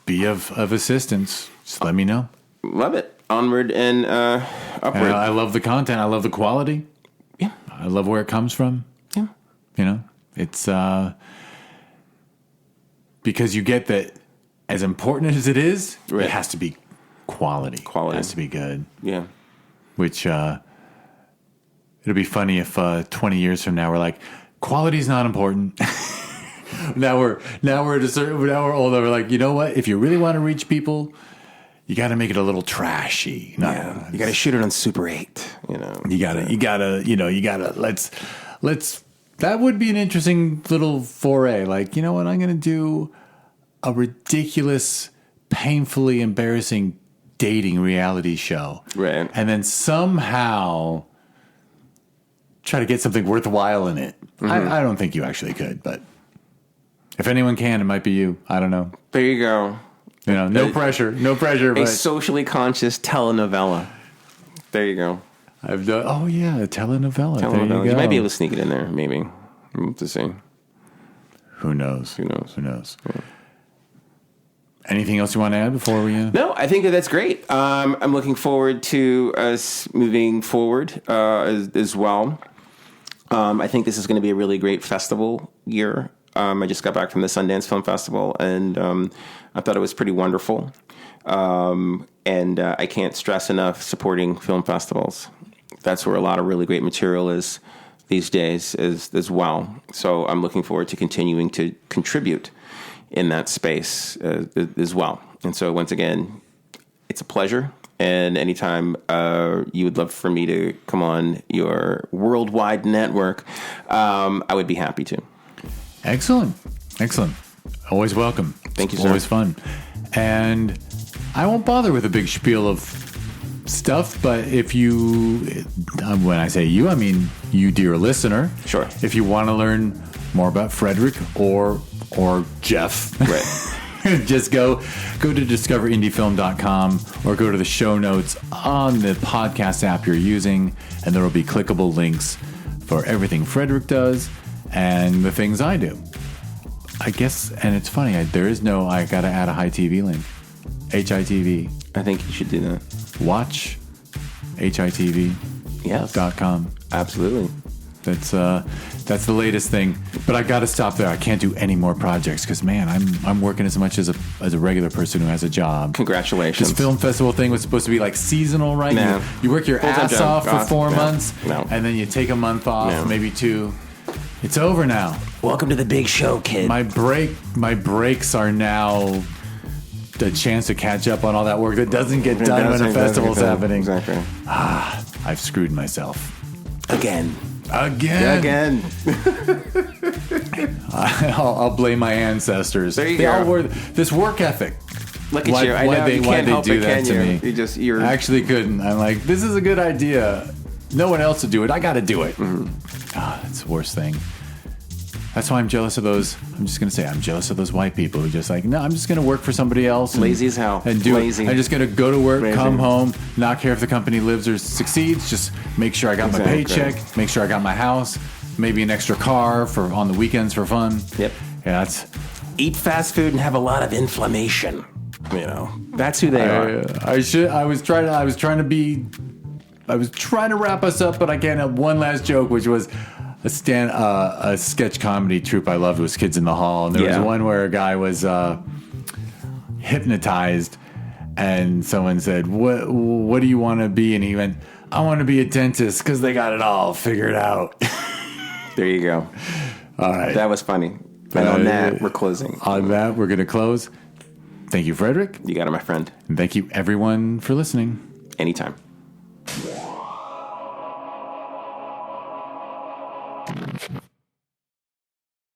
be of assistance, just let me know. Love it. Onward and upward. I love the content. I love the quality. Yeah. I love where it comes from. Yeah. You know, it's because you get that as important as it is, right. It has to be quality. It has to be good. Yeah. Which it'll be funny if 20 years from now we're like, quality's not important. now we're older. We're like, you know what? If you really want to reach people, you got to make it a little trashy. You got to shoot it on Super 8. You know, you gotta. Let's. That would be an interesting little foray. Like, you know what? I'm going to do a ridiculous, painfully embarrassing dating reality show. Right. And then somehow try to get something worthwhile in it. Mm-hmm. I don't think you actually could, but if anyone can, it might be you. I don't know. There you go. You know, no pressure. A socially conscious telenovela. There you go. I've done. Oh yeah, a telenovela. There you go. You might be able to sneak it in there. Maybe. We'll have to see. Who knows? Yeah. Anything else you want to add before we? No, I think that's great. I'm looking forward to us moving forward as well. I think this is going to be a really great festival year. I just got back from the Sundance Film Festival, and I thought it was pretty wonderful. And I can't stress enough supporting film festivals. That's where a lot of really great material is these days as well. So I'm looking forward to continuing to contribute in that space as well. And so once again, it's a pleasure. And anytime you would love for me to come on your worldwide network, I would be happy to. Excellent. Always welcome. Thank you, It's sir. always fun. And I won't bother with a big spiel of stuff, but if you, when I say you, I mean you, dear listener. Sure. If you want to learn more about Frederick or Jeff, Right. just go to discoverindiefilm.com or go to the show notes on the podcast app you're using, and there will be clickable links for everything Frederick does and the things I do. I guess, and it's funny, I got to add a Hi TV link. HITV. I think you should do that. Watch HITV.com. Yes. Absolutely. That's the latest thing. But I got to stop there. I can't do any more projects because, man, I'm working as much as a regular person who has a job. Congratulations. This film festival thing was supposed to be like seasonal, right? No. You work your Full-time ass job. off for 4 months, No. and then you take a month off, No. maybe 2. It's over now. Welcome to the big show, kid. My breaks are now the chance to catch up on all that work that doesn't get done when a festival's happening. Exactly. I've screwed myself. Again. Again. I'll blame my ancestors. There you they go. all were this work ethic. Look at you. I know you can't help it, can you? You're I actually couldn't. I'm like, this is a good idea. No one else would do it. I got to do it. That's the worst thing. That's why I'm jealous of those. I'm just going to say I'm jealous of those white people who just like, no, I'm just going to work for somebody else. Lazy as hell. And do Lazy. it. I'm just going to go to work, Lazy. come home, not care if the company lives or succeeds. Just make sure I got my paycheck, make sure I got my house, maybe an extra car for on the weekends for fun. Yep. Yeah, that's eat fast food and have a lot of inflammation. You know, that's who they are. I was trying to wrap us up, but I can't have one last joke, which was a sketch comedy troupe I loved was Kids in the Hall, and there was one where a guy was hypnotized, and someone said, "What do you want to be?" And he went, "I want to be a dentist because they got it all figured out." There you go. All right, that was funny. And on that, we're closing. On that, we're going to close. Thank you, Frederick. You got it, my friend. And thank you, everyone, for listening. Anytime.